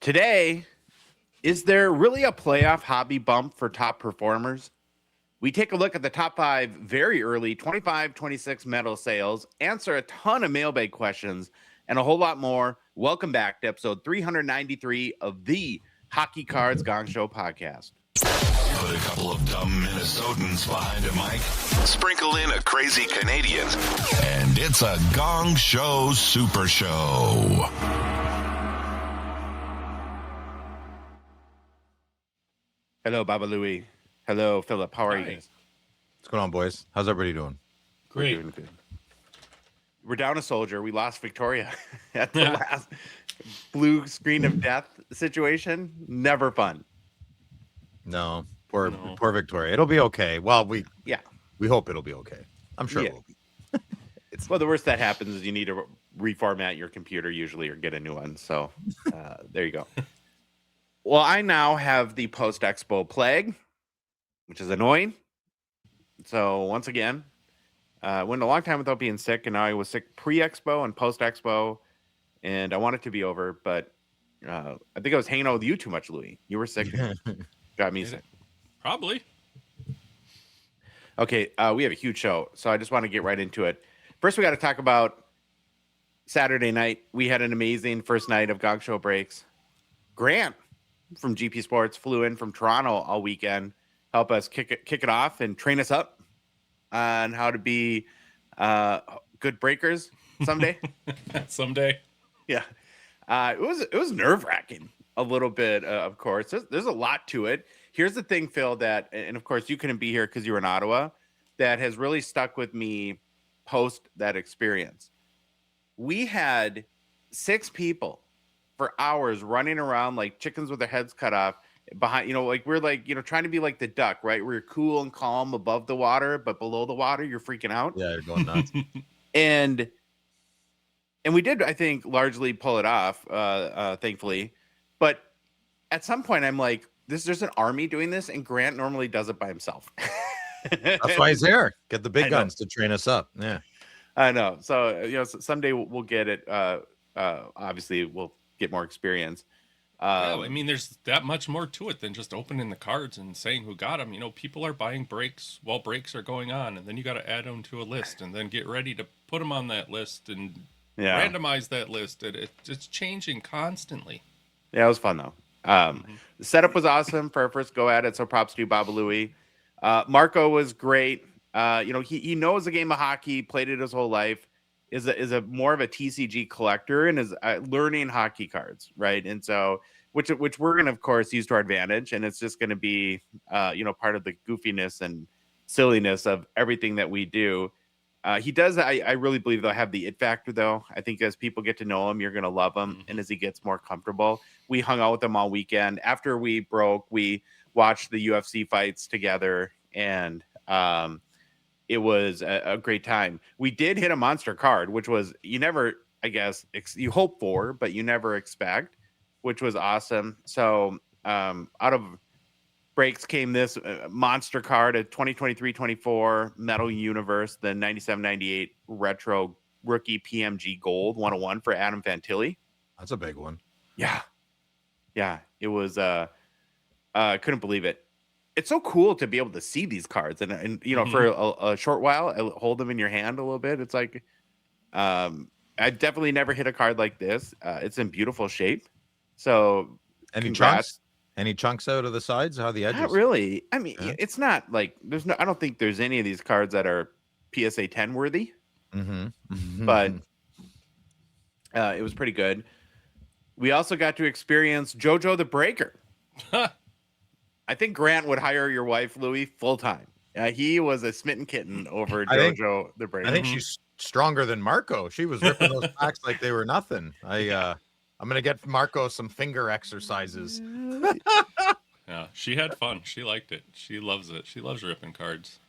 Today, is there really a playoff hobby bump for top performers? We take a look at the top five very early 25-26 medal sales, answer a ton of mailbag questions, and a whole lot more. Welcome back to episode 393 of the Hockey Cards Gongshow podcast. Put a couple of dumb Minnesotans behind a mic, sprinkle in a crazy Canadian, and it's a Gong Show Super Show. Hello, Baba Louie. Hello, Philip. How are you guys? What's going on, boys? How's everybody doing? Great. We're doing good. We're down a soldier. We lost Victoria at the last blue screen of death situation. Never fun. No, poor Victoria. It'll be okay. Well, we hope it'll be okay. I'm sure it will be. Well, the worst that happens is you need to reformat your computer usually or get a new one. So there you go. Well, I now have the post-expo plague, which is annoying. So once again, went a long time without being sick, and now I was sick pre-expo and post-expo, and I want it to be over, but I think I was hanging out with you too much, Louis. You were sick. Got me sick. Probably. Okay, we have a huge show, so I just want to get right into it. First, we got to talk about Saturday night. We had an amazing first night of Gongshow breaks. Grant from GP Sports flew in from Toronto all weekend, help us kick it off and train us up on how to be good breakers someday. Someday. Yeah. It was nerve-wracking a little bit, of course. There's a lot to it. Here's the thing, Phil, that, and of course you couldn't be here because you were in Ottawa, that has really stuck with me post that experience. We had 6 people for hours running around like chickens with their heads cut off behind, like we're like, trying to be like the duck, right? We're cool and calm above the water, but below the water, you're freaking out. Yeah, you're going nuts. And we did, I think, largely pull it off, thankfully. But at some point, I'm like, there's an army doing this, and Grant normally does it by himself. That's why he's here. Get the big guns to train us up. Yeah, I know. So someday we'll get it. Obviously, we'll get more experience. I mean, there's that much more to it than just opening the cards and saying who got them. People are buying breaks while breaks are going on, and then you got to add them to a list, and then get ready to put them on that list and randomize that list. It's changing constantly. Yeah, it was fun though. The setup was awesome for our first go at it. So props to you, Baba Louie. Marco was great. He knows the game of hockey, played it his whole life. Is a more of a TCG collector and is learning hockey cards, right? And so, which we're gonna of course use to our advantage, and it's just gonna be, part of the goofiness and silliness of everything that we do. He does. I really believe they'll have the it factor, though. I think as people get to know him, you're gonna love him, and as he gets more comfortable, we hung out with him all weekend. After we broke, we watched the UFC fights together, and it was a great time. We did hit a monster card, which was you never, I guess, you hope for, but you never expect, which was awesome. So out of breaks came this monster card, a 2023-24 Metal Universe, the 97-98 Retro Rookie PMG Gold 101 for Adam Fantilli. That's a big one. Yeah. It was. Couldn't believe it. It's so cool to be able to see these cards and for a short while, hold them in your hand a little bit. It's like, I definitely never hit a card like this. It's in beautiful shape. So any chunks out of the sides? How the edges? Not really. I mean, it's not like I don't think there's any of these cards that are PSA 10 worthy, but it was pretty good. We also got to experience JoJo the Breaker. I think Grant would hire your wife, Louie, full time. He was a smitten kitten over JoJo the Breaker. I think she's stronger than Marco. She was ripping those packs like they were nothing. I'm gonna get Marco some finger exercises. Yeah, she had fun. She liked it. She loves it. She loves ripping cards.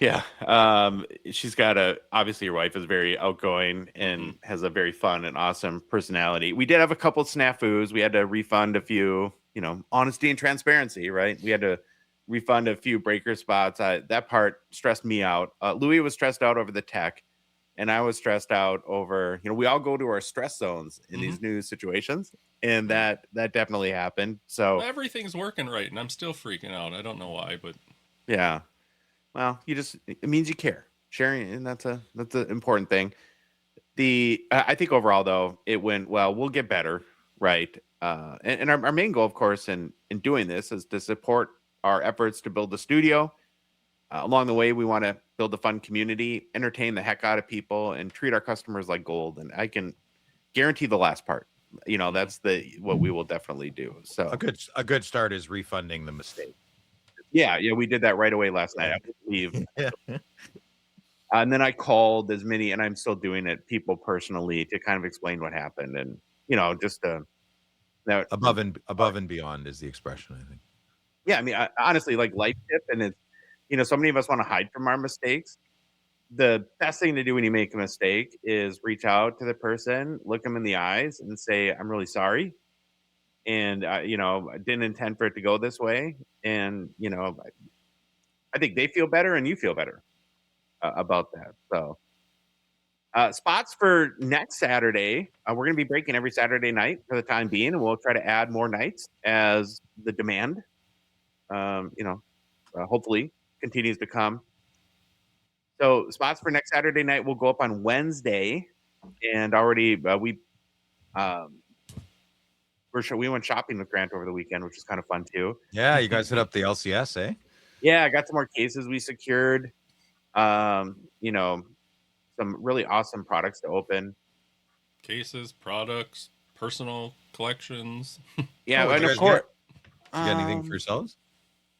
Yeah. She's got obviously your wife is very outgoing and has a very fun and awesome personality. We did have a couple of snafus. We had to refund a few, honesty and transparency, right? We had to refund a few breaker spots. That part stressed me out. Louis was stressed out over the tech. and I was stressed out over, we all go to our stress zones in these new situations, and that definitely happened. So Everything's working right, and I'm still freaking out. I don't know why, but yeah, well, it means you care, sharing, and that's an important thing. I think overall though it went well. We'll get better, right? And our main goal, of course, in doing this is to support our efforts to build the studio. Along the way, we want to build a fun community, entertain the heck out of people, and treat our customers like gold. And I can guarantee the last part. That's what we will definitely do. So a good start is refunding the mistake. Yeah, we did that right away last night. I believe. And then I called as many, and I'm still doing it, people personally to kind of explain what happened, and just above and beyond is the expression, I think. Yeah, I mean, honestly, like life tip, and it's so many of us want to hide from our mistakes. The best thing to do when you make a mistake is reach out to the person, look them in the eyes, and say, "I'm really sorry, and I didn't intend for it to go this way." And I think they feel better, and you feel better about that. So, spots for next Saturday, we're going to be breaking every Saturday night for the time being, and we'll try to add more nights as the demand, hopefully continues to come. So, spots for next Saturday night will go up on Wednesday, and already we went shopping with Grant over the weekend, which is kind of fun too. Yeah, you guys hit up the LCS, eh? Yeah, I got some more cases we secured. Some really awesome products to open. Cases, products, personal collections. Yeah, and of course. You got anything for yourselves?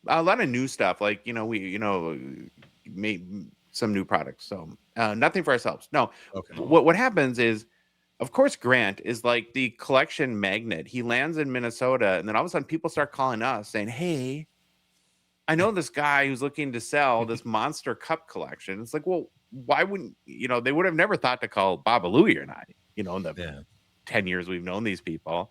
A lot of new stuff, like we made some new products. So nothing for ourselves. No. Okay. What happens is, of course, Grant is like the collection magnet. He lands in Minnesota, and then all of a sudden people start calling us saying, "Hey, I know this guy who's looking to sell this monster cup collection." It's like, well, why wouldn't they would have never thought to call Baba Louie or not, in the 10 years we've known these people.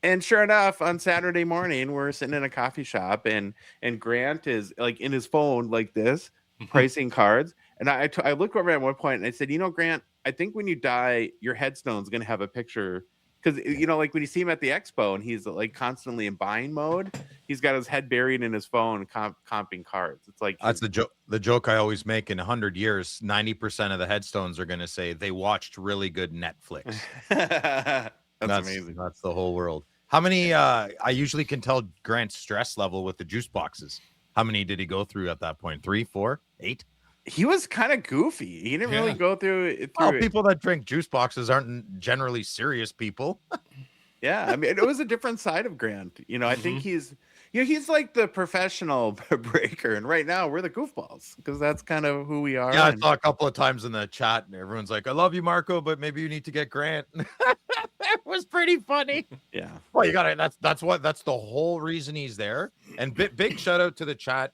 And sure enough, on Saturday morning, we're sitting in a coffee shop, and Grant is like in his phone like this, pricing cards. And I looked over at one point and I said, Grant, I think when you die, your headstone's going to have a picture. Because, like when you see him at the expo and he's like constantly in buying mode, he's got his head buried in his phone comping cards. It's like that's the joke I always make. In 100 years, 90% of the headstones are going to say they watched really good Netflix. That's amazing. That's the whole world. How many? I usually can tell Grant's stress level with the juice boxes. How many did he go through at that point? 3, 4, 8? He was kind of goofy. He didn't really go through it. People that drink juice boxes aren't generally serious people. Yeah, I mean, it was a different side of Grant. I think he's like the professional breaker, and right now we're the goofballs because that's kind of who we are. Yeah, I saw a couple of times in the chat, and everyone's like, "I love you, Marco, but maybe you need to get Grant." That was pretty funny. Yeah. Well, you got it. That's the whole reason he's there. And big shout out to the chat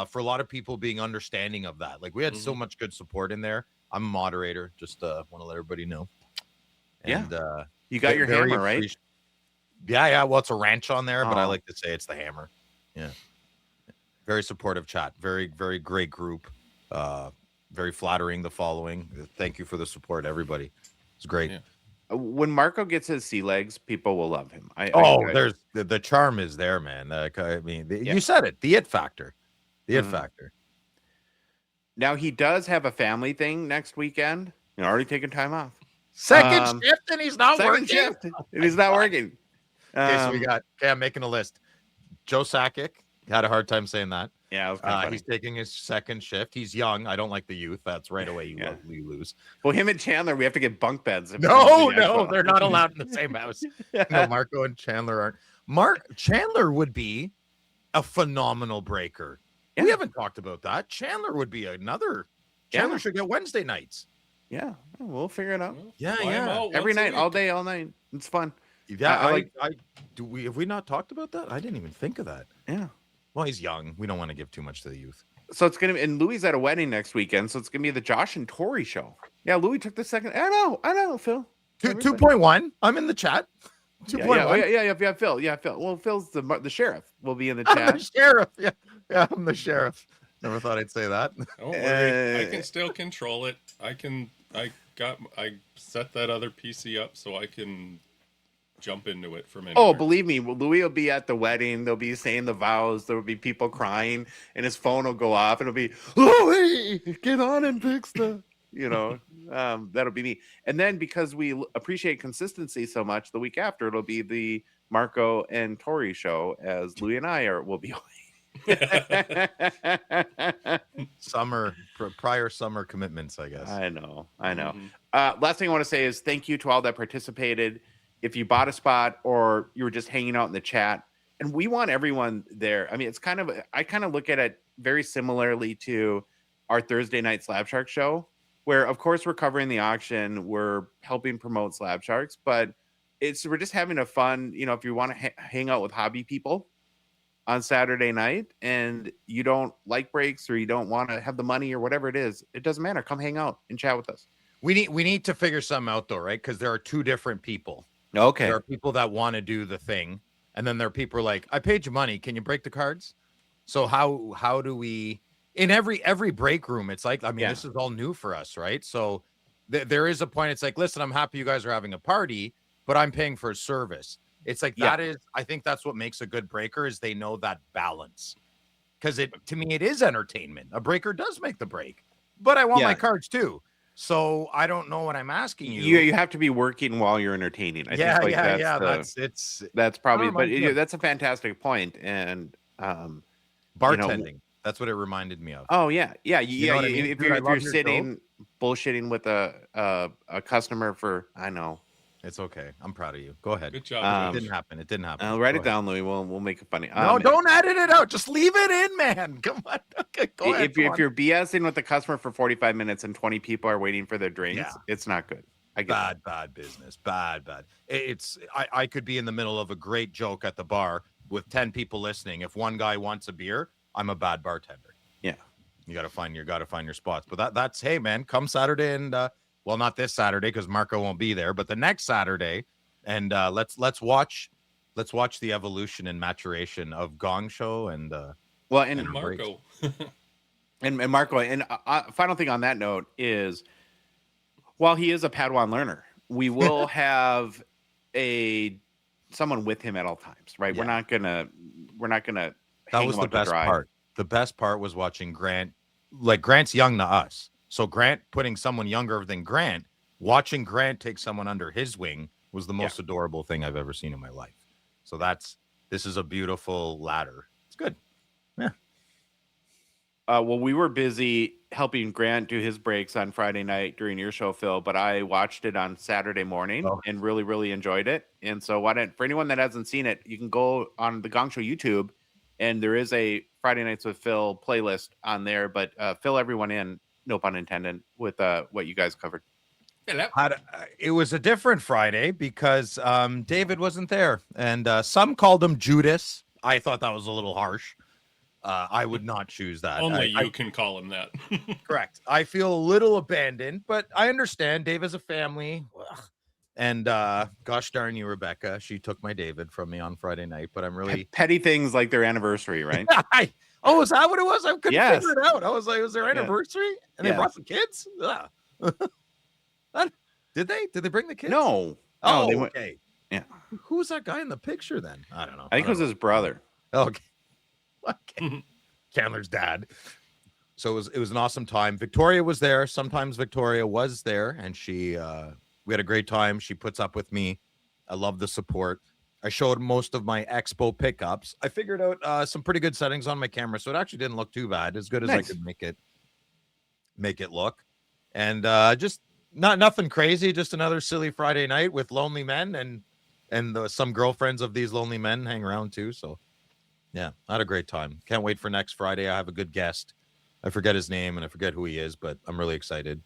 for a lot of people being understanding of that. Like we had so much good support in there. I'm a moderator. Just want to let everybody know. And, you got your hammer, right? Yeah. Well, it's a ranch on there, but I like to say it's the hammer. Yeah. Very supportive chat. Very, very great group. Very flattering, the following. Thank you for the support, everybody. It's great. Yeah. When Marco gets his sea legs, people will love him. There's the charm is there, man. You said it. The it factor. The it factor. Now he does have a family thing next weekend. Already taking time off. Second shift, and he's not working. Second shift, and he's not working. Okay, so we got. Okay, I'm making a list. Joe Sakic had a hard time saying that. Yeah, it was kind of he's taking his second shift. He's young. I don't like the youth. That's right away. You lose. Well, him and Chandler, we have to get bunk beds. No, they're not allowed in the same house. No, Marco and Chandler aren't. Chandler would be a phenomenal breaker. Yeah. We haven't talked about that. Chandler would be another. Chandler should get Wednesday nights. Yeah, we'll figure it out. Yeah. Every night, all day, all night. It's fun. Yeah, have we not talked about that? I didn't even think of that. Yeah. Well, he's young. We don't want to give too much to the youth. So it's gonna be, and Louis at a wedding next weekend, so it's gonna be the Josh and Tori show. Yeah, Louis took the second. I know, Phil. 2.1. I'm in the chat. 2.1. Yeah, Phil. Yeah, Phil. Well, Phil's the sheriff. Will be in the chat. I'm the sheriff. Yeah, I'm the sheriff. Never thought I'd say that. Don't worry, I can still control it. I can I set that other PC up so I can jump into it from anywhere. Oh, believe me, Louis will be at the wedding. They'll be saying the vows. There will be people crying, and his phone will go off, and it'll be, Louis, get on and fix the, that'll be me. And then because we appreciate consistency so much, the week after it'll be the Marco and Tori show, as Louis and I will be. Prior summer commitments, I guess. I know. Last thing I want to say is thank you to all that participated. If you bought a spot or you were just hanging out in the chat, and we want everyone there. I mean, it's I kind of look at it very similarly to our Thursday night Slab Shark show, where of course we're covering the auction, we're helping promote Slab Sharks, but we're just having a fun, if you want to hang out with hobby people on Saturday night and you don't like breaks or you don't want to have the money or whatever it is, it doesn't matter. Come hang out and chat with us. We need to figure something out though, right? Because there are two different people. Okay. There are people that want to do the thing, and then there are people like, I paid you money. Can you break the cards? So how do we, in every break room, it's like, this is all new for us, right? So there is a point. It's like, listen, I'm happy you guys are having a party, but I'm paying for a service. It's like, I think that's what makes a good breaker is they know that balance. Because to me, it is entertainment. A breaker does make the break, but I want my cards too. So I don't know what I'm asking you. You have to be working while you're entertaining. That's probably, but that's a fantastic point. And bartending. That's what it reminded me of. Oh yeah. If you're sitting bullshitting with a customer for, I know. It's okay. I'm proud of you. Go ahead. Good job. It didn't happen. I'll write it down, Louis. We'll make it funny. No, don't edit it out. Just leave it in, man. Come on. Okay, go ahead. If you're BSing with the customer for 45 minutes and 20 people are waiting for their drinks, it's not good. Bad business. Bad. I could be in the middle of a great joke at the bar with 10 people listening. If one guy wants a beer, I'm a bad bartender. Yeah. You got to find your spots. But that's, hey man, come Saturday and well, not this Saturday because Marco won't be there, but the next Saturday, and let's watch the evolution and maturation of Gongshow and Marco. and Marco. And final thing on that note is, while he is a Padawan learner, we will have someone with him at all times, right? Yeah. We're not gonna. That was the best part. The best part was watching Grant. Like Grant's young to us. So Grant putting someone younger than Grant, watching Grant take someone under his wing was the most adorable thing I've ever seen in my life. So this is a beautiful ladder. It's good. Yeah. Well, we were busy helping Grant do his breaks on Friday night during your show, Phil, but I watched it on Saturday morning and really, really enjoyed it. And so for anyone that hasn't seen it, you can go on the Gongshow YouTube and there is a Friday Nights with Phil playlist on there, but fill everyone in. No pun intended, with what you guys covered. It was a different Friday because David wasn't there. And some called him Judas. I thought that was a little harsh. I would not choose that. Only you can call him that. Correct. I feel a little abandoned, but I understand Dave has a family. And gosh darn you, Rebecca. She took my David from me on Friday night, but I'm really... Petty things like their anniversary, right? Oh, is that what it was? I couldn't figure it out. I was like, was their anniversary? And they brought the kids? Did they bring the kids? No. Oh, okay. Yeah. Who was that guy in the picture then? I don't know. I think it was his brother. Okay. Chandler's dad. So it was an awesome time. Victoria was there. Sometimes Victoria was there, and we had a great time. She puts up with me. I love the support. I showed most of my expo pickups. I figured out some pretty good settings on my camera, so it actually didn't look too bad, as good as I could make it look. And just nothing crazy, just another silly Friday night with lonely men and some girlfriends of these lonely men hang around too. So yeah, I had a great time. Can't wait for next Friday. I have a good guest. I forget his name and I forget who he is, but I'm really excited.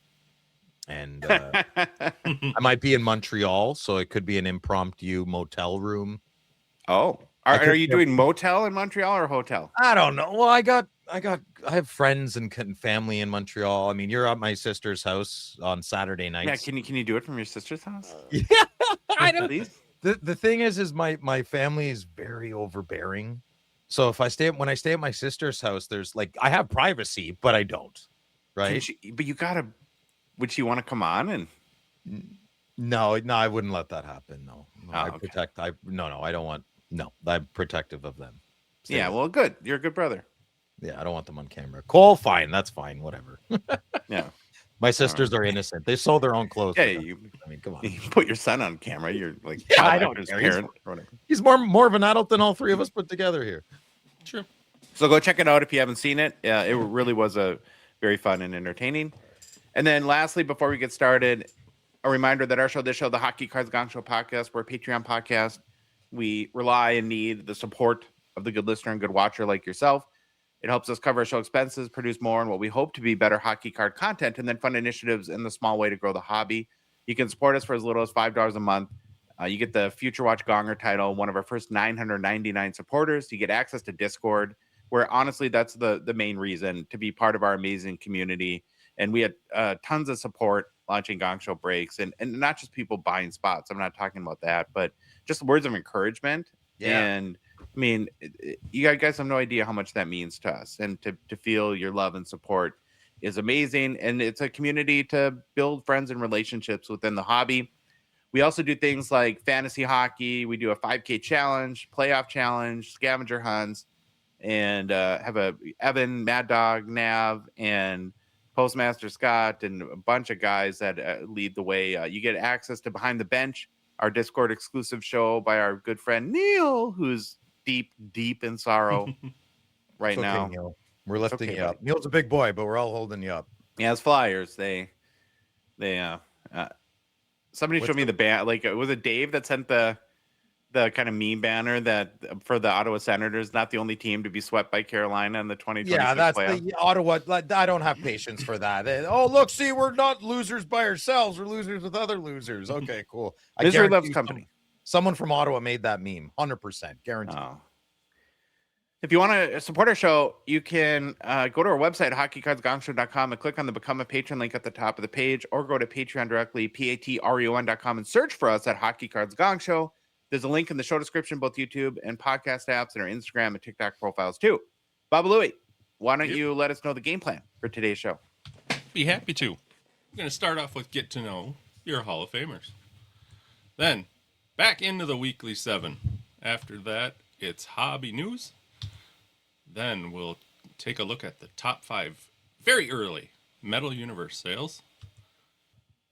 And I might be in Montreal, so it could be an impromptu motel room. Oh, are you doing motel in Montreal or hotel? I don't know. Well, I have friends and family in Montreal. I mean, you're at my sister's house on Saturday nights. Yeah, can you do it from your sister's house? Yeah, I know. The thing is my family is very overbearing. So when I stay at my sister's house, there's I have privacy, but I don't. Right? But you gotta Would you want to come on? And no, I wouldn't let that happen. No, okay. I don't want. No, I'm protective of them. Yeah, well, good. You're a good brother. Yeah, I don't want them on camera. Cole, fine, that's fine, whatever. Yeah, my sisters are innocent. They sew their own clothes. Yeah, I mean, come on. You put your son on camera. You're like, I don't care. Parent. He's more of an adult than all three of us put together here. True. So go check it out if you haven't seen it. It really was a very fun and entertaining. And then lastly, before we get started, a reminder that this show, the Hockey Cards Gongshow podcast, we're a Patreon podcast. We rely and need the support of the good listener and good watcher like yourself. It helps us cover our show expenses, produce more and what we hope to be better hockey card content, and then fund initiatives in the small way to grow the hobby. You can support us for as little as $5 a month. You get the Future Watch Gonger title, one of our first 999 supporters. You get access to Discord, where honestly, that's the main reason to be part of our amazing community. And we had tons of support launching Gongshow breaks, and not just people buying spots. I'm not talking about that, but just words of encouragement. Yeah. And I mean, you guys have no idea how much that means to us, and to feel your love and support is amazing. And it's a community to build friends and relationships within the hobby. We also do things like fantasy hockey. We do a 5K challenge, playoff challenge, scavenger hunts, and have Evan, Mad Dog, Nav, and Postmaster Scott, and a bunch of guys that lead the way. You get access to Behind the Bench, our Discord exclusive show by our good friend Neil, who's deep in sorrow right now. Neil. We're lifting you up. Neil's a big boy, but we're all holding you up. Yeah, as Flyers, somebody showed me the band. Like, was it Dave that sent the kind of meme banner that for the Ottawa Senators, not the only team to be swept by Carolina in the 2020 that's playoffs? the Ottawa. I don't have patience for that. Oh, look, see, we're not losers by ourselves. We're losers with other losers. Okay, cool. Misery loves company. Someone from Ottawa made that meme. 100% guaranteed. Oh. If you want to support our show, you can go to our website, hockeycardsgongshow.com, and click on the Become a Patron link at the top of the page, or go to Patreon directly, patreon.com, and search for us at Hockey Cards Gongshow. There's a link in the show description, both YouTube and podcast apps, and our Instagram and TikTok profiles too. Bob Louie, why don't you let us know the game plan for today's show? Be happy to. I'm going to start off with get to know your Hall of Famers. Then back into the Weekly 7. After that, it's hobby news. Then we'll take a look at the top 5 very early Metal Universe sales.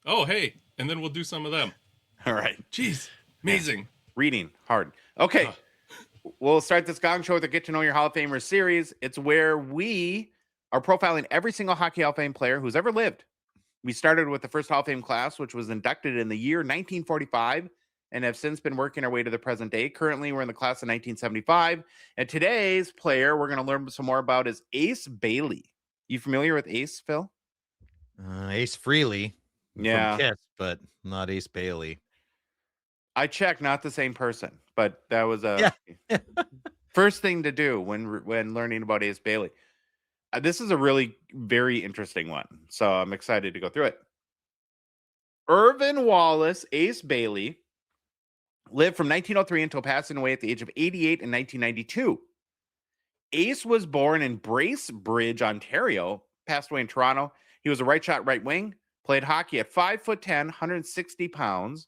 Oh, hey, and then we'll do some of them. All right. Jeez, amazing. Yeah. Reading hard. Okay. We'll start this Gong Show with a Get to Know Your Hall of Famers series. It's where we are profiling every single Hockey Hall of Fame player who's ever lived. We started with the first Hall of Fame class, which was inducted in the year 1945, and have since been working our way to the present day. Currently, we're in the class of 1975. And today's player we're going to learn some more about is Ace Bailey. You familiar with Ace, Phil? Ace Frehley. Yeah. From Kiss, but not Ace Bailey. I checked, not the same person, but that was a first thing to do when learning about Ace Bailey. This is a really very interesting one, so I'm excited to go through it. Irvin Wallace, Ace Bailey, lived from 1903 until passing away at the age of 88 in 1992. Ace was born in Bracebridge, Ontario, passed away in Toronto. He was a right shot, right wing, played hockey at 5'10", 160 pounds,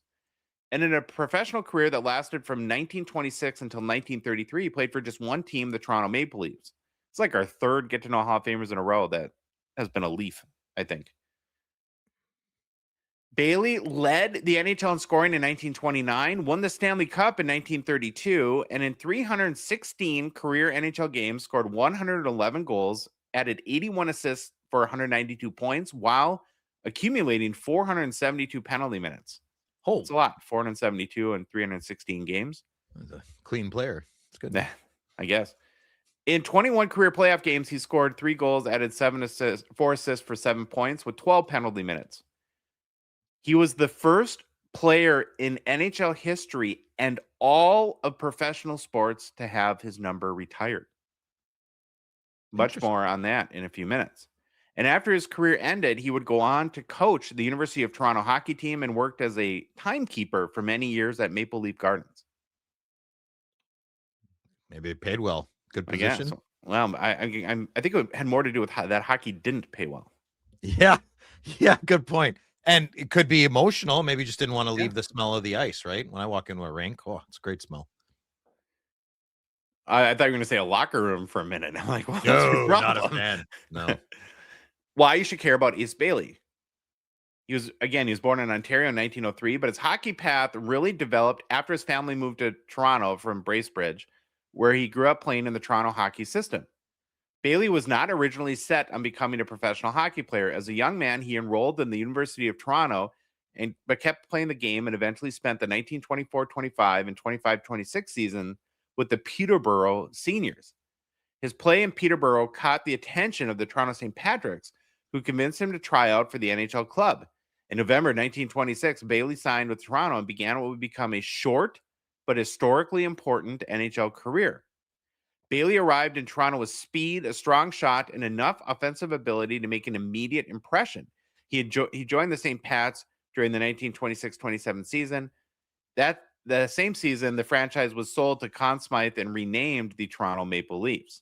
and in a professional career that lasted from 1926 until 1933, he played for just one team, the Toronto Maple Leafs. It's like our third Get to Know Hall of Famers in a row that has been a Leaf, I think. Bailey led the NHL in scoring in 1929, won the Stanley Cup in 1932, and in 316 career NHL games scored 111 goals, added 81 assists for 192 points, while accumulating 472 penalty minutes. It's a lot, 472 in 316 games. He's a clean player. It's good. I guess. In 21 career playoff games, he scored 3 goals, added 4 assists for 7 points with 12 penalty minutes. He was the first player in NHL history and all of professional sports to have his number retired. Much more on that in a few minutes. And after his career ended, he would go on to coach the University of Toronto hockey team and worked as a timekeeper for many years at Maple Leaf Gardens. Maybe it paid well. Good position. Well, I think it had more to do with that hockey didn't pay well. Yeah. Yeah, good point. And it could be emotional. Maybe just didn't want to leave the smell of the ice, right? When I walk into a rink, oh, it's a great smell. I thought you were going to say a locker room for a minute. I'm like, well, what's your No, not a problem? fan. No. Why you should care about East Bailey. He was born in Ontario in 1903, but his hockey path really developed after his family moved to Toronto from Bracebridge, where he grew up playing in the Toronto hockey system. Bailey was not originally set on becoming a professional hockey player. As a young man, he enrolled in the University of Toronto but kept playing the game and eventually spent the 1924-25 and 25-26 season with the Peterborough Seniors. His play in Peterborough caught the attention of the Toronto St. Patricks, who convinced him to try out for the NHL club. In November 1926, Bailey signed with Toronto and began what would become a short but historically important NHL career. Bailey arrived in Toronto with speed, a strong shot, and enough offensive ability to make an immediate impression. He joined the St. Pats during the 1926-27 season. The same season, the franchise was sold to Conn Smythe and renamed the Toronto Maple Leafs.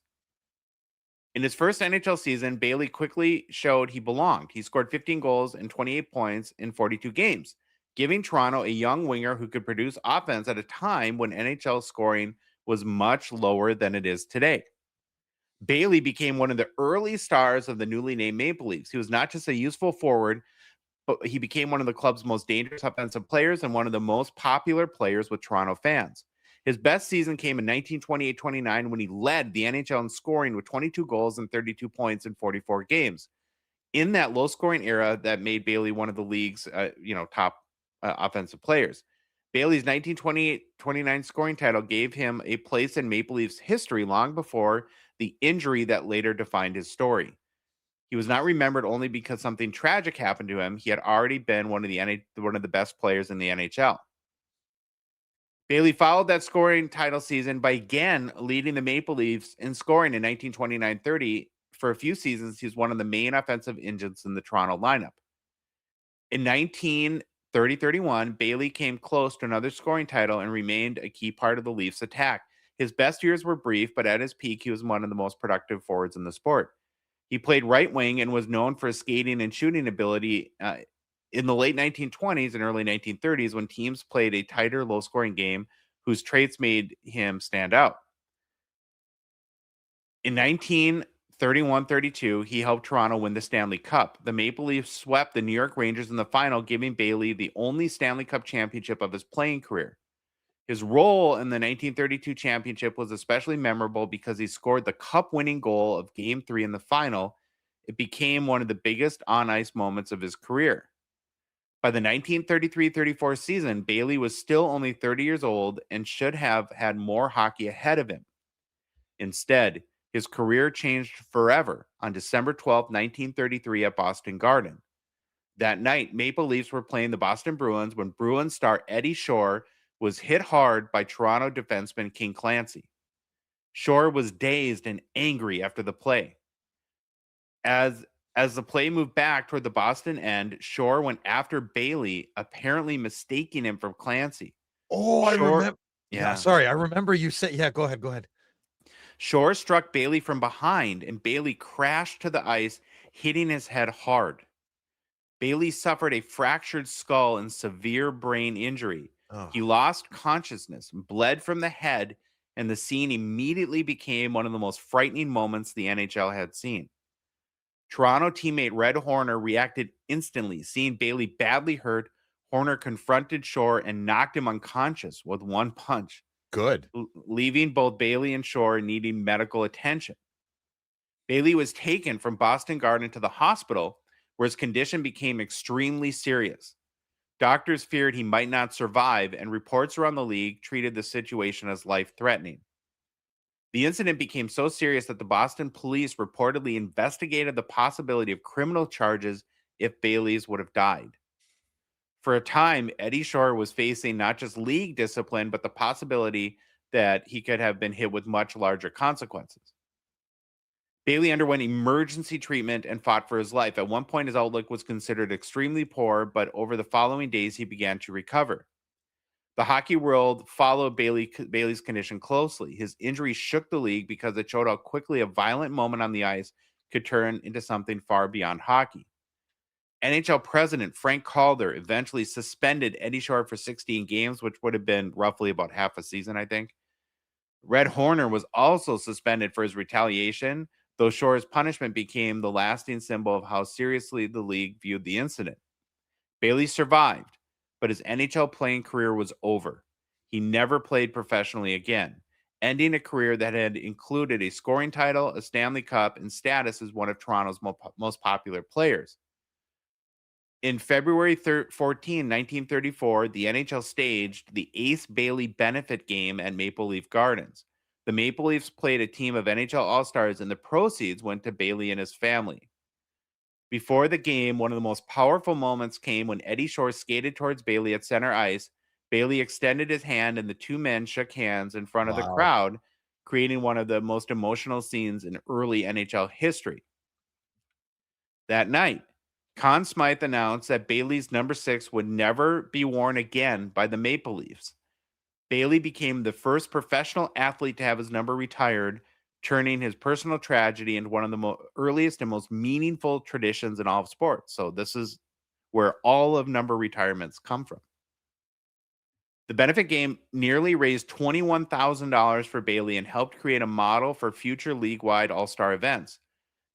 In his first NHL season, Bailey quickly showed he belonged. He scored 15 goals and 28 points in 42 games, giving Toronto a young winger who could produce offense at a time when NHL scoring was much lower than it is today. Bailey became one of the early stars of the newly named Maple Leafs. He was not just a useful forward, but he became one of the club's most dangerous offensive players and one of the most popular players with Toronto fans. His best season came in 1928-29 when he led the NHL in scoring with 22 goals and 32 points in 44 games. In that low-scoring era, that made Bailey one of the league's top offensive players. Bailey's 1928-29 scoring title gave him a place in Maple Leafs history long before the injury that later defined his story. He was not remembered only because something tragic happened to him. He had already been one of the best players in the NHL. Bailey followed that scoring title season by again leading the Maple Leafs in scoring in 1929-30. For a few seasons, he was one of the main offensive engines in the Toronto lineup. In 1930-31, Bailey came close to another scoring title and remained a key part of the Leafs' attack. His best years were brief, but at his peak, he was one of the most productive forwards in the sport. He played right wing and was known for his skating and shooting ability in the late 1920s and early 1930s when teams played a tighter, low-scoring game whose traits made him stand out. In 1931-32, he helped Toronto win the Stanley Cup. The Maple Leafs swept the New York Rangers in the final, giving Bailey the only Stanley Cup championship of his playing career. His role in the 1932 championship was especially memorable because he scored the cup-winning goal of Game 3 in the final. It became one of the biggest on-ice moments of his career. By the 1933-34 season, Bailey was still only 30 years old and should have had more hockey ahead of him. Instead, his career changed forever on December 12, 1933 at Boston Garden. That night, Maple Leafs were playing the Boston Bruins when Bruins star Eddie Shore was hit hard by Toronto defenseman King Clancy. Shore was dazed and angry after the play. As the play moved back toward the Boston end, Shore went after Bailey, apparently mistaking him for Clancy. Oh, I remember. Yeah, sorry. I remember you said, yeah, go ahead. Shore struck Bailey from behind, and Bailey crashed to the ice, hitting his head hard. Bailey suffered a fractured skull and severe brain injury. Oh. He lost consciousness, bled from the head, and the scene immediately became one of the most frightening moments the NHL had seen. Toronto teammate Red Horner reacted instantly. Seeing Bailey badly hurt, Horner confronted Shore and knocked him unconscious with one punch. Good. Leaving both Bailey and Shore needing medical attention. Bailey was taken from Boston Garden to the hospital, where his condition became extremely serious. Doctors feared he might not survive, and reports around the league treated the situation as life-threatening. The incident became so serious that the Boston police reportedly investigated the possibility of criminal charges if Bailey's would have died. For a time, Eddie Shore was facing not just league discipline, but the possibility that he could have been hit with much larger consequences. Bailey underwent emergency treatment and fought for his life. At one point, his outlook was considered extremely poor, but over the following days, he began to recover. The hockey world followed Bailey's condition closely. His injury shook the league because it showed how quickly a violent moment on the ice could turn into something far beyond hockey. NHL president Frank Calder eventually suspended Eddie Shore for 16 games, which would have been roughly about half a season, I think. Red Horner was also suspended for his retaliation, though Shore's punishment became the lasting symbol of how seriously the league viewed the incident. Bailey survived, but his NHL playing career was over. He never played professionally again, ending a career that had included a scoring title, a Stanley Cup, and status as one of Toronto's most popular players. In February 14, 1934, the NHL staged the Ace Bailey benefit game at Maple Leaf Gardens. The Maple Leafs played a team of NHL All-Stars, and the proceeds went to Bailey and his family. Before the game, one of the most powerful moments came when Eddie Shore skated towards Bailey at center ice. Bailey extended his hand, and the two men shook hands in front of the crowd, creating one of the most emotional scenes in early NHL history. That night, Conn Smythe announced that Bailey's number 6 would never be worn again by the Maple Leafs. Bailey became the first professional athlete to have his number retired, turning his personal tragedy into one of the earliest and most meaningful traditions in all of sports. So this is where all of number retirements come from. The benefit game nearly raised $21,000 for Bailey and helped create a model for future league-wide all-star events.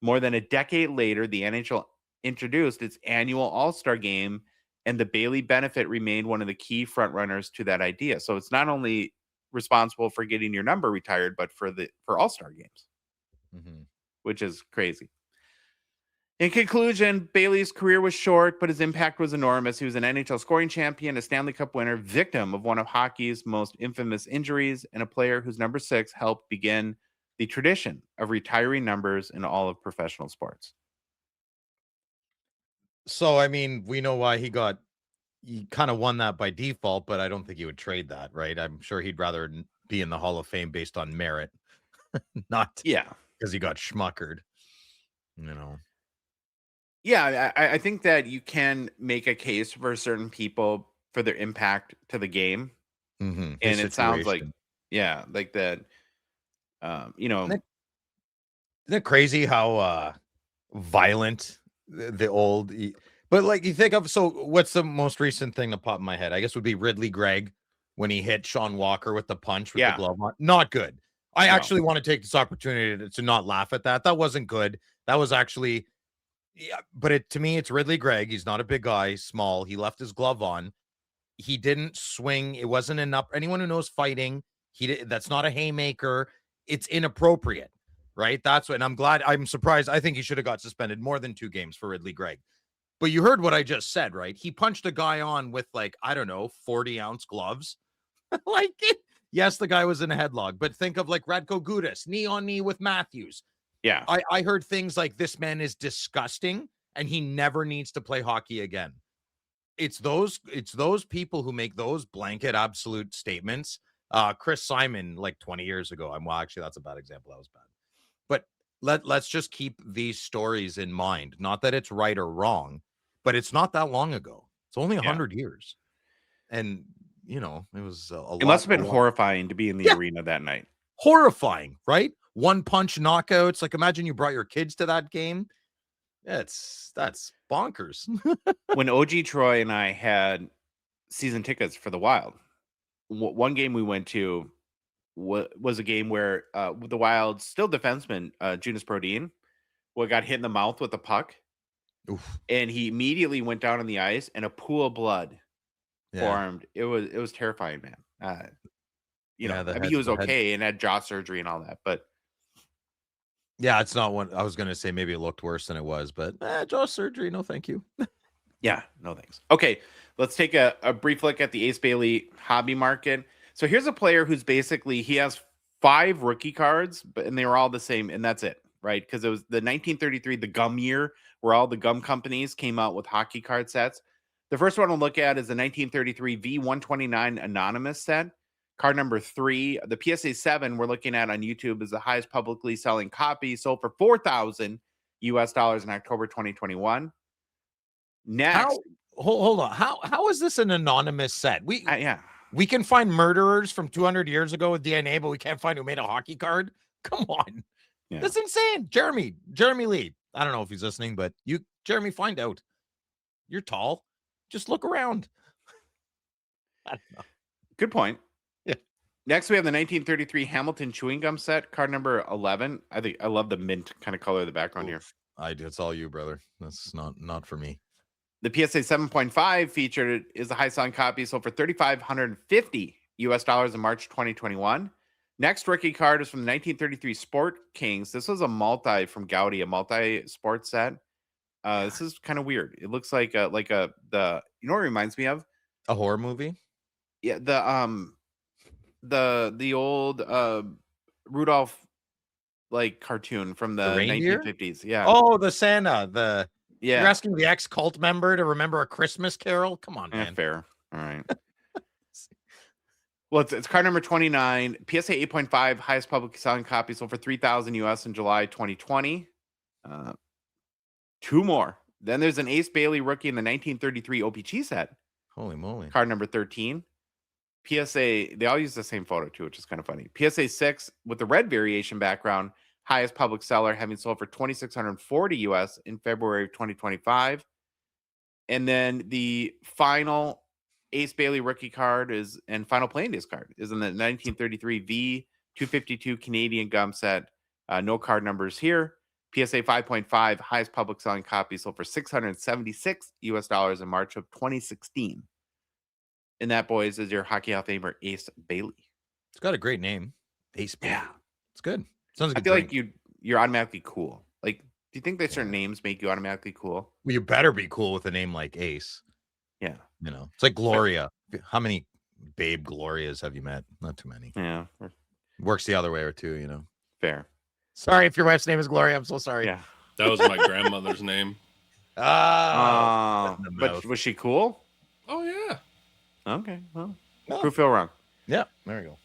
More than a decade later, the NHL introduced its annual All-Star game, and the Bailey benefit remained one of the key frontrunners to that idea. So it's not only responsible for getting your number retired, but for All-Star games, which is crazy. In conclusion, Bailey's career was short, but his impact was enormous. He was an NHL scoring champion, a Stanley Cup winner, victim of one of hockey's most infamous injuries, and a player whose number 6 helped begin the tradition of retiring numbers in all of professional sports. So, I mean, we know why he kind of won that by default, but I don't think he would trade that, right? I'm sure he'd rather be in the Hall of Fame based on merit, not because he got schmuckered, Yeah, I think that you can make a case for certain people for their impact to the game. And it sounds like, like that, Isn't it crazy how violent the old, but like you think of, so what's the most recent thing that popped in my head? I guess would be Ridley Gregg when he hit Sean Walker with the punch with the glove on. Not good. I actually want to take this opportunity to not laugh at that. That wasn't good. That was actually, but to me, it's Ridley Gregg. He's not a big guy, small. He left his glove on. He didn't swing. It wasn't enough. Anyone who knows fighting, that's not a haymaker. It's inappropriate. Right. That's what, and I'm surprised. I think he should have got suspended more than 2 games for Ridley Gregg. But you heard what I just said, right? He punched a guy on with 40-ounce gloves. Yes, the guy was in a headlock, but think of Radko Gudas, knee on knee with Matthews. Yeah. I heard things like this man is disgusting and he never needs to play hockey again. It's those people who make those blanket absolute statements. Chris Simon, 20 years ago. Actually, that's a bad example. That was bad. But let's just keep these stories in mind. Not that it's right or wrong, but it's not that long ago. It's only 100 years. And, it was it must have been horrifying to be in the arena that night. Horrifying, right? 1-punch knockouts. Imagine you brought your kids to that game. That's bonkers. When OG Troy and I had season tickets for the Wild, one game we went to was a game where the Wild still defenseman Jonas Brodin got hit in the mouth with a puck. Oof. And he immediately went down on the ice and a pool of blood formed. It was terrifying, man. He was okay and had jaw surgery and all that, but it's not one. I was gonna say maybe it looked worse than it was, but jaw surgery, no thank you. No thanks. Okay, let's take a brief look at the Ace Bailey hobby market. So here's a player who's basically, he has 5 rookie cards, and they were all the same, and that's it, right? Because it was the 1933, the gum year, where all the gum companies came out with hockey card sets. The first one to look at is the 1933 V129 Anonymous set. Card number 3, the PSA 7 we're looking at on YouTube is the highest publicly selling copy, sold for $4,000 US in October 2021. Next, hold on. How is this an anonymous set? We can find murderers from 200 years ago with DNA, but we can't find who made a hockey card. Come on. That's insane. Jeremy Lee. I don't know if he's listening, but Jeremy, find out. You're tall. Just look around. I don't know. Good point. Yeah. Next, we have the 1933 Hamilton chewing gum set, card number 11. I love the mint kind of color of the background here. I do. It's all you, brother. That's not for me. The PSA 7.5 featured is the high selling copy, sold for $3,550 in March 2021. Next rookie card is from the 1933 Sport Kings. This was a multi from Gaudy, a multi-sport set. This is kind of weird. It looks like you know what it reminds me of? A horror movie? Yeah, the old Rudolph like cartoon from the 1950s. Yeah. Oh, the Santa. Yeah. You're asking the ex-cult member to remember A Christmas Carol? Come on, man. Fair. All right. Well, it's card number 29. PSA 8.5, highest publicly selling copy, sold for $3,000 US in July 2020. Two more. Then there's an Ace Bailey rookie in the 1933 O-Pee-Chee set. Holy moly. Card number 13. PSA, they all use the same photo too, which is kind of funny. PSA 6 with the red variation background, highest public seller, having sold for $2,640 US in February of 2025. And then the final Ace Bailey rookie card and final playing days card is in the 1933 V252 Canadian gum set. No card numbers here. PSA 5.5, highest public selling copy, sold for $676 in March of 2016. And that, boys, is your Hockey Hall of Famer Ace Bailey. It's got a great name. Ace Bailey. Yeah. It's good. Sounds like I feel like you're automatically cool. Like, do you think that certain names make you automatically cool? Well, you better be cool with a name like Ace. Yeah. You know, it's like Gloria. How many Babe Glorias have you met? Not too many. Yeah. Works the other way or two, you know. Fair. Sorry if your wife's name is Gloria. I'm so sorry. Yeah. That was my grandmother's name. But was she cool? Oh, yeah. Okay. Well, prove feel wrong. Yeah. There we go.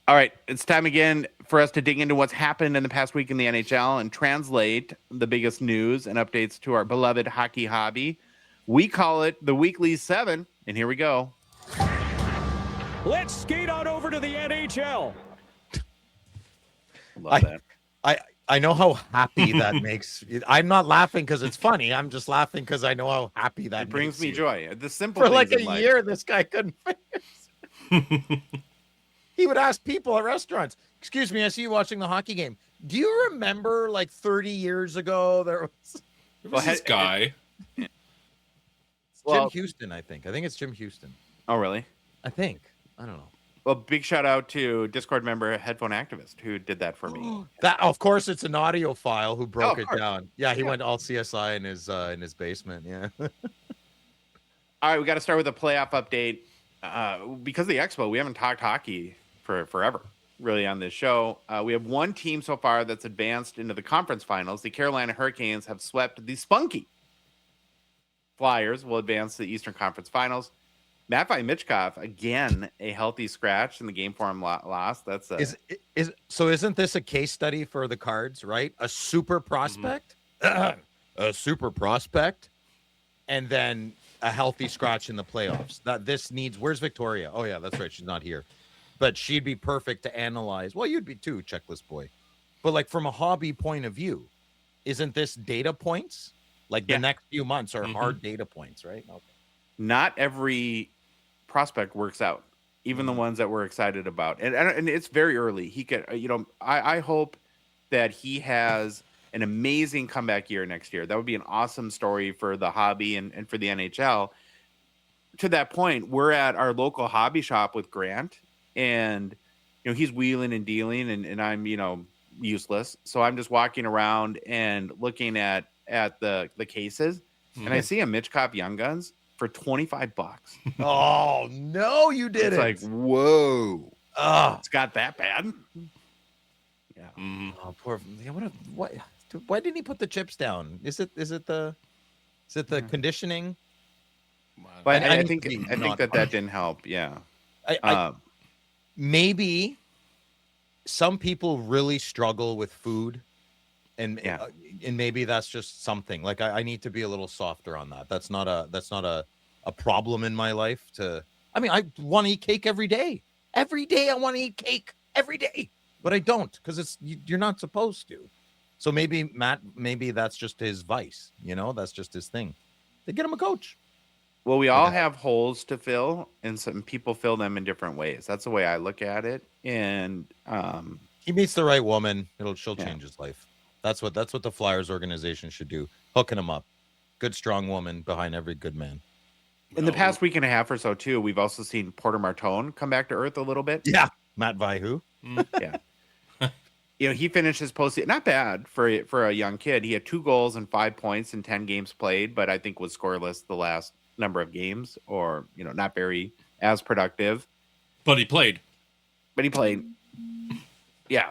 All right. It's time again for us to dig into what's happened in the past week in the NHL and translate the biggest news and updates to our beloved hockey hobby. We call it the Weekly 7, and here we go. Let's skate on over to the NHL. Love that. I know how happy that makes. I'm not laughing because it's funny. I'm just laughing because I know how happy that brings me joy. The simple for like things a year, this guy couldn't finish. He would ask people at restaurants, "Excuse me, I see you watching the hockey game. Do you remember like 30 years ago there was this guy?" Jim Houston, I think. I think it's Jim Houston. Oh, really? I think. I don't know. Well, big shout out to Discord member Headphone Activist who did that for me. That, of course, it's an audio file who broke it down. Yeah, he went all CSI in his basement. Yeah. All right, we got to start with a playoff update. Because of the Expo, we haven't talked hockey for forever, really, on this show. We have one team so far that's advanced into the conference finals. The Carolina Hurricanes have swept the spunky Flyers, will advance to the Eastern Conference Finals. Matvei Michkov, again, a healthy scratch in the game for him loss. That's so isn't this a case study for the Cards, right? A super prospect, a super prospect, and then a healthy scratch in the playoffs. That this needs. Where's Victoria? Oh yeah, that's right. She's not here, but she'd be perfect to analyze. Well, you'd be too, checklist boy. But like from a hobby point of view, isn't this data points? Like the next few months are hard data points, right? Okay. Not every prospect works out, even the ones that we're excited about, and it's very early. He could, I hope that he has an amazing comeback year next year. That would be an awesome story for the hobby and for the NHL. To that point, we're at our local hobby shop with Grant, and he's wheeling and dealing, and I'm useless, so I'm just walking around and looking at the cases, and I see a Michkov Young Guns for $25. Oh no, you didn't. It's like, whoa. It's got that bad. Yeah. Oh, poor. What? Why didn't he put the chips down? Is it the conditioning? But I think that didn't help. Yeah. Maybe some people really struggle with food. And maybe that's just something like I need to be a little softer on that. That's not a problem in my life. I want to eat cake every day. Every day I want to eat cake every day, but I don't because you're not supposed to. So maybe Matt, maybe that's just his vice. That's just his thing. they get him a coach. Well, we all have holes to fill, and some people fill them in different ways. That's the way I look at it. And he meets the right woman, she'll change his life. That's what the Flyers organization should do. Hooking him up. Good, strong woman behind every good man. In the past week and a half or so, too, we've also seen Porter Martone come back to earth a little bit. Yeah, Matt Vaihu. Yeah. He finished his postseason not bad for a young kid. He had 2 goals and 5 points in 10 games played, but I think was scoreless the last number of games, or not very as productive. But he played. Yeah.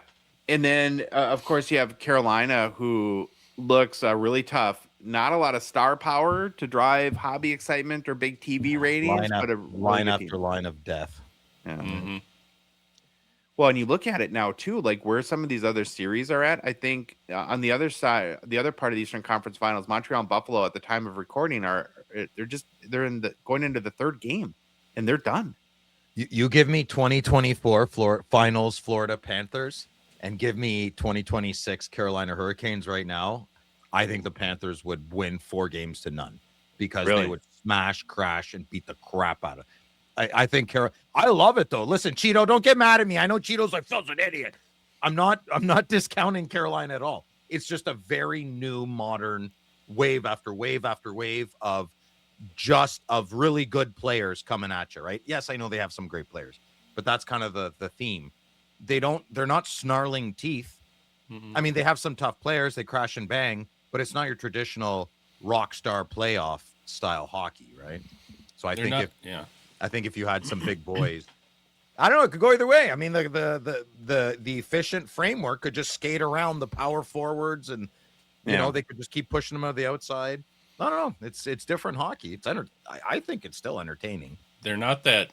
And then of course you have Carolina, who looks really tough. Not a lot of star power to drive hobby excitement or big TV ratings, but a line after line of death. Yeah. Mm-hmm. Well, and you look at it now too, like where some of these other series are at. I think on the other side, the other part of the Eastern Conference Finals, Montreal and Buffalo at the time of recording they're going into the 3rd game, and they're done. You give me 2024 Finals Florida Panthers, and give me 2026 Carolina Hurricanes right now. I think the Panthers would win 4-0 because they would smash, crash, and beat the crap out of. I think I love it though. Listen, Cheeto, don't get mad at me. I know Cheeto's like Phil's an idiot. I'm not discounting Carolina at all. It's just a very new, modern wave after wave after wave of really good players coming at you, right? Yes, I know they have some great players, but that's kind of the theme. They're not snarling teeth. Mm-hmm. I mean, they have some tough players. They crash and bang, but it's not your traditional rock star playoff style hockey, right? So I think if you had some big boys, I don't know, it could go either way. I mean, the efficient framework could just skate around the power forwards, and you know, they could just keep pushing them out of the outside. I don't know. It's different hockey. I think it's still entertaining. They're not that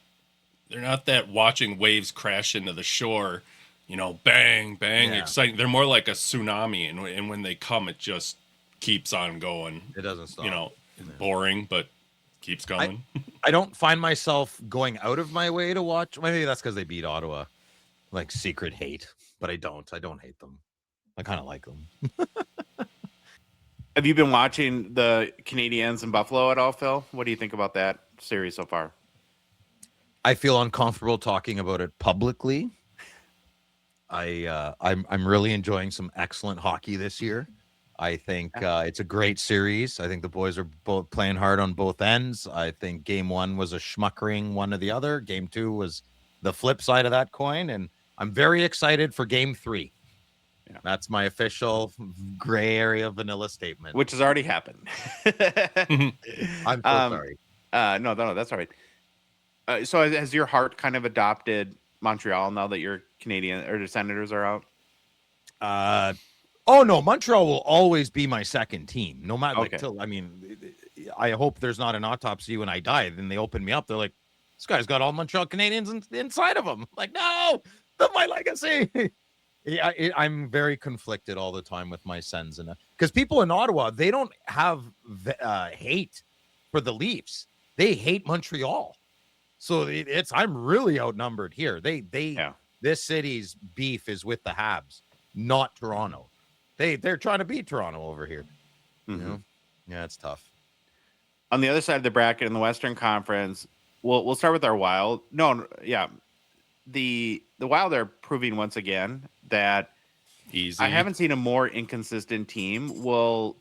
watching waves crash into the shore, bang, bang, exciting. They're more like a tsunami, and when they come, it just keeps on going. It doesn't stop. It's boring, but keeps going. I don't find myself going out of my way to watch. Maybe that's because they beat Ottawa, like secret hate. But I don't hate them. I kind of like them. Have you been watching the Canadiens and Buffalo at all, Phil? What do you think about that series so far? I feel uncomfortable talking about it publicly. I'm really enjoying some excellent hockey this year. I think it's a great series. I think the boys are both playing hard on both ends. I think game 1 was a schmuckering one or the other. Game 2 was the flip side of that coin, and I'm very excited for game 3. Yeah. That's my official gray area vanilla statement, which has already happened. I'm so sorry. No, that's all right. So has your heart kind of adopted Montreal now that your Canadian or the Senators are out? Oh no, Montreal will always be my second team, no matter. I hope there's not an autopsy when I die. Then they open me up. They're like, this guy's got all Montreal Canadiens inside of him. Like, no, that's my legacy. Yeah, I'm very conflicted all the time with my Sens, and because people in Ottawa, they don't have hate for the Leafs. They hate Montreal. So I'm really outnumbered here. This city's beef is with the Habs, not Toronto. They're trying to beat Toronto over here. Mm-hmm. Yeah, it's tough. On the other side of the bracket in the Western Conference, we'll start with our Wild. The Wild are proving once again that easy. I haven't seen a more inconsistent team. Well,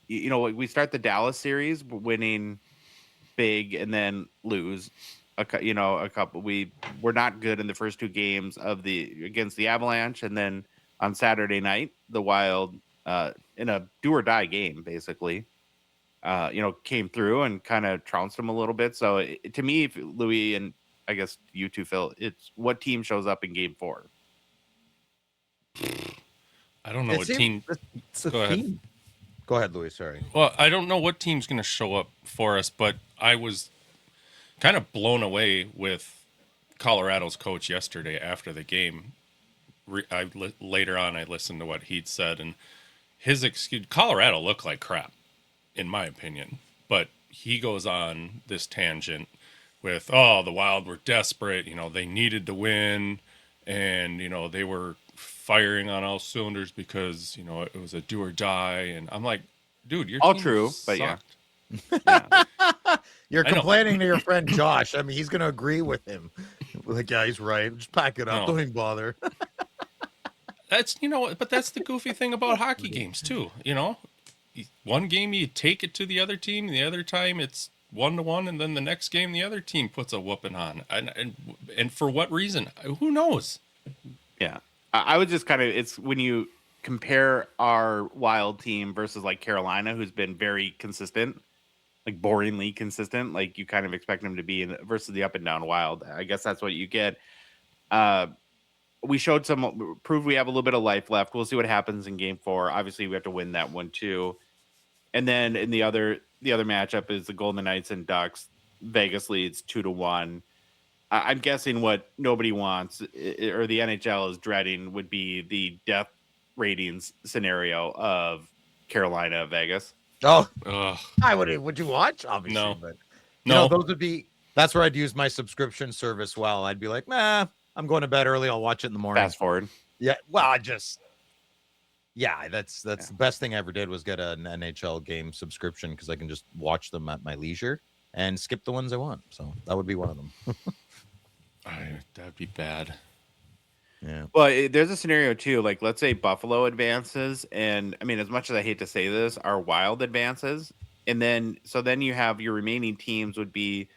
we start the Dallas series winning big and then lose. A couple. We're not good in the first 2 games against the Avalanche, and then on Saturday night, the Wild, in a do or die game, basically, came through and kind of trounced them a little bit. So to me, Louis, and I guess you too, Phil, it's what team shows up in game 4. I don't know what team. Go ahead. Go ahead, Louis. Sorry. Well, I don't know what team's going to show up for us, but I was kind of blown away with Colorado's coach yesterday after the game. Later on, I listened to what he'd said, and his excuse. Colorado looked like crap, in my opinion. But he goes on this tangent with, the Wild were desperate. They needed to win, and they were firing on all cylinders because it was a do or die. And I'm like, dude, your all team true, sucked. but yeah, Yeah. You're I know. complaining to your friend Josh. I mean, he's going to agree with him. Like, yeah, he's right. Just pack it up. No. Don't even bother. That's but that's the goofy thing about hockey games too. One game you take it to the other team, the other time it's 1-1, and then the next game the other team puts a whooping on, and for what reason? Who knows? Yeah. I would just it's when you compare our Wild team versus like Carolina, who's been very consistent, like boringly consistent, like you kind of expect them to be versus the up and down Wild. I guess that's what you get. We showed proved we have a little bit of life left. We'll see what happens in game 4. Obviously, we have to win that one too. And then in the other matchup is the Golden Knights and Ducks. Vegas leads 2-1. I'm guessing what nobody wants or the NHL is dreading would be the death ratings scenario of Carolina Vegas. Oh, Ugh. I would you watch? Obviously, No. but No. those would be. That's where I'd use my subscription service. Well, I'd be like, nah, I'm going to bed early. I'll watch it in the morning. Fast forward. Yeah. Well, that's the best thing I ever did was get an NHL game subscription because I can just watch them at my leisure and skip the ones I want. So that would be one of them. That'd be bad. Yeah. Well, there's a scenario too. Like, let's say Buffalo advances, and I mean, as much as I hate to say this, our Wild advances, and then you have your remaining teams would be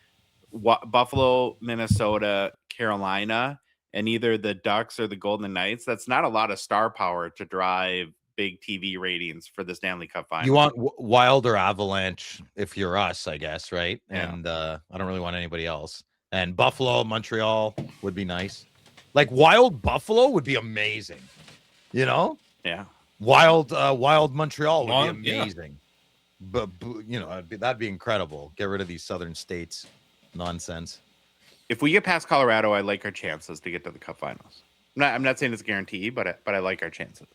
Buffalo, Minnesota, Carolina, and either the Ducks or the Golden Knights. That's not a lot of star power to drive big TV ratings for the Stanley Cup final. You want Wild or Avalanche if you're us, I guess, right? Yeah. And I don't really want anybody else. And Buffalo, Montreal would be nice. Like Wild Buffalo would be amazing. Yeah. Wild Montreal would be Yeah. amazing. But that'd be incredible. Get rid of these southern states nonsense. If we get past Colorado, I like our chances to get to the Cup finals. I'm not saying it's a guarantee, but I like our chances.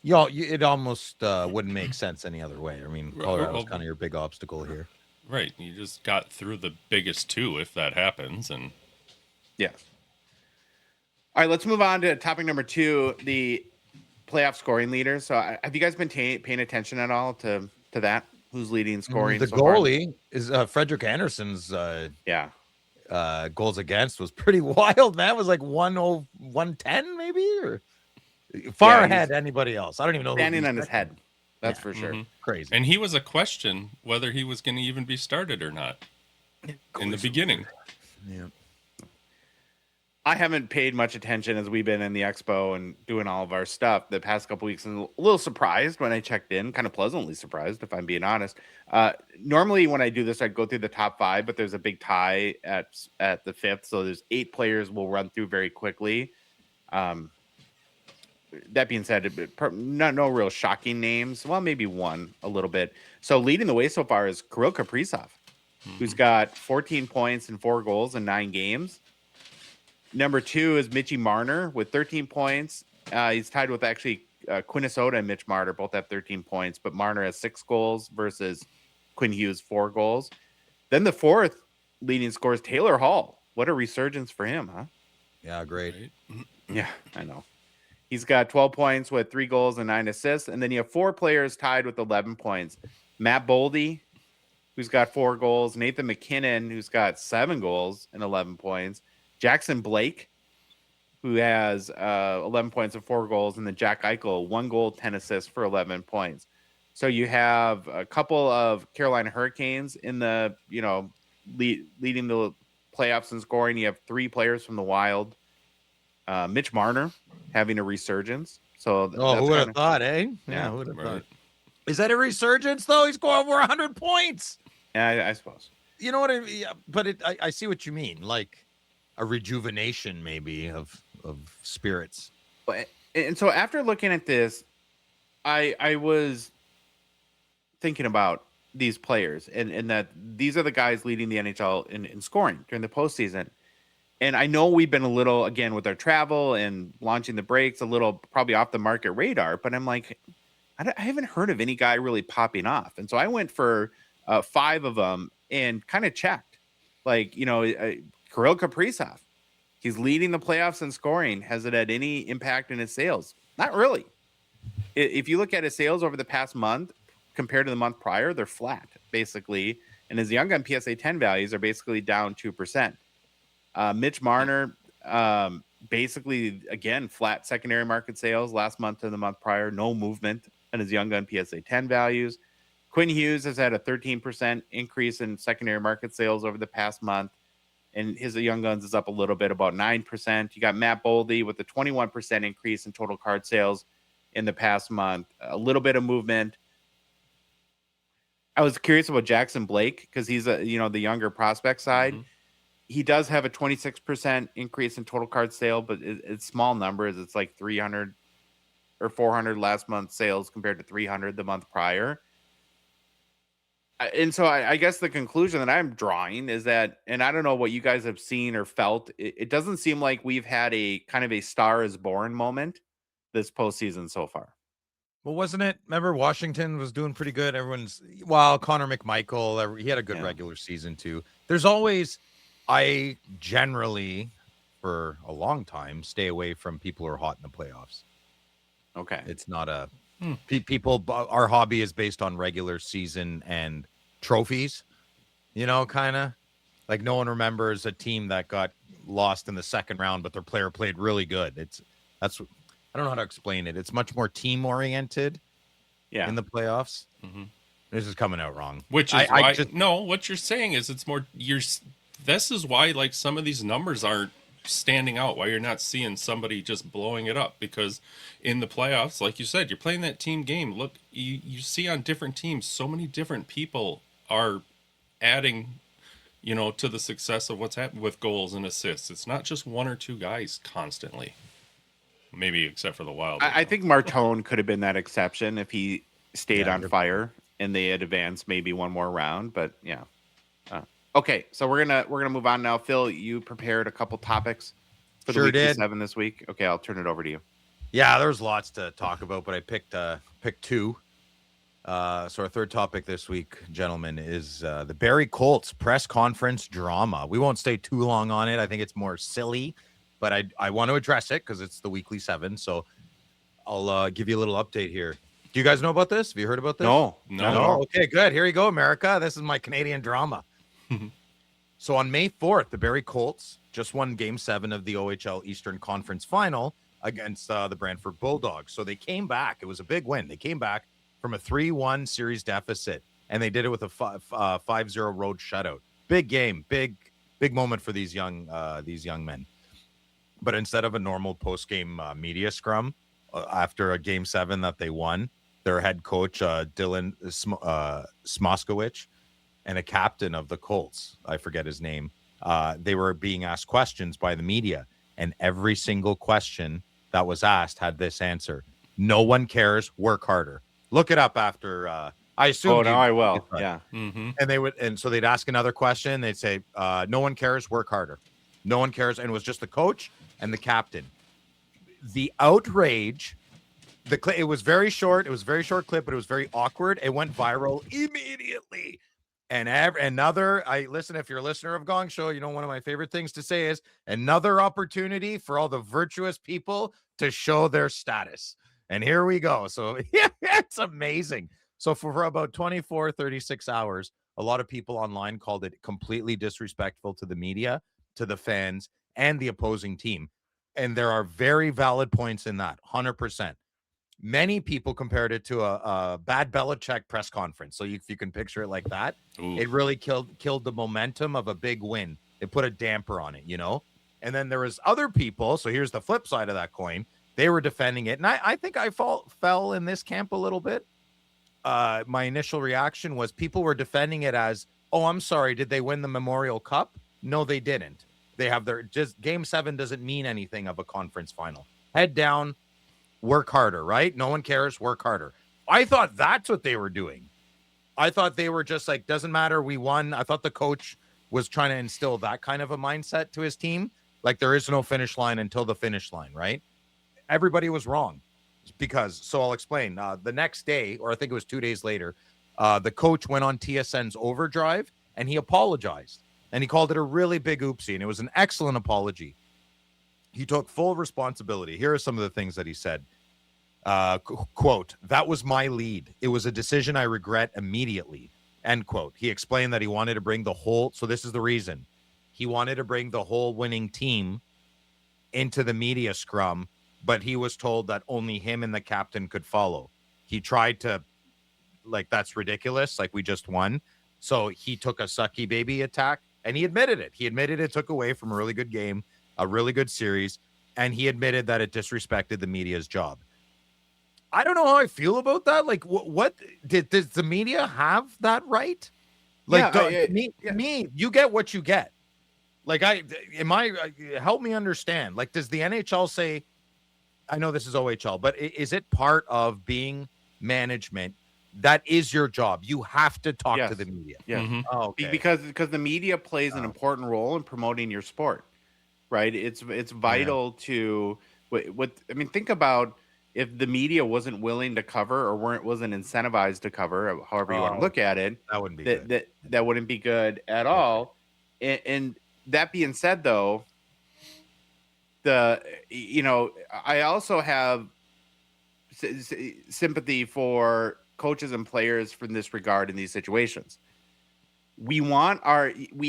It almost wouldn't make sense any other way. I mean, Colorado's kind of your big obstacle here. Right. You just got through the biggest two if that happens. And yeah. All right, let's move on to topic number 2, the playoff scoring leaders. So have you guys been paying attention at all to that? Who's leading scoring? The goalie is Frederick Anderson's goals against was pretty wild, man. It was like 110 maybe, or far ahead anybody else. I don't even know. Standing on his head. That's for sure. Mm-hmm. Crazy. And he was a question whether he was going to even be started or not in the beginning. Yeah. I haven't paid much attention as we've been in the expo and doing all of our stuff the past couple weeks, and a little surprised when I checked in, kind of pleasantly surprised, if I'm being honest. Normally when I do this, I'd go through the top 5, but there's a big tie at the 5th. So there's 8 players we'll run through very quickly. That being said, no real shocking names. Well, maybe one a little bit. So leading the way so far is Kirill Kaprizov, who's got 14 points and 4 goals in 9 games. Number 2 is Mitchie Marner with 13 points. He's tied with actually Quinnesota and Mitch Marner both have 13 points, but Marner has 6 goals versus Quinn Hughes 4 goals. Then the 4th leading scorer is Taylor Hall. What a resurgence for him, huh? Yeah, great. Right? Yeah, I know. He's got 12 points with 3 goals and 9 assists. And then you have 4 players tied with 11 points. Matt Boldy, who's got 4 goals. Nathan McKinnon, who's got 7 goals and 11 points. Jackson Blake, who has 11 points and 4 goals. And then Jack Eichel, 1 goal, 10 assists for 11 points. So you have a couple of Carolina Hurricanes in the, leading the playoffs in scoring. You have 3 players from the Wild. Mitch Marner having a resurgence. So who would have thought, eh? Yeah, who would have right. thought? Is that a resurgence though? He's going over 100 points. Yeah, I suppose. You know what I mean? Yeah, but I see what you mean. Like a rejuvenation maybe of spirits. And so after looking at this, I was thinking about these players and that these are the guys leading the NHL in scoring during the postseason. And I know we've been a little, again, with our travel and launching the breaks, a little probably off the market radar, but I'm like, I haven't heard of any guy really popping off. And so I went for 5 of them and kind of checked. Like, Kirill Kaprizov, he's leading the playoffs in scoring. Has it had any impact in his sales? Not really. If you look at his sales over the past month, compared to the month prior, they're flat, basically. And his young gun PSA 10 values are basically down 2%. Mitch Marner, basically, again, flat secondary market sales last month to the month prior. No movement in his young gun PSA 10 values. Quinn Hughes has had a 13% increase in secondary market sales over the past month. And his young guns is up a little bit, about 9%. You got Matt Boldy with a 21% increase in total card sales in the past month. A little bit of movement. I was curious about Jackson Blake because he's the younger prospect side. Mm-hmm. He does have a 26% increase in total card sale, but it's small numbers. It's like 300 or 400 last month sales compared to 300 the month prior. And so I guess the conclusion that I'm drawing is that, and I don't know what you guys have seen or felt, it doesn't seem like we've had a kind of a Star is Born moment this postseason so far. Well, wasn't it? Remember, Washington was doing pretty good. Connor McMichael, he had a good regular season too. There's always, I generally, for a long time, stay away from people who are hot in the playoffs. Okay. It's not a, people, our hobby is based on regular season and trophies, kind of like no one remembers a team that got lost in the second round, but their player played really good. I don't know how to explain it. It's much more team oriented in the playoffs. Mm-hmm. This is coming out wrong. Which is what you're saying is it's more, this is why like some of these numbers aren't standing out, why you're not seeing somebody just blowing it up, because in the playoffs, like you said, you're playing that team game. Look, you see on different teams, so many different people are adding, to the success of what's happened with goals and assists. It's not just one or two guys constantly. Maybe except for the Wild. I think Martone could have been that exception if he stayed on fire and they had advanced maybe one more round. But yeah. Okay, so we're gonna move on now. Phil, you prepared a couple topics for the weekly 7 this week. Okay, I'll turn it over to you. Yeah, there's lots to talk about, but I picked two. So our third topic this week, gentlemen, is the Barrie Colts press conference drama. We won't stay too long on it. I think it's more silly, but I want to address it because it's the weekly 7. So I'll give you a little update here. Do you guys know about this? Have you heard about this? No. Okay, good. Here you go, America. This is my Canadian drama. So on May 4th, the Barrie Colts just won Game 7 of the OHL Eastern Conference Final against the Brantford Bulldogs. So they came back. It was a big win. They came back from a 3-1 series deficit, and they did it with a 5-0 road shutout. Big game, big moment for these young men. But instead of a normal post-game media scrum after a Game 7 that they won, their head coach, Dylan Smoskowicz, and a captain of the Colts, I forget his name, they were being asked questions by the media, and every single question that was asked had this answer: no one cares, work harder. Look it up after, I assume. Oh, no, I will. Yeah. Mm-hmm. And so they'd ask another question. They'd say, no one cares, work harder. No one cares. And it was just the coach and the captain. The outrage, it was very short. It was a very short clip, but it was very awkward. It went viral immediately. And listen, if you're a listener of Gongshow, one of my favorite things to say is another opportunity for all the virtuous people to show their status. And here we go. So yeah, it's amazing. So for about 36 hours, a lot of people online called it completely disrespectful to the media, to the fans, and the opposing team. And there are very valid points in that, 100%. Many people compared it to a bad Belichick press conference. So if you can picture it like that, It really killed the momentum of a big win. It put a damper on it, And then there was other people. So here's the flip side of that coin. They were defending it. And I think I fell in this camp a little bit. My initial reaction was people were defending it as, oh, I'm sorry, did they win the Memorial Cup? No, they didn't. They have Game 7 doesn't mean anything of a conference final. Head down. Work harder, right? No one cares. Work harder. I thought that's what they were doing. I thought they were just like, doesn't matter, we won. I thought the coach was trying to instill that kind of a mindset to his team. Like there is no finish line until the finish line, right? Everybody was wrong so I'll explain. The next day, or I think it was 2 days later, the coach went on TSN's overdrive and he apologized. And he called it a really big oopsie. And it was an excellent apology. He took full responsibility. Here are some of the things that he said. Quote, "That was my lead. It was a decision I regret immediately." End quote. He explained that he wanted to bring the whole, so this is the reason. He wanted to bring the whole winning team into the media scrum, but he was told that only him and the captain could follow. He tried to, like, that's ridiculous. Like, we just won. So he took a sucky baby attack, and he admitted it. He admitted it took away from a really good game, a really good series, and he admitted that it disrespected the media's job. I don't know how I feel about that. Like, what does the media have that right? Like, me, you get what you get. Like, help me understand. Like, does the NHL say, I know this is OHL, but is it part of being management? That is your job. You have to talk to the media. Yeah. Mm-hmm. Oh, okay. Because the media plays an important role in promoting your sport, right? It's vital to what I mean. Think about if the media wasn't willing to cover or wasn't incentivized to cover, however you want to look at it. That wouldn't be good. That wouldn't be good at all. And that being said, though, I also have sympathy for coaches and players from this regard in these situations. We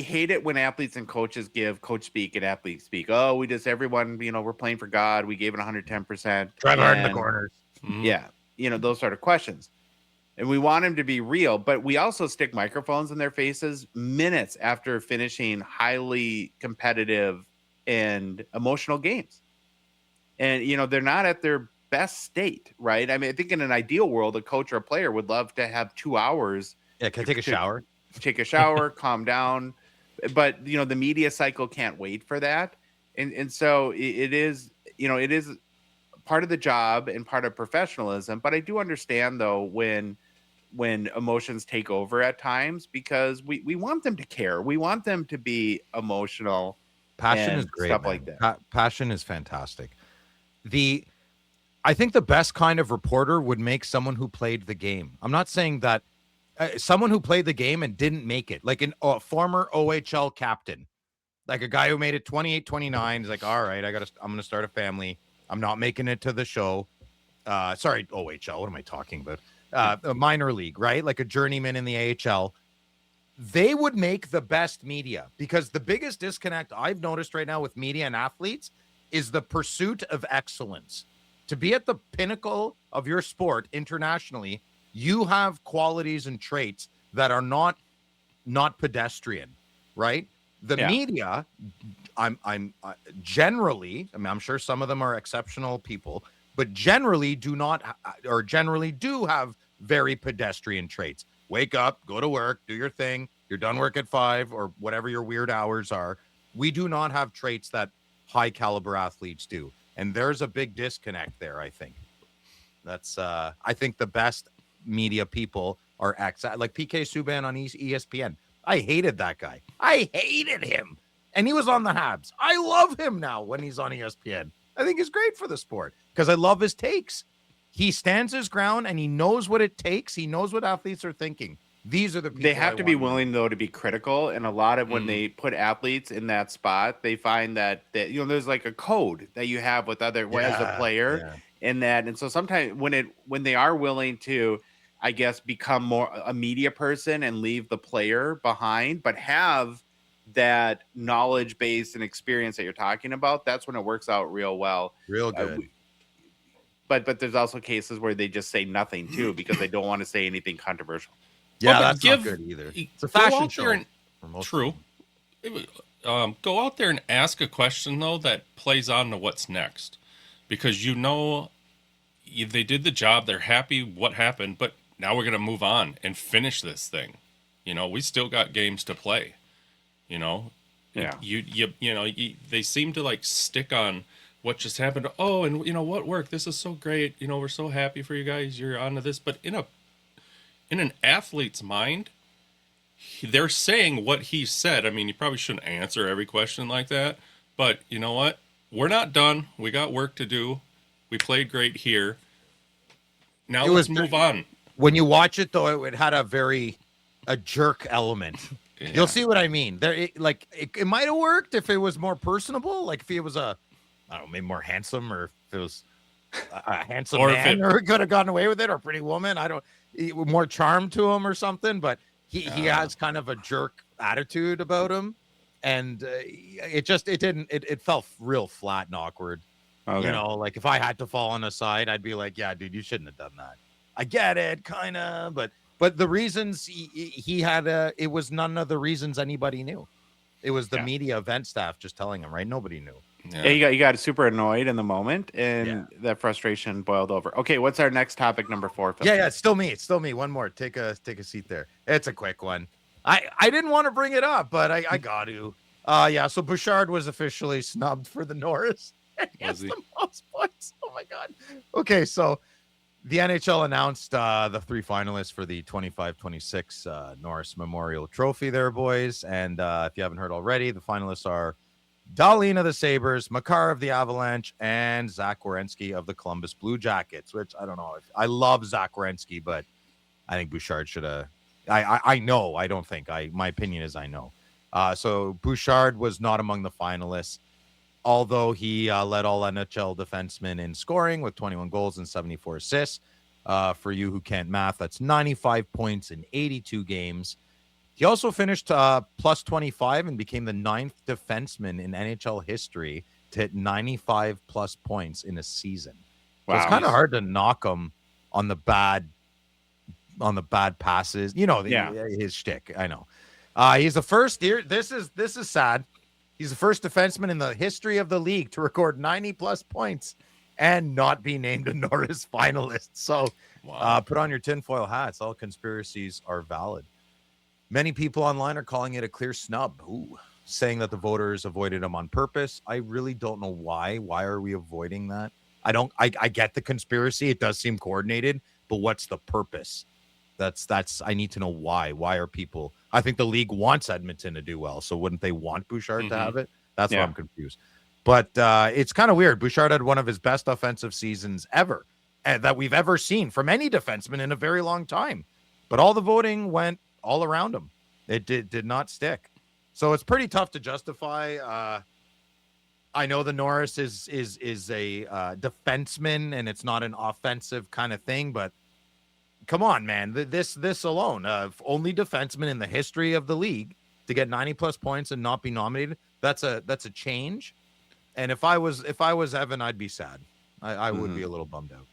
hate it when athletes and coaches give coach speak and athlete speak. Oh, everyone, we're playing for God. We gave it 110%. Drive hard in the corners. Mm-hmm. Yeah. Those sort of questions. And we want them to be real, but we also stick microphones in their faces minutes after finishing highly competitive and emotional games. And, they're not at their best state, right? I mean, I think in an ideal world, a coach or a player would love to have 2 hours. Yeah, can I take a shower? Take a shower, calm down. But, the media cycle can't wait for that. And so it is part of the job and part of professionalism. But I do understand, though, when emotions take over at times, because we want them to care. We want them to be emotional. Passion is great. Stuff like that. Passion is fantastic. I think the best kind of reporter would make someone who played the game. I'm not saying that someone who played the game and didn't make it, like a former OHL captain, like a guy who made it 28, 29. He's like, all right, I'm going to start a family. I'm not making it to the show. Sorry, OHL. What am I talking about? A minor league, right? Like a journeyman in the AHL. They would make the best media, because the biggest disconnect I've noticed right now with media and athletes is the pursuit of excellence. To be at the pinnacle of your sport internationally, you have qualities and traits that are not pedestrian, right? The media, I'm generally, I mean, I'm sure some of them are exceptional people, but generally do have very pedestrian traits. Wake up, go to work, do your thing. You're done work at 5 or whatever your weird hours are. We do not have traits that high caliber athletes do. And there's a big disconnect there, I think. That's I think the best media people are like PK Subban on ESPN. I hated that guy. I hated him. And he was on the Habs. I love him now when he's on ESPN. I think he's great for the sport because I love his takes. He stands his ground and he knows what it takes. He knows what athletes are thinking. These are the people they have to be willing, though, to be critical. And a lot of when they put athletes in that spot, they find that there's like a code that you have with as a player in that. And so sometimes when they are willing to, I guess, become more a media person and leave the player behind, but have that knowledge base and experience that you're talking about, that's when it works out real well. Real good. But there's also cases where they just say nothing too because they don't want to say anything controversial. Yeah, that's not good either. It's a fashion show. True. Go out there and ask a question, though, that plays on to what's next. Because they did the job, they're happy what happened, but now we're going to move on and finish this thing. We still got games to play. Yeah. They seem to like stick on what just happened. Oh, and what worked? This is so great. We're so happy for you guys. You're on to this. But in an athlete's mind, they're saying what he said. I mean, you probably shouldn't answer every question like that. But you know what? We're not done. We got work to do. We played great here. Now let's move on. When you watch it, though, it had a jerk element. Yeah. You'll see what I mean. It might have worked if it was more personable. Like if he was maybe more handsome, or if it was a handsome Or man or could have gotten away with it, or pretty woman. I don't, more charm to him or something, but he has kind of a jerk attitude about him. And it felt real flat and awkward. Okay. You know, like if I had to fall on the side, I'd be like, yeah, dude, you shouldn't have done that. I get it, kind of, but the reasons he had, it was none of the reasons anybody knew. It was the media event staff just telling him, right? Nobody knew. Yeah, you got super annoyed in the moment, and that frustration boiled over. Okay, what's our next topic, number 4? Phil? Yeah, it's still me. One more. Take a seat there. It's a quick one. I didn't want to bring it up, but I got to. So Bouchard was officially snubbed for the Norris. He has the most points. Oh my God. Okay, so the NHL announced the 3 finalists for the 25-26 Norris Memorial Trophy there, boys. And if you haven't heard already, the finalists are Dahlin of the Sabres, Makar of the Avalanche, and Zach Werenski of the Columbus Blue Jackets, which I don't know. I love Zach Werenski, but I think Bouchard should have. I know. I don't think. My opinion is I know. So Bouchard was not among the finalists, although he led all NHL defensemen in scoring with 21 goals and 74 assists. For you who can't math, that's 95 points in 82 games. He also finished plus 25 and became the 9th defenseman in NHL history to hit 95 plus points in a season. Wow. So it's kind of hard to knock him on the bad passes. You know, his shtick. I know. He's the first year. This is sad. He's the first defenseman in the history of the league to record 90 plus points and not be named a Norris finalist. So put on your tinfoil hats. All conspiracies are valid. Many people online are calling it a clear snub, saying that the voters avoided him on purpose. I really don't know why. Why are we avoiding that? I get the conspiracy. It does seem coordinated, but what's the purpose? I need to know why. Why are people? I think the league wants Edmonton to do well, so wouldn't they want Bouchard to have it? That's why I'm confused. But it's kind of weird. Bouchard had one of his best offensive seasons ever that we've ever seen from any defenseman in a very long time. But all the voting went all around him. It did not stick. So it's pretty tough to justify. I know the Norris is a defenseman and it's not an offensive kind of thing, but come on, man. This alone, only defenseman in the history of the league to get 90 plus points and not be nominated. That's a change. And if I was Evan, I'd be sad. I would be a little bummed out.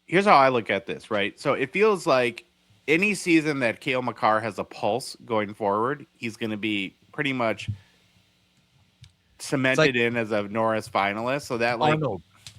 Here's how I look at this, right? So it feels like any season that Cale Makar has a pulse going forward, he's going to be pretty much cemented in as a Norris finalist. So that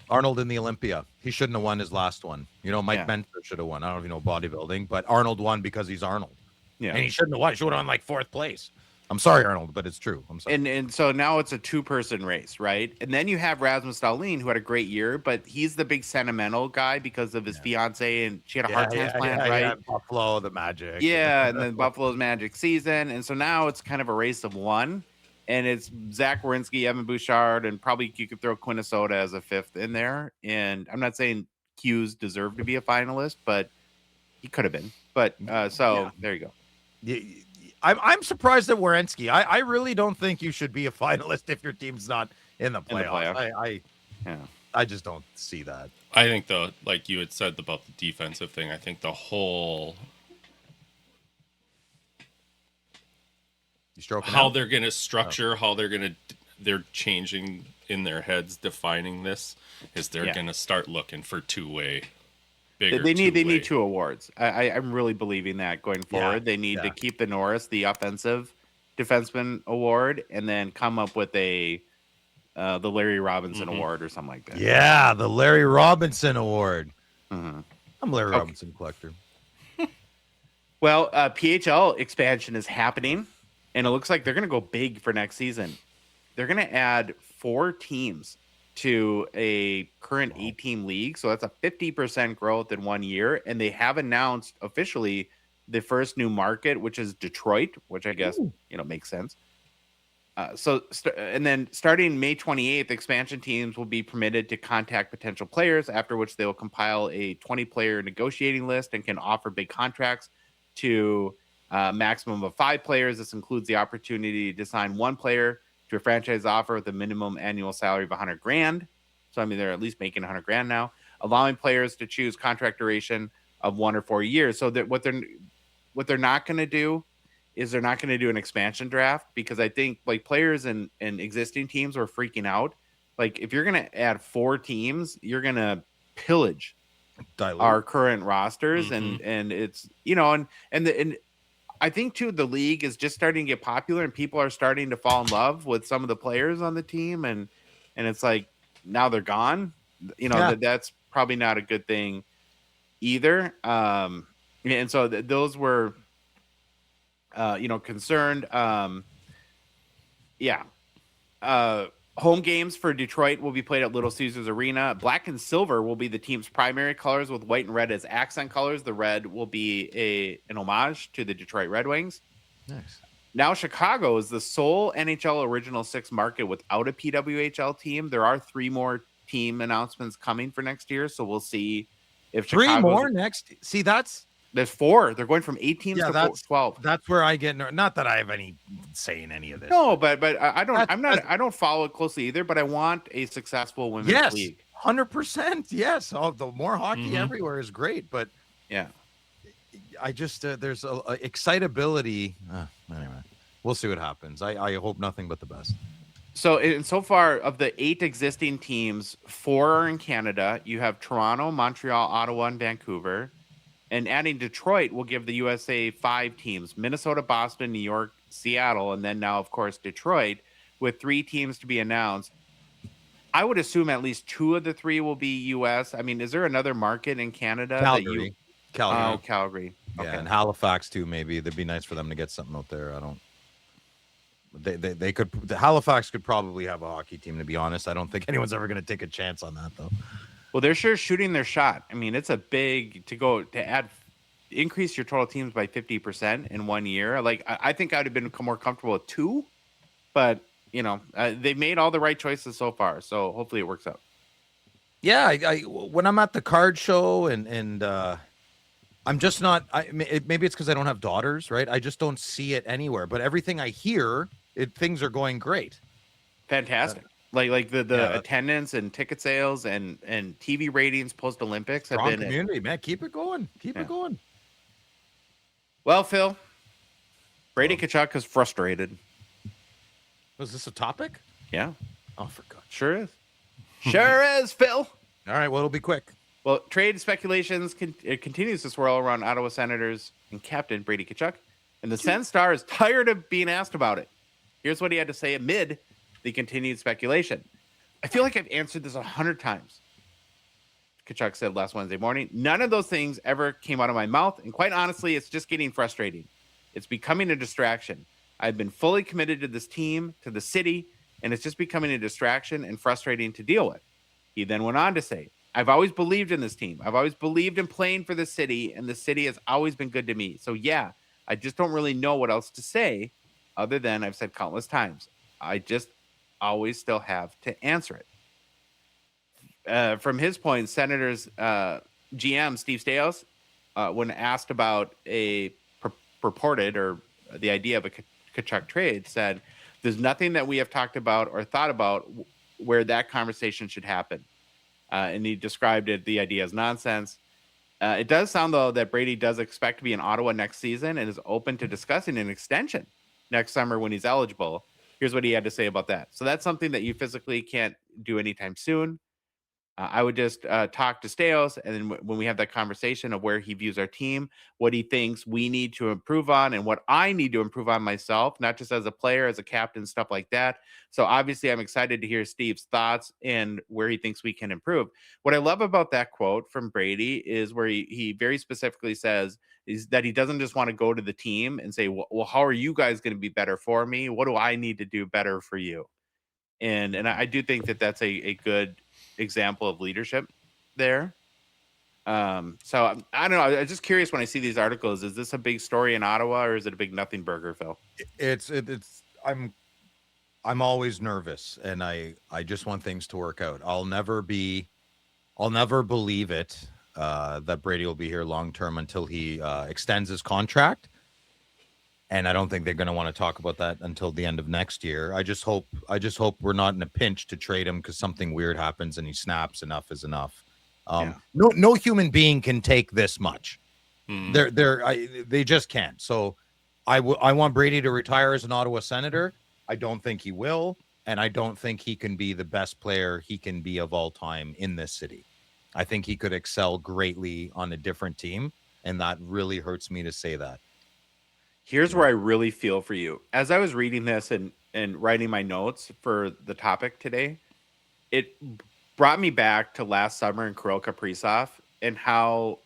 Arnold in the Olympia. He shouldn't have won his last one. You know, Mike Mentor should have won. I don't know if you know bodybuilding, but Arnold won because he's Arnold. Yeah. And he shouldn't have won. He should have won like 4th place. I'm sorry, Arnold, but it's true. I'm sorry. And so now it's a 2-person race, right? And then you have Rasmus Dahlin, who had a great year, but he's the big sentimental guy because of his fiance, and she had a heart transplant, right? Yeah, Buffalo, the Magic. Yeah, and then Buffalo's Magic season. And so now it's kind of a race of one. And it's Zach Werenski, Evan Bouchard, and probably you could throw Quinnesota as a 5th in there. And I'm not saying Hughes deserved to be a finalist, but he could have been. But there you go. I'm surprised at Werenski. I really don't think you should be a finalist if your team's not in the playoffs. I just don't see that. I think like you had said about the defensive thing, I think the whole how they're going to structure, how they're changing in their heads, defining this is they're going to start looking for two-way. They need 2 awards. I'm really believing that going forward. They need to keep the Norris, the offensive defenseman award, and then come up with the Larry Robinson award or something like that. Yeah, the Larry Robinson award. I'm Larry Robinson collector. Well, PHL expansion is happening, and it looks like they're going to go big for next season. They're going to add 4 teams to a current 8-team league. So that's a 50% growth in 1 year. And they have announced officially the first new market, which is Detroit, which I guess, makes sense. And then starting May 28th, expansion teams will be permitted to contact potential players, after which they will compile a 20-player negotiating list and can offer big contracts to a maximum of 5 players. This includes the opportunity to sign 1 player to a franchise offer with a minimum annual salary of $100,000. So, I mean, they're at least making $100,000 now, allowing players to choose contract duration of 1 or 4 years. So that what they're not going to do is they're not going to do an expansion draft, because I think like players and existing teams were freaking out. Like if you're going to add 4 teams, you're going to pillage our current rosters. And it's, and I think too, the league is just starting to get popular and people are starting to fall in love with some of the players on the team. And it's like, now they're gone, that's probably not a good thing either. And so those were, concerned. Home games for Detroit will be played at Little Caesars Arena. Black and silver will be the team's primary colors, with white and red as accent colors. The red will be an homage to the Detroit Red Wings. Nice. Now Chicago is the sole NHL Original Six market without a PWHL team. There are 3 more team announcements coming for next year, so we'll see if 3 more next. See, there's 4. They're going from 8 teams to 12. That's where I get not that I have any say in any of this. No, but I don't. I don't follow it closely either. But I want a successful women's league. 100%. Yes. The more hockey everywhere is great. But yeah, I just there's a excitability. Anyway, we'll see what happens. I hope nothing but the best. So far, of the 8 existing teams, 4 are in Canada. You have Toronto, Montreal, Ottawa, and Vancouver. And adding Detroit will give the USA 5 teams: Minnesota, Boston, New York, Seattle, and then now, of course, Detroit, with 3 teams to be announced. I would assume at least 2 of the 3 will be US. I mean, is there another market in Canada? Calgary. Oh, Calgary. Okay. Yeah, and Halifax too, maybe. It'd be nice for them to get something out there. They could. Halifax could probably have a hockey team, to be honest. I don't think anyone's ever going to take a chance on that, though. Well, they're sure shooting their shot. I mean, it's a big increase your total teams by 50% in 1 year. Like, I think I'd have been more comfortable with 2, but they've made all the right choices so far. So hopefully it works out. Yeah, I when I'm at the card show and I'm just not. Maybe it's because I don't have daughters, right? I just don't see it anywhere. But everything I hear, things are going great. Fantastic. Like the attendance and ticket sales and TV ratings post Olympics have been community, man. Keep it going. Keep it going. Well, Phil, Brady Tkachuk is frustrated. Was this a topic? Yeah. Oh, for God. Sure is. Sure is, Phil. All right. Well, it'll be quick. Well, trade speculations continues to swirl around Ottawa Senators and captain Brady Tkachuk, and the Sen Star is tired of being asked about it. Here's what he had to say amid the continued speculation. I feel like I've answered this 100 times. Tkachuk said last Wednesday morning. None of those things ever came out of my mouth, and quite honestly, it's just getting frustrating. It's becoming a distraction. I've been fully committed to this team, to the city, and it's just becoming a distraction and frustrating to deal with. He then went on to say, I've always believed in this team. I've always believed in playing for the city, and the city has always been good to me. So yeah, I just don't really know what else to say other than I've said countless times. I just always still have to answer it. From his point, Senators GM Steve Staios, when asked about a purported or the idea of a Tkachuk trade, said, there's nothing that we have talked about or thought about where that conversation should happen. And he described the idea as nonsense. It does sound, though, that Brady does expect to be in Ottawa next season and is open to discussing an extension next summer when he's eligible. Here's what he had to say about that. So that's something that you physically can't do anytime soon. I would just talk to Staios, and then when we have that conversation of where he views our team, what he thinks we need to improve on, and what I need to improve on myself, not just as a player, as a captain, stuff like that. So obviously, I'm excited to hear Steve's thoughts and where he thinks we can improve. What I love about that quote from Brady is where he very specifically says is that he doesn't just want to go to the team and say, well, how are you guys going to be better for me? What do I need to do better for you? And I do think that that's a good example of leadership there. So I don't know. I'm just curious when I see these articles, is this a big story in Ottawa or is it a big nothing burger, Phil? I'm always nervous, and I just want things to work out. I'll never believe it that Brady will be here long term until he extends his contract. And I don't think they're going to want to talk about that until the end of next year. I just hope we're not in a pinch to trade him because something weird happens and he snaps. Enough is enough. No human being can take this much. They just can't. So I want Brady to retire as an Ottawa Senator. I don't think he will, and I don't think he can be the best player he can be of all time in this city. I think he could excel greatly on a different team, and that really hurts me to say that. Here's where I really feel for you. As I was reading this and writing my notes for the topic today, it brought me back to last summer in Kirill Kaprizov and how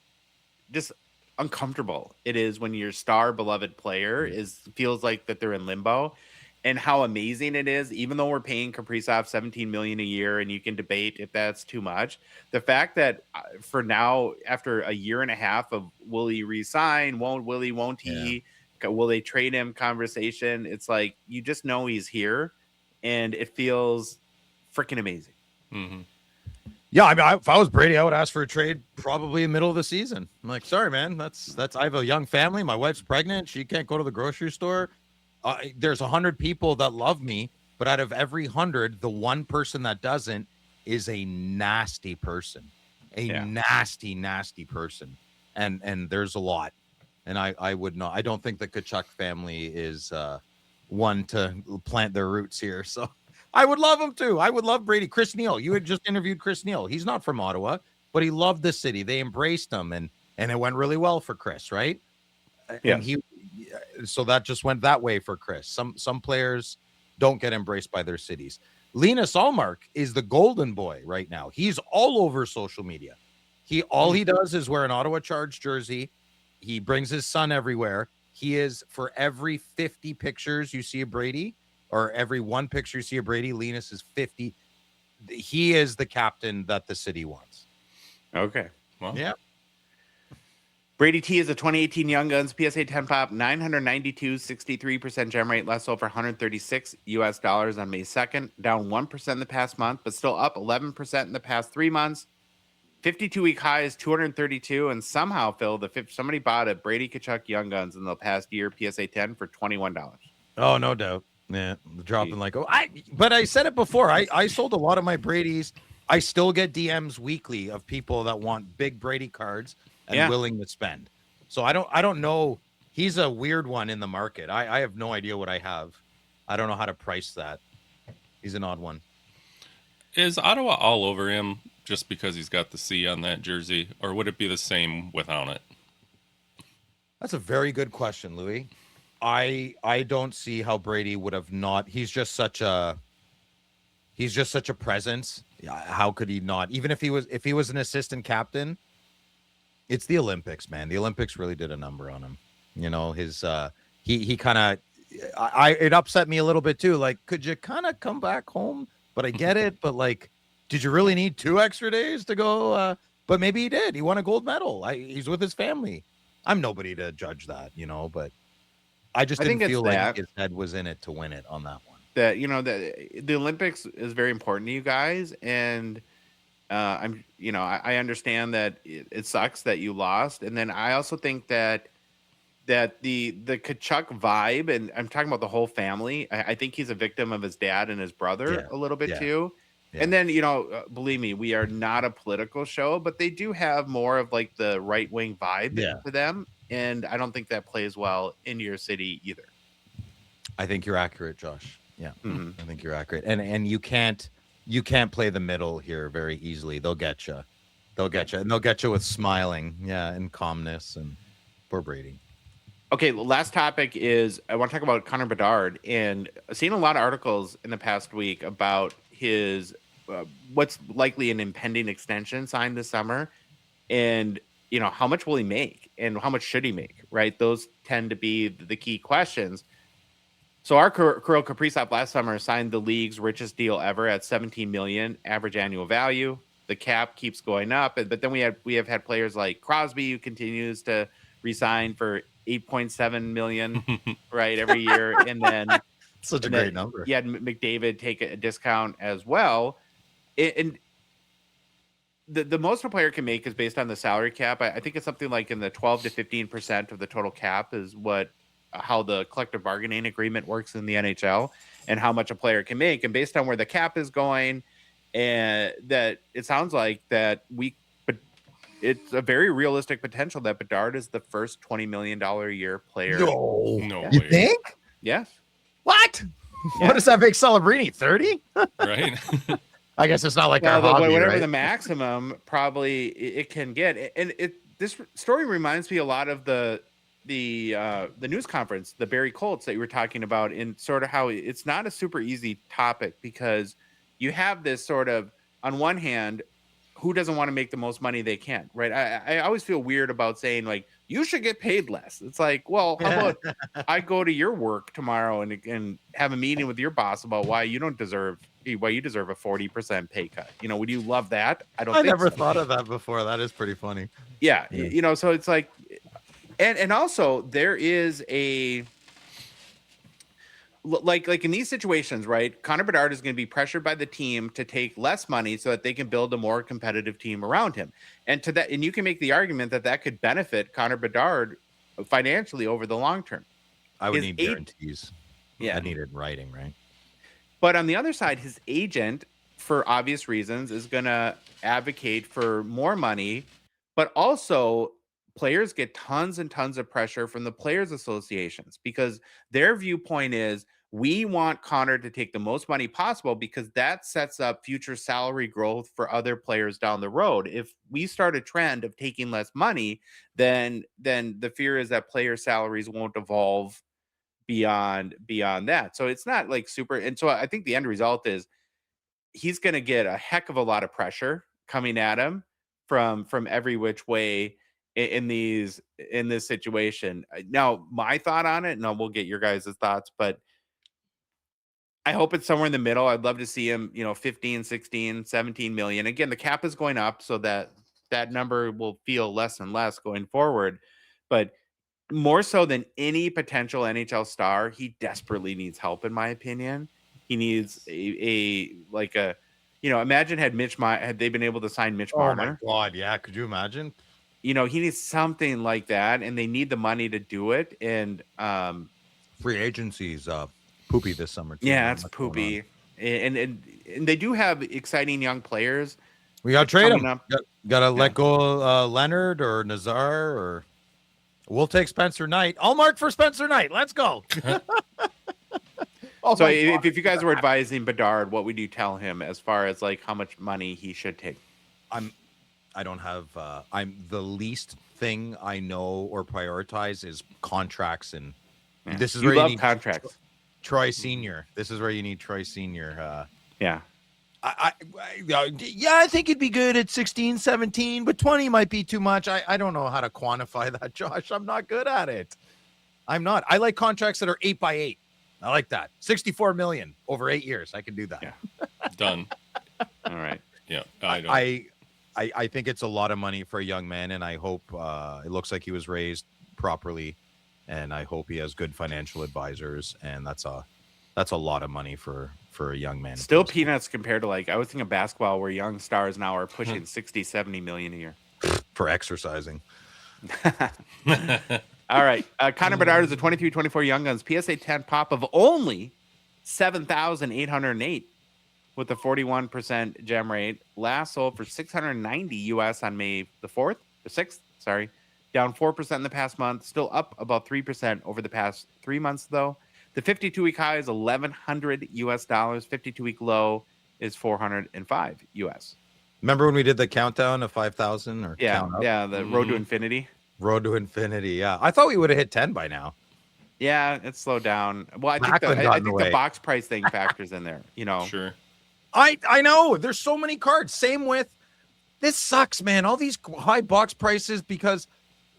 just uncomfortable it is when your star beloved player feels like that they're in limbo, and how amazing it is, even though we're paying Kaprizov $17 million a year, and you can debate if that's too much. The fact that for now, after a year and a half of will he resign, won't he? Will they trade him conversation? It's like, you just know he's here, and it feels freaking amazing. Mm-hmm. Yeah, I mean, if I was Brady, I would ask for a trade probably in the middle of the season. I'm like, sorry, man, that's. I have a young family. My wife's pregnant. She can't go to the grocery store. There's 100 people that love me, but out of every 100, the one person that doesn't is a nasty person, nasty person, and there's a lot. And I would not. I don't think the Tkachuk family is one to plant their roots here. So I would love him too. I would love Brady. Chris Neal. You had just interviewed Chris Neal. He's not from Ottawa, but he loved the city. They embraced him, and it went really well for Chris, right? Yeah. And so that just went that way for Chris. Some players don't get embraced by their cities. Linus Ullmark is the golden boy right now. He's all over social media. All he does is wear an Ottawa Charged jersey. He brings his son everywhere. He is, for every 50 pictures you see of Brady, or every one picture you see of Brady, Linus is 50. He is the captain that the city wants. Okay. Well, yeah. Brady T is a 2018 Young Guns PSA 10 pop, 992, 63% gem rate, less over $136 US on May 2nd, down 1% in the past month, but still up 11% in the past 3 months. 52-week high is 232, and somehow, Phil, somebody bought a Brady Tkachuk Young Guns in the past year PSA 10 for $21. Oh, no doubt. Yeah, dropping like, but I said it before. I sold a lot of my Brady's. I still get DMs weekly of people that want big Brady cards and willing to spend. So I don't know. He's a weird one in the market. I have no idea what I have. I don't know how to price that. He's an odd one. Is Ottawa all over him just because he's got the C on that jersey, or would it be the same without it? That's a very good question, Louis. I don't see how Brady would have not. He's just such a presence. How could he not? Even if he was an assistant captain, it's the Olympics, man. The Olympics really did a number on him. You know, his he kind of it upset me a little bit too. Like, could you kind of come back home? But I get it. But like, did you really need 2 extra days to go? But maybe he did. He won a gold medal. He's with his family. I'm nobody to judge that, you know, but I didn't feel like his head was in it to win it on that one. That, you know, the Olympics is very important to you guys, and I understand that it sucks that you lost, and then I also think that the Tkachuk vibe, and I'm talking about the whole family. I think he's a victim of his dad and his brother a little bit too. Yeah. And then, believe me, we are not a political show, but they do have more of like the right wing vibe to them. And I don't think that plays well in your city either. I think you're accurate, Josh. Yeah, I think you're accurate. And you can't play the middle here very easily. They'll get you. And they'll get you with smiling. Yeah. And calmness, and poor Brady. Okay. Last topic is I want to talk about Connor Bedard, and I've seen a lot of articles in the past week about his what's likely an impending extension signed this summer, and how much will he make and how much should he make, right? Those tend to be the key questions. So our Kirill Kaprizov last summer signed the league's richest deal ever at $17 million average annual value. The cap keeps going up, but then we have had players like Crosby, who continues to resign for $8.7 million right every year, and then such a great number. You had McDavid take a discount as well. And the most a player can make is based on the salary cap. I think it's something like in the 12 to 15% of the total cap is what how the collective bargaining agreement works in the NHL and how much a player can make. And based on where the cap is going, and that it sounds like that but it's a very realistic potential that Bouchard is the first $20 million a year player. No way. You think? Yes. What? Yeah. What does that make Celebrini? 30? Right. I guess it's not like Well, our hobby, whatever right? the maximum probably it can get. And this story reminds me a lot of the news conference, the Barry Colts that you were talking about, in sort of how it's not a super easy topic, because you have this sort of, on one hand, who doesn't want to make the most money they can, right? I always feel weird about saying, like, you should get paid less. It's like, well, how about I go to your work tomorrow and have a meeting with your boss about why you deserve a 40% pay cut. Would you love that? I never thought of that before. That is pretty funny. Yeah. So it's like, and also there is a, like in these situations, right? Connor Bedard is going to be pressured by the team to take less money so that they can build a more competitive team around him. And you can make the argument that could benefit Connor Bedard financially over the long term. I would need guarantees. Yeah. I need it in writing, right? But on the other side, his agent, for obvious reasons, is going to advocate for more money, but also players get tons and tons of pressure from the players' associations, because their viewpoint is, we want Connor to take the most money possible because that sets up future salary growth for other players down the road. If we start a trend of taking less money, then the fear is that player salaries won't evolve beyond that. So it's not like super. And so I think the end result is he's going to get a heck of a lot of pressure coming at him from every which way in this situation. Now, my thought on it, and we'll get your guys' thoughts, but I hope it's somewhere in the middle. I'd love to see him, 15, 16, 17 million. Again, the cap is going up, so that number will feel less and less going forward. But more so than any potential NHL star, he desperately needs help, in my opinion. He needs imagine had they been able to sign Mitch Marner. Oh my God, yeah. Could you imagine? He needs something like that, and they need the money to do it. And free agency's poopy this summer too. Yeah, it's poopy. And they do have exciting young players. We got to trade them. Got to let go Leonard or Nazar, or we'll take Spencer Knight. I'll mark for Spencer Knight. Let's go. So if you guys were advising Bedard, what would you tell him as far as like how much money he should take? I don't have. I'm the least thing I know or prioritize is contracts, and this is where you need contracts. Troy Senior. This is where you need Troy Senior. Yeah. I think it'd be good at 16, 17, but 20 might be too much. I don't know how to quantify that, Josh. I'm not good at it. I'm not. I like contracts that are 8x8. I like that. 64 million over 8 years. I can do that. Yeah. Done. All right. Yeah. I think it's a lot of money for a young man, and I hope it looks like he was raised properly, and I hope he has good financial advisors, and that's a lot of money for a young man. Still peanuts compared to, like, I was thinking basketball where young stars now are pushing 60, 70 million a year. For exercising. All right. Connor Bedard is a 23-24 Young Guns PSA 10 pop of only 7,808 with a 41% gem rate. Last sold for $690 US on May the 6th. Sorry. Down 4% in the past month. Still up about 3% over the past 3 months, though. The 52-week high is $1,100 US. 52-week low is $405 US. Remember when we did the countdown of 5,000? Or the Road to Infinity. Road to Infinity, yeah. I thought we would have hit 10 by now. Yeah, it's slowed down. Well, I think the box price thing factors in there, Sure. I know. There's so many cards. Same with, this sucks, man. All these high box prices, because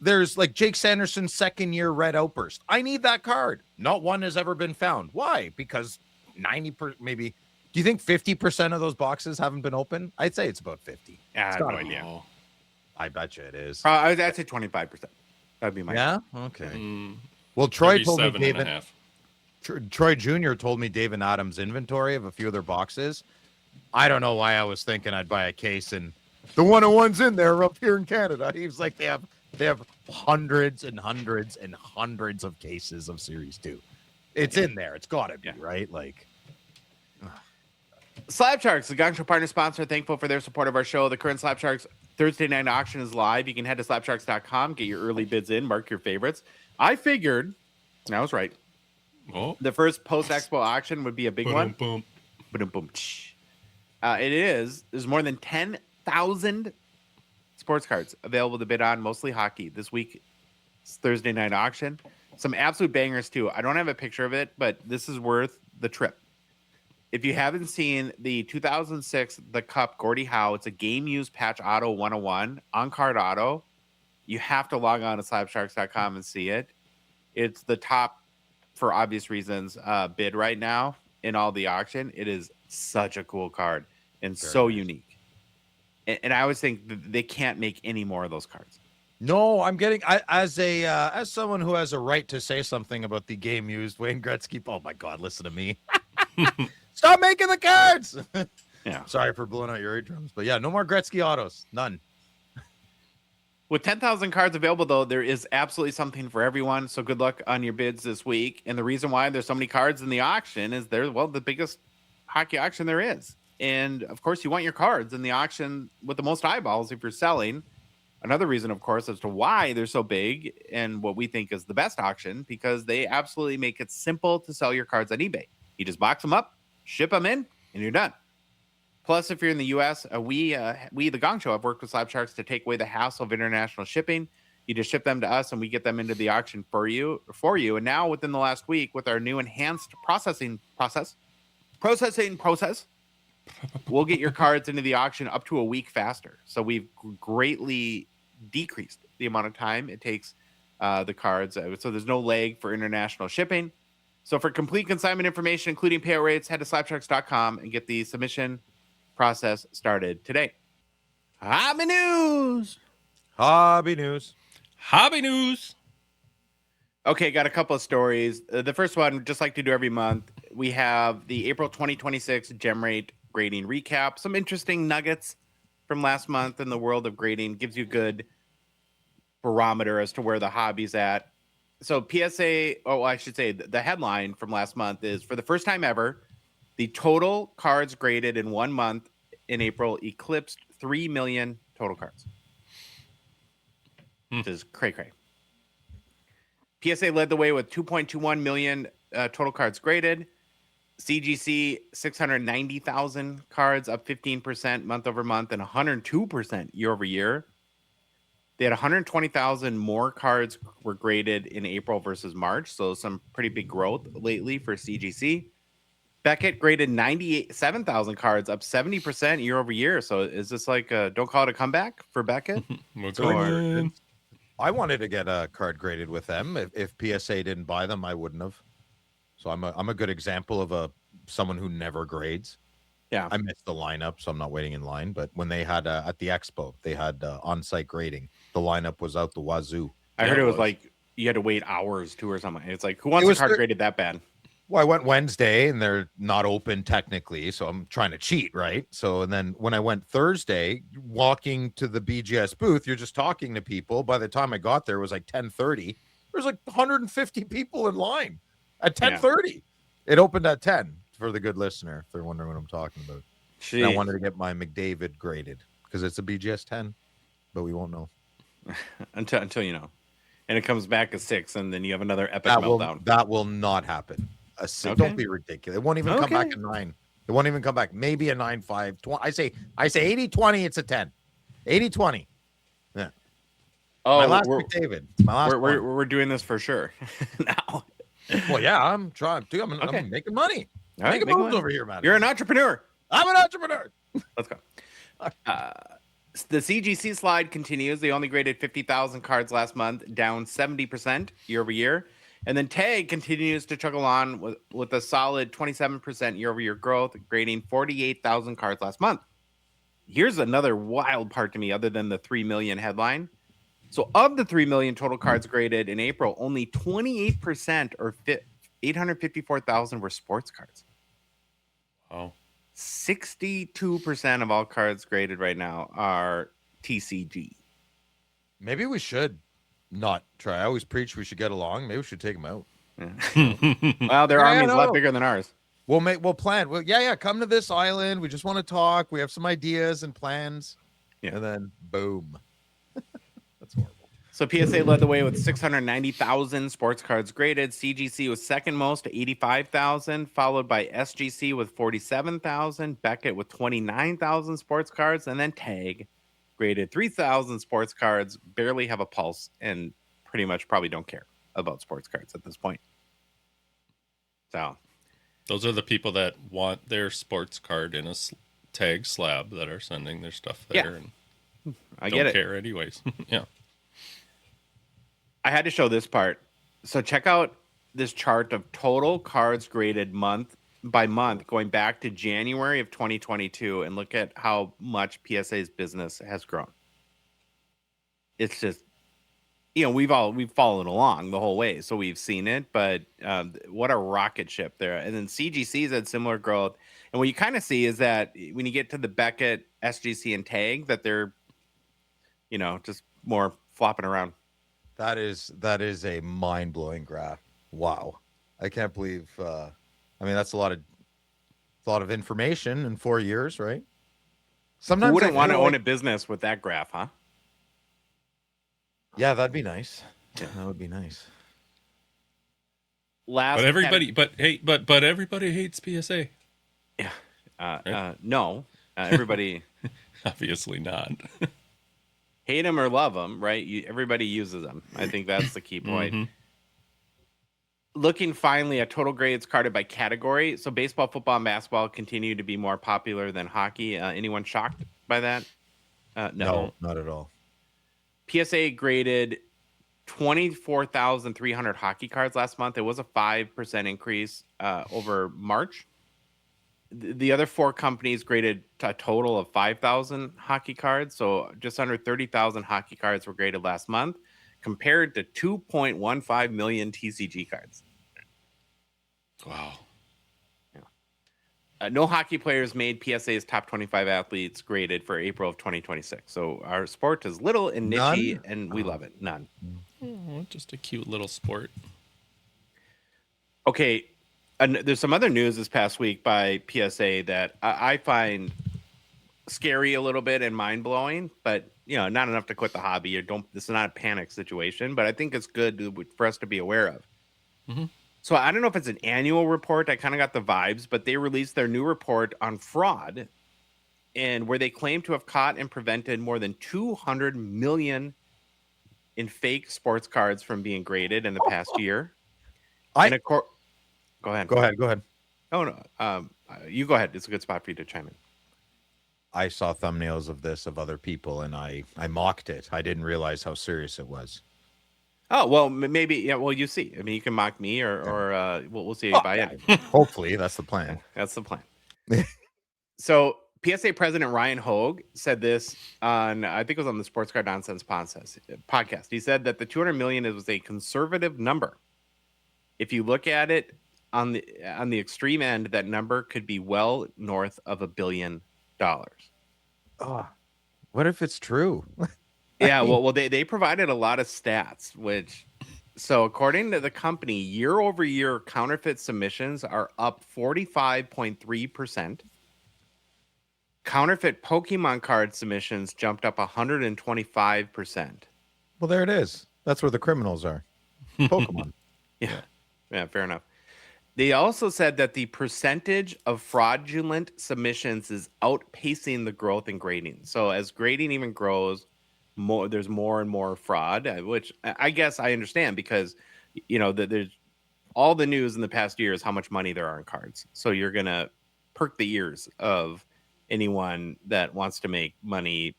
there's like Jake Sanderson's second-year Red Outburst. I need that card. Not one has ever been found. Why? Because 90%, maybe. Do you think 50% of those boxes haven't been opened? I'd say it's about 50. Yeah, I have no idea. I bet you it is. I'd say 25%. That'd be my guess. Okay. Well, Troy told me David. Troy Jr. told me David Adams' inventory of a few of their boxes. I don't know why I was thinking I'd buy a case and the 101's in there up here in Canada. He was like, they have hundreds and hundreds and hundreds of cases of Series 2. It's in there. It's got to be, right? Like, Slab Sharks, the Gongshow partner sponsor, thankful for their support of our show. The current Slab Sharks Thursday night auction is live. You can head to slabsharks.com, get your early bids in, mark your favorites. I figured, and I was right, the first post-expo auction would be a big one. Boom. There's more than 10,000 sports cards available to bid on, mostly hockey. This week's Thursday night auction. Some absolute bangers, too. I don't have a picture of it, but this is worth the trip. If you haven't seen the 2006 The Cup Gordie Howe, it's a game-used patch auto 101, on-card auto. You have to log on to slabsharks.com and see it. It's the top, for obvious reasons, bid right now in all the auction. It is such a cool card and so unique. And I always think they can't make any more of those cards. no, I'm getting as someone who has a right to say something about the game used Wayne Gretzky. Oh my God, listen to me. Stop making the cards. Yeah. Sorry for blowing out your eardrums, but yeah, no more Gretzky autos. None. With 10,000 cards available, though, there is absolutely something for everyone. So good luck on your bids this week. And the reason why there's so many cards in the auction is they're, the biggest hockey auction there is. And, of course, you want your cards in the auction with the most eyeballs if you're selling. Another reason, of course, as to why they're so big and what we think is the best auction, because they absolutely make it simple to sell your cards on eBay. You just box them up, ship them in, and you're done. Plus, if you're in the U.S., we, the Gong Show, have worked with Slab Sharks to take away the hassle of international shipping. You just ship them to us, and we get them into the auction for you. And now, within the last week, with our new enhanced processing process, we'll get your cards into the auction up to a week faster. So we've greatly decreased the amount of time it takes the cards. So there's no lag for international shipping. So for complete consignment information, including payout rates, head to slabsharks.com and get the submission process started today. Hobby news. Okay, got a couple of stories. The first one, just like to do every month, we have the April 2026 gem rate grading recap. Some interesting nuggets from last month in the world of grading. Gives you a good barometer as to where the hobby's at. So PSA, I should say the headline from last month is, for the first time ever, the total cards graded in 1 month in April eclipsed 3 million total cards. Which is cray-cray. PSA led the way with 2.21 million total cards graded. CGC, 690,000 cards, up 15% month over month and 102% year over year. They had 120,000 more cards were graded in April versus March, so some pretty big growth lately for CGC. Beckett graded 97,000 cards, up 70% year over year. So is this like don't call it a comeback for Beckett? I wanted to get a card graded with them. If PSA didn't buy them, I wouldn't have. So I'm a good example of someone who never grades. Yeah, I missed the lineup, so I'm not waiting in line. But when they had at the expo, they had on-site grading. The lineup was out the wazoo. I heard it was like you had to wait hours too or something. It's like, who wants a card graded that bad? Well, I went Wednesday and they're not open technically, so I'm trying to cheat, right? So, and then when I went Thursday, walking to the BGS booth, you're just talking to people. By the time I got there, it was like 10:30. There's like 150 people in line at 10:30. Yeah. It opened at 10 for the good listener, if they're wondering what I'm talking about. I wanted to get my McDavid graded because it's a BGS 10, but we won't know until you know, and it comes back at 6, and then you have another epic meltdown. That will not happen. Okay. Don't be ridiculous. It won't even come back at 9. It won't even come back. Maybe a 9.5. I say 80-20. It's a 10. 80-20. Yeah. Oh, my last McDavid. We're doing this for sure now. Well, yeah, I'm trying. Dude, I'm making money. All right, making moves over here, man. You're an entrepreneur. I'm an entrepreneur. Let's go. The CGC slide continues. They only graded 50,000 cards last month, down 70% year over year. And then Tag continues to chuggle on with a solid 27% year over year growth, grading 48,000 cards last month. Here's another wild part to me, other than the 3 million headline. So of the 3 million total cards graded in April, only 28% or 854,000 were sports cards. Oh. 62% of all cards graded right now are TCG. Maybe we should not try. I always preach we should get along. Maybe we should take them out. Well, their army's a lot bigger than ours. We'll plan. Well, yeah. Come to this island. We just want to talk. We have some ideas and plans. Yeah. And then boom. That's horrible. So PSA led the way with 690,000 sports cards graded. CGC was second most at 85,000, followed by SGC with 47,000, Beckett with 29,000 sports cards, and then Tag graded 3,000 sports cards, barely have a pulse, and pretty much probably don't care about sports cards at this point. So those are the people that want their sports card in a Tag slab that are sending their stuff there. Yeah. And I don't get it. care anyways. Yeah. I had to show this part. So check out this chart of total cards graded month by month going back to January of 2022 and look at how much PSA's business has grown. It's just, we've followed along the whole way, so we've seen it, but what a rocket ship there. And then CGC's had similar growth. And what you kind of see is that when you get to the Beckett, SGC, and Tag, that they're, just more flopping around. That is a mind-blowing graph. Wow. I can't believe that's a lot of information in 4 years, right? Sometimes who wouldn't want to own a business with that graph, huh? Yeah, that'd be nice. Yeah, that would be nice. But everybody hates PSA. Yeah. Right? No. Everybody Obviously not. hate them or love them, right? Everybody uses them. I think that's the key point. Mm-hmm. Looking finally at total grades carded by category. So baseball, football, and basketball continue to be more popular than hockey. Anyone shocked by that? No, not at all. PSA graded 24,300 hockey cards last month. It was a 5% increase over March. The other four companies graded a total of 5,000 hockey cards. So just under 30,000 hockey cards were graded last month compared to 2.15 million TCG cards. Wow. Yeah. No hockey players made PSA's top 25 athletes graded for April of 2026. So our sport is little and niche-y, and we love it. None. Oh, just a cute little sport. Okay. There's some other news this past week by PSA that I find scary a little bit and mind-blowing, but not enough to quit the hobby. This is not a panic situation, but I think it's good for us to be aware of. Mm-hmm. So I don't know if it's an annual report. I kind of got the vibes, but they released their new report on fraud, and where they claim to have caught and prevented more than 200 million in fake sports cards from being graded in the past year. Go ahead. Go ahead. Oh, no. You go ahead. It's a good spot for you to chime in. I saw thumbnails of other people, and I mocked it. I didn't realize how serious it was. Oh, well, maybe. Yeah, well, you see. I mean, you can mock me or we'll see if you buy in. Hopefully, that's the plan. That's the plan. So, PSA President Ryan Hogue said this on, I think it was on the Sports Card Nonsense podcast. He said that the 200 million was a conservative number. If you look at it on the extreme end, that number could be well north of $1 billion. Oh, what if it's true? Yeah, well, they provided a lot of stats, so according to the company, year over year counterfeit submissions are up 45.3%. Counterfeit Pokemon card submissions jumped up 125%. Well, there it is. That's where the criminals are. Pokemon. Yeah, fair enough. They also said that the percentage of fraudulent submissions is outpacing the growth in grading. So as grading even grows, there's more and more fraud, which I guess I understand because, there's all the news in the past year is how much money there are in cards. So you're going to perk the ears of anyone that wants to make money,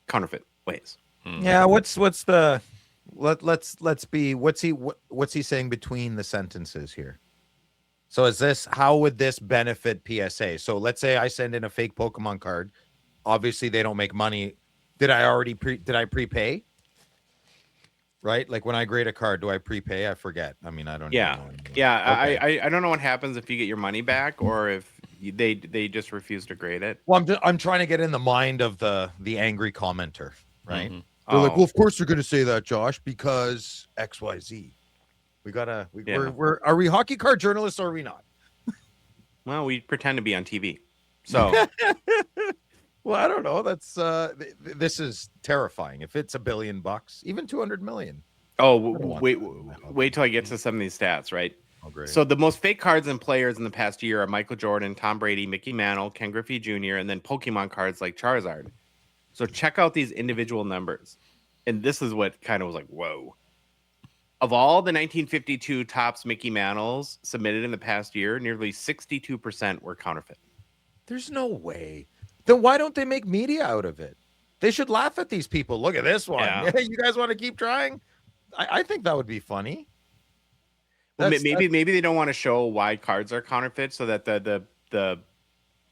counterfeit ways. Yeah. What's the... Let's be what's he saying between the sentences here? So how would this benefit PSA? So let's say I send in a fake Pokemon card. Obviously they don't make money. Did I prepay? Right? Like when I grade a card, do I prepay? I forget. I mean, I don't even know. Yeah. Okay. I don't know what happens if you get your money back or if they just refuse to grade it. Well, I'm trying to get in the mind of the angry commenter, right? Mm-hmm. They're like, well, of course they're going to say that, Josh, because XYZ. Are we hockey card journalists or are we not? Well, we pretend to be on TV. So, well, I don't know. That's this is terrifying. If it's $1 billion, even 200 million. Oh, wait till I get to some of these stats, right? Oh, great. So the most fake cards and players in the past year are Michael Jordan, Tom Brady, Mickey Mantle, Ken Griffey Jr., and then Pokemon cards like Charizard. So check out these individual numbers. And this is what kind of was like, whoa. Of all the 1952 Topps Mickey Mantles submitted in the past year, nearly 62% were counterfeit. There's no way. Then why don't they make media out of it? They should laugh at these people. Look at this one. Yeah. You guys want to keep trying? I think that would be funny. Well, maybe they don't want to show why cards are counterfeit so that the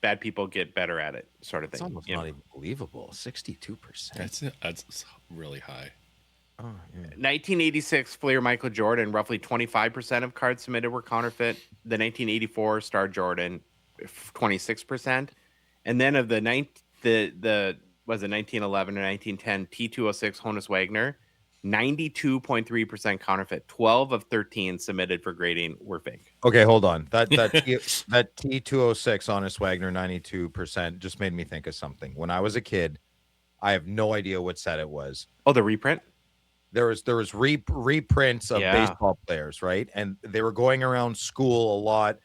bad people get better at it, sort of thing. It's almost not even believable. 62%. That's really high. Oh, yeah. 1986 Fleer Michael Jordan, roughly 25% of cards submitted were counterfeit. The 1984 Star Jordan, 26%. And then of the 1911 or 1910 T206 Honus Wagner, 92.3% counterfeit. 12 of 13 submitted for grading were fake. Okay, hold on. That T206 Honus Wagner 92% just made me think of something. When I was a kid, I have no idea what set it was. Oh, the reprint? There was reprints of baseball players, right? And they were going around school a lot,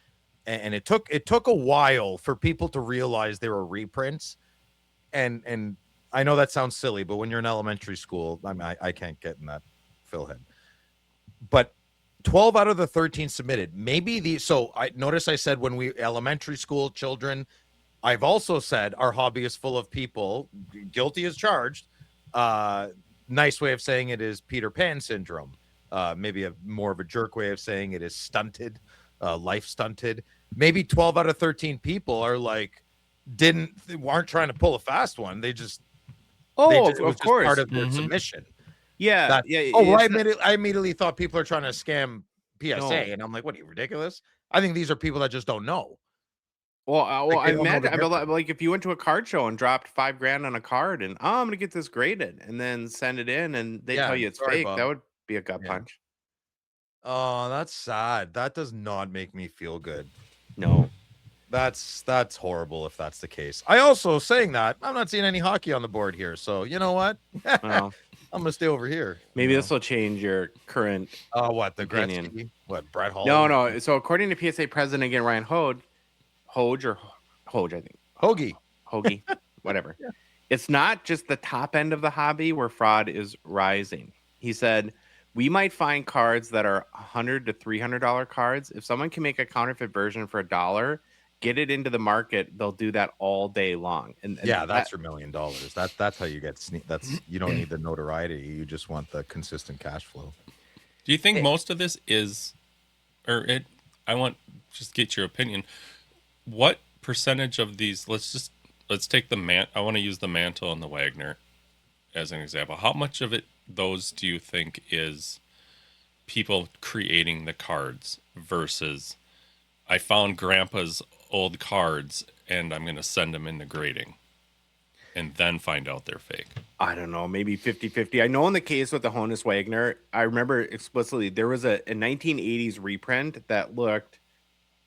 and it took a while for people to realize they were reprints. And I know that sounds silly, but when you're in elementary school, I can't get in that fill head. But 12 out of the 13 submitted. So I notice I said when we elementary school children, I've also said our hobby is full of people guilty as charged. Nice way of saying it is Peter Pan syndrome. Maybe more of a jerk way of saying it is stunted, life stunted. Maybe 12 out of 13 people are like, aren't trying to pull a fast one. Of course, part of their submission. Yeah. I immediately thought people are trying to scam PSA, and I'm like, what are you, ridiculous? I think these are people that just don't know. Well, I imagine like if you went to a card show and dropped $5,000 on a card and I'm gonna get this graded and then send it in and they tell you it's fake, that would be a gut punch. Oh, that's sad. That does not make me feel good. No. That's horrible if that's the case. I also saying that I'm not seeing any hockey on the board here, so you know what? Well, I'm gonna stay over here. Maybe this will change your current what the opinion. Gretzky? What Brett Hall? No. So according to PSA president again, Ryan Hoge, I think. Hoagie, whatever. Yeah. It's not just the top end of the hobby where fraud is rising. He said, we might find cards that are $100 to $300 cards. If someone can make a counterfeit version for $1, get it into the market, they'll do that all day long. And that's your $1 million. That's how you get you don't need the notoriety. You just want the consistent cash flow. Do you think most of this is, I want just get your opinion. What percentage of these, let's take I want to use the Mantle and the Wagner as an example. How much of those do you think is people creating the cards versus I found grandpa's old cards and I'm going to send them into grading and then find out they're fake? I don't know, maybe 50-50. I know in the case with the Honus Wagner, I remember explicitly there was a 1980s reprint that looked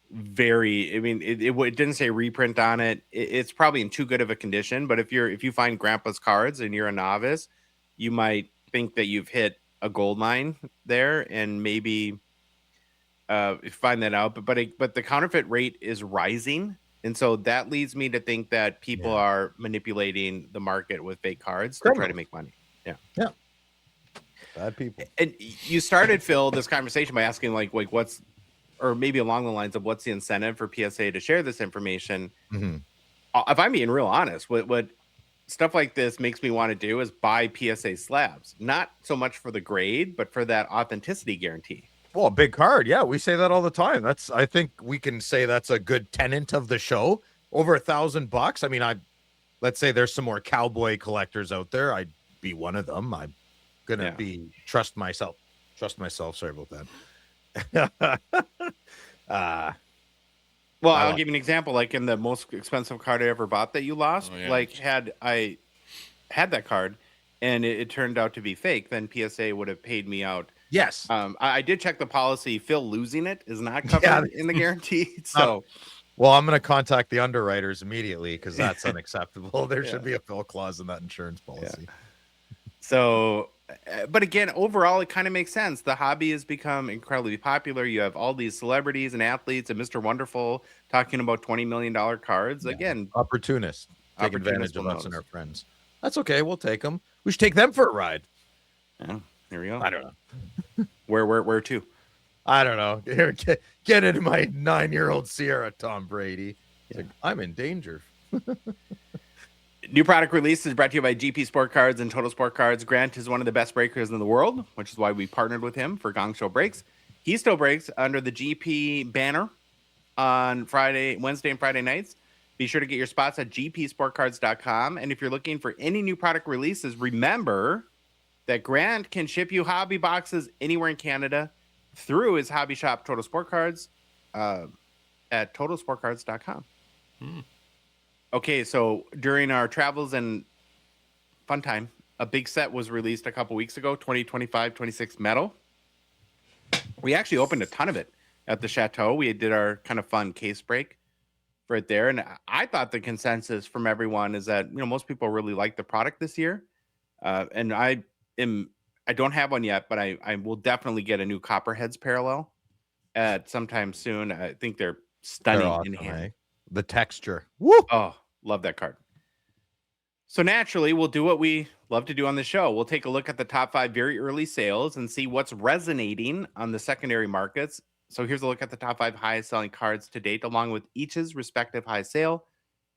it didn't say reprint on it. It's probably in too good of a condition, but if you find grandpa's cards and you're a novice, you might think that you've hit a gold mine there and maybe find that out. But the counterfeit rate is rising, and so that leads me to think that people are manipulating the market with fake cards to try to make money. Yeah. Bad people. And you started, Phil, this conversation by asking like what's, or maybe along the lines of what's the incentive for PSA to share this information. Mm-hmm. If I'm being real honest, what stuff like this makes me want to do is buy PSA slabs, not so much for the grade, but for that authenticity guarantee. Well, a big card. Yeah, we say that all the time. I think we can say that's a good tenet of the show. Over $1,000. I mean, let's say there's some more cowboy collectors out there. I'd be one of them. I'm gonna trust myself. Sorry about that. I'll give you an example. Like in the most expensive card I ever bought that you lost, like I had that card and it turned out to be fake, then PSA would have paid me out. Yes. I did check the policy. Phil losing it is not covered in the guarantee. So, well, I'm going to contact the underwriters immediately because that's unacceptable. There should be a Phil clause in that insurance policy. Yeah. So, but again, overall, it kind of makes sense. The hobby has become incredibly popular. You have all these celebrities and athletes and Mr. Wonderful talking about $20 million cards. Yeah. Again, opportunists take advantage of us and our friends. That's okay. We'll take them. We should take them for a ride. Yeah, here we go. I don't know. Where to? I don't know. Here, get into my 9-year-old Sierra, Tom Brady. Like, I'm in danger. New product release is brought to you by GP Sport Cards and Total Sport Cards. Grant is one of the best breakers in the world, which is why we partnered with him for Gongshow Breaks. He still breaks under the GP banner on Wednesday and Friday nights. Be sure to get your spots at gpsportcards.com. And if you're looking for any new product releases, remember that Grant can ship you hobby boxes anywhere in Canada through his hobby shop, Total Sport Cards, at totalsportcards.com. Okay, so during our travels and fun time, a big set was released a couple weeks ago, 2025-26 metal. We actually opened a ton of it at the Chateau. We did our kind of fun case break for it there. And I thought the consensus from everyone is that, most people really like the product this year. And I don't have one yet, but I will definitely get a new Copperheads parallel at sometime soon. I think they're stunning. They're awesome, in hand. eh? The texture. Woo! Oh, love that card. So naturally, we'll do what we love to do on the show. We'll take a look at the top 5 very early sales and see what's resonating on the secondary markets. So here's a look at the top 5 highest selling cards to date, along with each's respective high sale.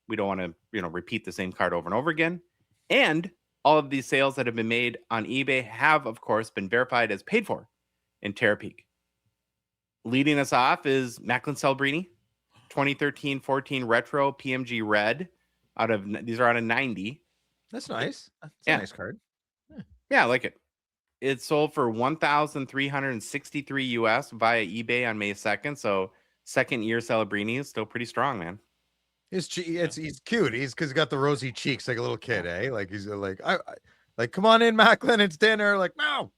We don't want to, repeat the same card over and over again. And all of these sales that have been made on eBay have, of course, been verified as paid for in Terapeak. Leading us off is Macklin Celebrini, 2013-14 Retro PMG Red. These are out of 90. That's nice. That's a nice card. Yeah, I like it. It sold for $1,363 US via eBay on May 2nd. So second year Celebrini is still pretty strong, man. He's cute. He's because he got the rosy cheeks like a little kid, eh? Like he's like, I come on in, Macklin, it's dinner. Like, no.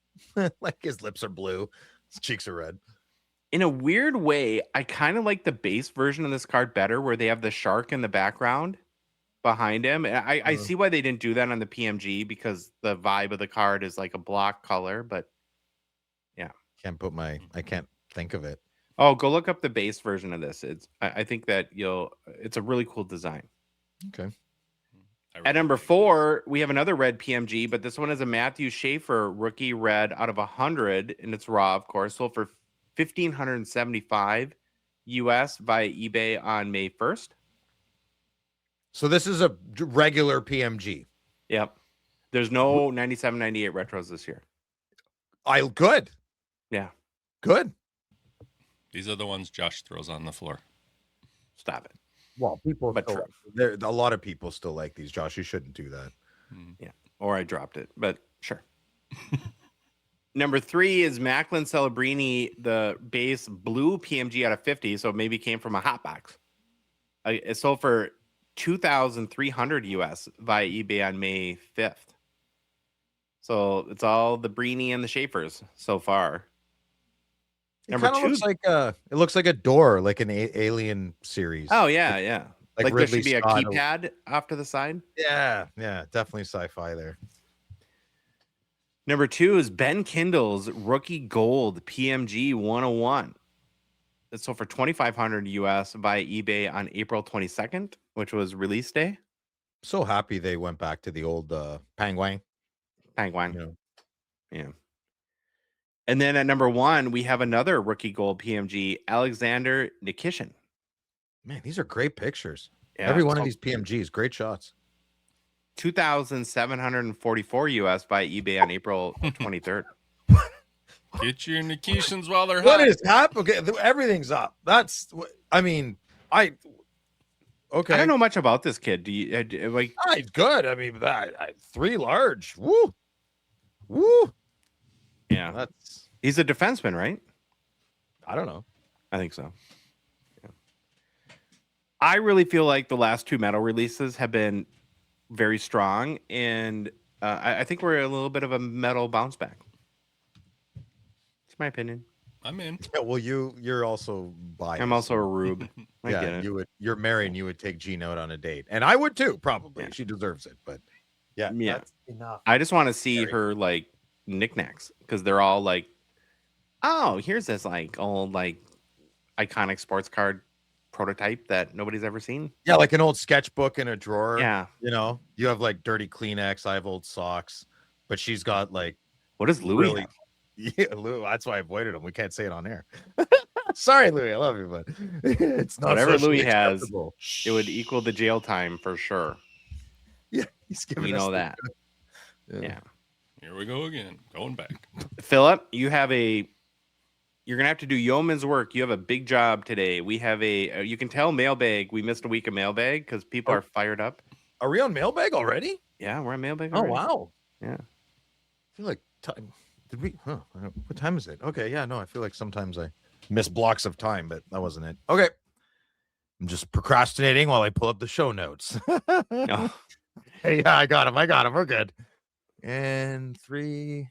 Like his lips are blue, his cheeks are red. In a weird way, I kind of like the base version of this card better, where they have the shark in the background behind him. And I see why they didn't do that on the PMG, because the vibe of the card is like a block color. But yeah, I can't think of it. Oh, go look up the base version of this. I think that it's a really cool design. Okay. At number 4, we have another red PMG, but this one is a Matthew Schaefer rookie red out of 100, and it's raw, of course. Sold for $1,575 US via eBay on May 1st. So this is a regular PMG. Yep. There's no 97, 98 retros this year. Good. Yeah. Good. These are the ones Josh throws on the floor. Stop it. Well, a lot of people still like these. Josh, you shouldn't do that. Yeah. Or I dropped it, but sure. Number 3 is Macklin Celebrini, the base blue PMG out of 50. So maybe came from a hot box. It sold for $2,300 US via eBay on May 5th. So it's all the Brini and the Schaefers so far. Number 2 looks like a door, like an Alien series. Oh yeah. Like there should be a Scott keypad off to the side. Yeah, definitely sci-fi there. Number 2 is Ben Kindle's rookie gold PMG 101. It sold for $2,500 US via eBay on April 22nd, which was release day. So happy they went back to the old Penguin. Yeah. And then at number 1, we have another rookie gold PMG, Alexander Nikishin. Man, these are great pictures. Yeah, every one of these PMGs, great shots. $2,744 US by eBay on April 23rd. Get your Nikishins while they're hot. What is happening? Okay, everything's up. Okay. I don't know much about this kid. Do you like? Good. I mean, 3 large. Woo. Yeah, he's a defenseman, right? I don't know. I think so. Yeah. I really feel like the last 2 metal releases have been very strong, and I think we're a little bit of a metal bounce back. It's my opinion. I'm in. Yeah, well, you're also biased. I'm also a rube. I get it. You're married and you would take Jean out on a date. And I would too, probably. Yeah. She deserves it. But yeah. That's enough. I just want to see her like knickknacks because they're all like, oh, here's this like old like iconic sports card prototype that nobody's ever seen. Yeah, like an old sketchbook in a drawer. Yeah. You know, you have like dirty Kleenex. I have old socks, but she's got like, what does Louis have? Yeah, Louis. That's why I avoided him. We can't say it on air. Sorry, Louis. I love you, but it's not whatever Louis has. Acceptable. It would equal the jail time for sure. Yeah, he's giving. We know that. Yeah. Here we go again. Going back. Philip, you're gonna have to do yeoman's work. You have a big job today. We have you can tell mailbag. We missed a week of mailbag because people are fired up. Are we on mailbag already? Yeah, we're on mailbag. Oh already. wow. Yeah. I feel like time. Did we? Huh? What time is it? Okay. Yeah. No. I feel like sometimes I miss blocks of time, but that wasn't it. Okay. I'm just procrastinating while I pull up the show notes. Oh. Hey, yeah, I got him. We're good. And 3,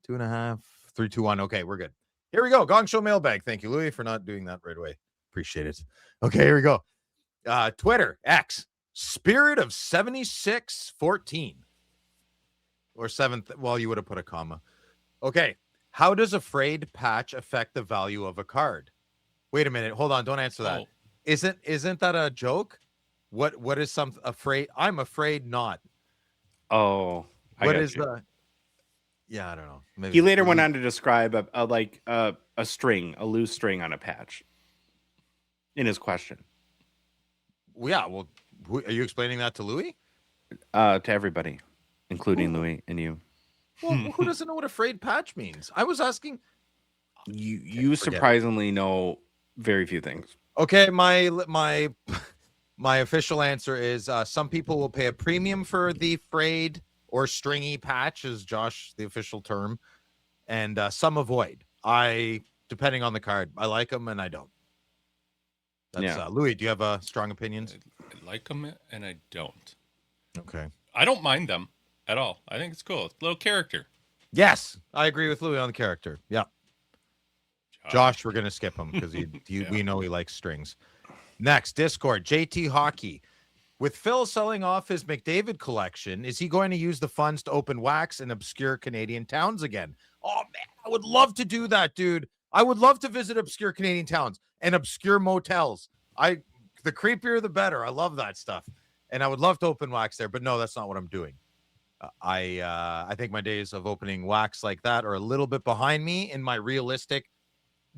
2.5, 3, 2, 1. Okay, we're good. Here we go. Gongshow Mailbag. Thank you, Louis, for not doing that right away. Appreciate it. Okay, here we go. Twitter, X, Spirit of 7614. Or 7th. Well, you would have put a comma. Okay. How does a frayed patch affect the value of a card? Wait a minute. Hold on. Don't answer that. Isn't that a joke? What is something afraid? I'm afraid not. Oh. What is the? Yeah, I don't know. Maybe he later went on to describe a string, a loose string on a patch. In his question. Yeah. Well, are you explaining that to Louis? To everybody, including Louis and you. Well, who doesn't know what a frayed patch means? I was asking. You surprisingly know very few things. Okay, my official answer is some people will pay a premium for the frayed or stringy patch, is Josh the official term, and some avoid. Depending on the card, I like them and I don't. That's Louis. Do you have strong opinions? I like them and I don't. Okay. I don't mind them at all. I think it's cool. It's a little character. Yes, I agree with Louis on the character. Yeah. Josh, we're gonna skip him because we know he likes strings. Next, Discord, JT Hockey. With Phil selling off his McDavid collection, is he going to use the funds to open wax in obscure Canadian towns again? Oh man, I would love to do that, dude. I would love to visit obscure Canadian towns and obscure motels. The creepier the better. I love that stuff, and I would love to open wax there. But no, that's not what I'm doing. I think my days of opening wax like that are a little bit behind me in my realistic.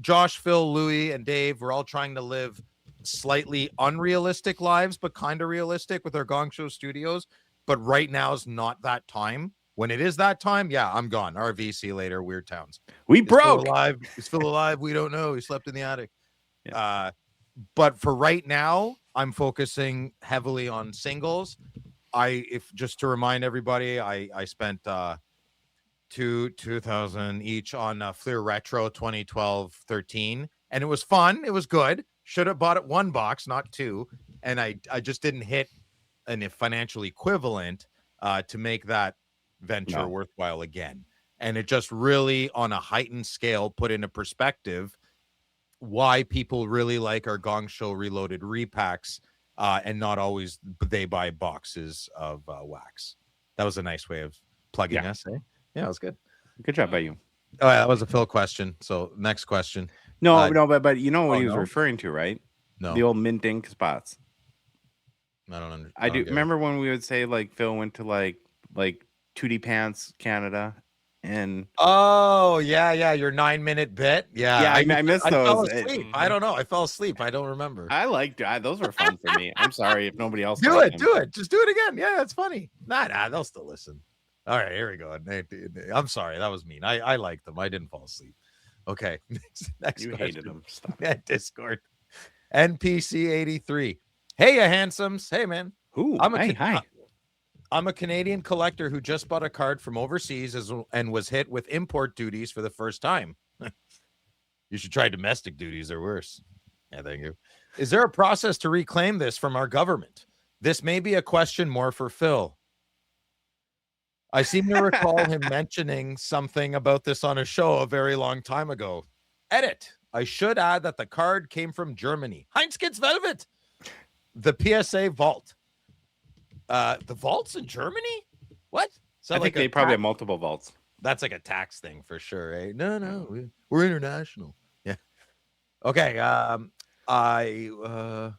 Josh, Phil, Louis, and Dave, we're all trying to live slightly unrealistic lives, but kind of realistic with our Gongshow studios. But right now is not that time. When it is that time, yeah, I'm gone. RV, see you later. Weird towns. We broke. He's still alive. We don't know. He slept in the attic. Yeah. But for right now, I'm focusing heavily on singles. Just to remind everybody, I spent 2,000 each on Fleer Retro 2012-13, and it was fun. It was good. Should have bought it one box, not two, and I just didn't hit a financial equivalent to make that venture worthwhile again. And it just really, on a heightened scale, put into perspective why people really like our Gongshow Reloaded repacks, and not always they buy boxes of wax. That was a nice way of plugging us, eh? Yeah, it was good. Good job by you. Oh, yeah, that was a Phil question. So next question. No, but you know what he was referring to, right? No. The old mint ink spots. I don't understand. I do. Remember when we would say like Phil went to like 2D Pants Canada and yeah, your 9-minute bit. Yeah, I missed those. I fell asleep. I don't know. I fell asleep. I don't remember. I liked those were fun for me. I'm sorry if nobody else do it. Just do it again. Yeah, it's funny. Nah, they'll still listen. All right, here we go. I'm sorry, that was mean. I liked them. I didn't fall asleep. Okay, next you question. hated them. Stop. Yeah, Discord. NPC 83. Hey, you handsomes. Hey, man. Ooh, hi. I'm a Canadian collector who just bought a card from overseas and was hit with import duties for the first time. You should try domestic duties. They're worse. Yeah, thank you. Is there a process to reclaim this from our government? This may be a question more for Phil. I seem to recall him mentioning something about this on a show a very long time ago. Edit. I should add that the card came from Germany. Heinz Velvet. The PSA vault. The vaults in Germany? What? I think they probably have multiple vaults. That's like a tax thing for sure, eh? No, we're international. Yeah. Okay. I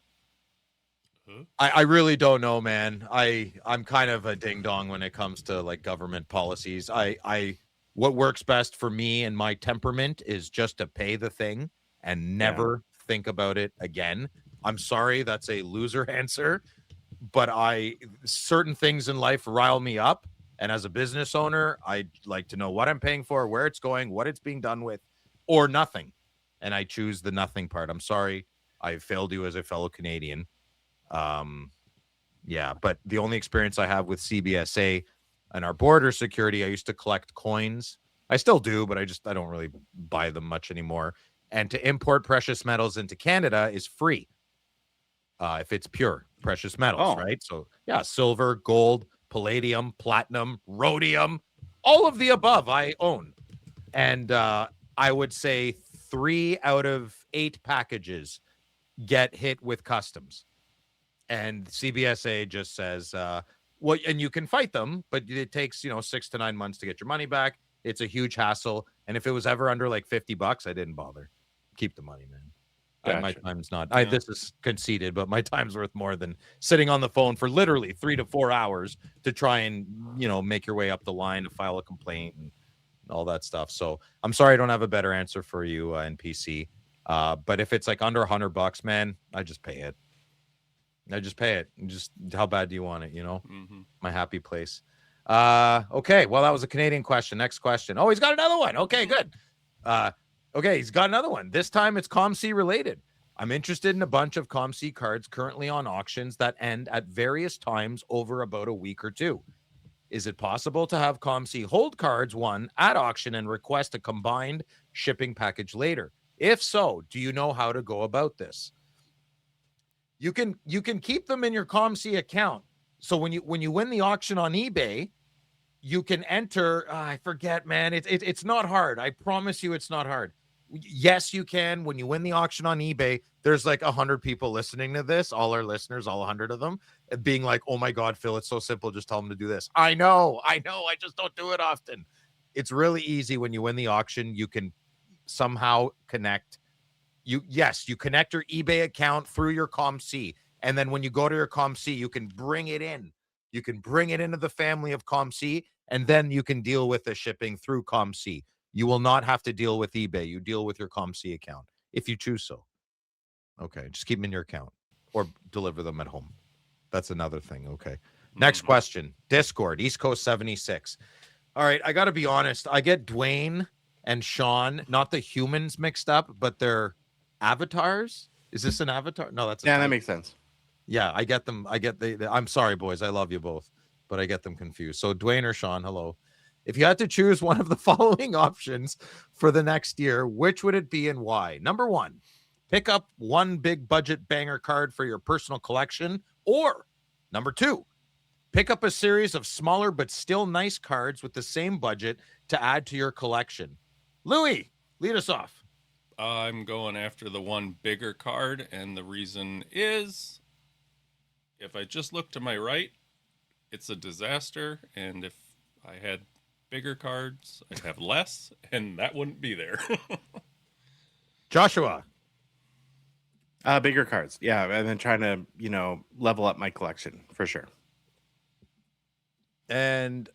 really don't know, man. I'm kind of a ding dong when it comes to like government policies. What works best for me and my temperament is just to pay the thing and never think about it again. I'm sorry, that's a loser answer, but certain things in life rile me up. And as a business owner, I like to know what I'm paying for, where it's going, what it's being done with, or nothing. And I choose the nothing part. I'm sorry, I failed you as a fellow Canadian. But the only experience I have with CBSA and our border security, I used to collect coins. I still do, but I don't really buy them much anymore. And to import precious metals into Canada is free. If it's pure precious metals, right? So yeah, silver, gold, palladium, platinum, rhodium, all of the above I own. And I would say 3 out of 8 packages get hit with customs. And CBSA just says, well, and you can fight them, but it takes, 6 to 9 months to get your money back. It's a huge hassle. And if it was ever under like $50, I didn't bother. Keep the money, man. Gotcha. My time's not. This is conceited, but my time's worth more than sitting on the phone for literally 3 to 4 hours to try and, make your way up the line to file a complaint and all that stuff. So I'm sorry I don't have a better answer for you, NPC. But if it's like under $100, man, I just pay it. Just how bad do you want it? My happy place. Okay. Well, that was a Canadian question. Next question. Oh, he's got another one. Okay, good. Okay, he's got another one. This time it's COMC related. I'm interested in a bunch of COMC cards currently on auctions that end at various times over about a week or two. Is it possible to have COMC hold cards won at auction and request a combined shipping package later? If so, do you know how to go about this? You can keep them in your COMC account. So when you win the auction on eBay, you can enter. I forget, man. It's not hard. I promise you, it's not hard. Yes, you can. When you win the auction on eBay, there's like 100 people listening to this, all our listeners, all 100 of them, being like, oh my God, Phil, it's so simple. Just tell them to do this. I know. I just don't do it often. It's really easy. When you win the auction, you can somehow connect. You connect your eBay account through your COMC. And then when you go to your COMC, you can bring it in. You can bring it into the family of COMC, and then you can deal with the shipping through COMC. You will not have to deal with eBay. You deal with your COMC account if you choose so. Okay, just keep them in your account or deliver them at home. That's another thing. Okay. Next question. Discord, East Coast 76. All right, I got to be honest. I get Dwayne and Sean, not the humans mixed up, but their avatars. Is this an avatar? No, that's that makes sense. Yeah, I get them. I'm sorry, boys. I love you both, but I get them confused. So Dwayne or Sean, hello. If you had to choose one of the following options for the next year, which would it be and why? Number 1, pick up one big budget banger card for your personal collection. Or number 2, pick up a series of smaller but still nice cards with the same budget to add to your collection. Louis, lead us off. I'm going after the one bigger card, and the reason is if I just look to my right, it's a disaster, and if I had bigger cards, I'd have less, and that wouldn't be there. Joshua. Bigger cards. Yeah, I've been trying to, level up my collection for sure. And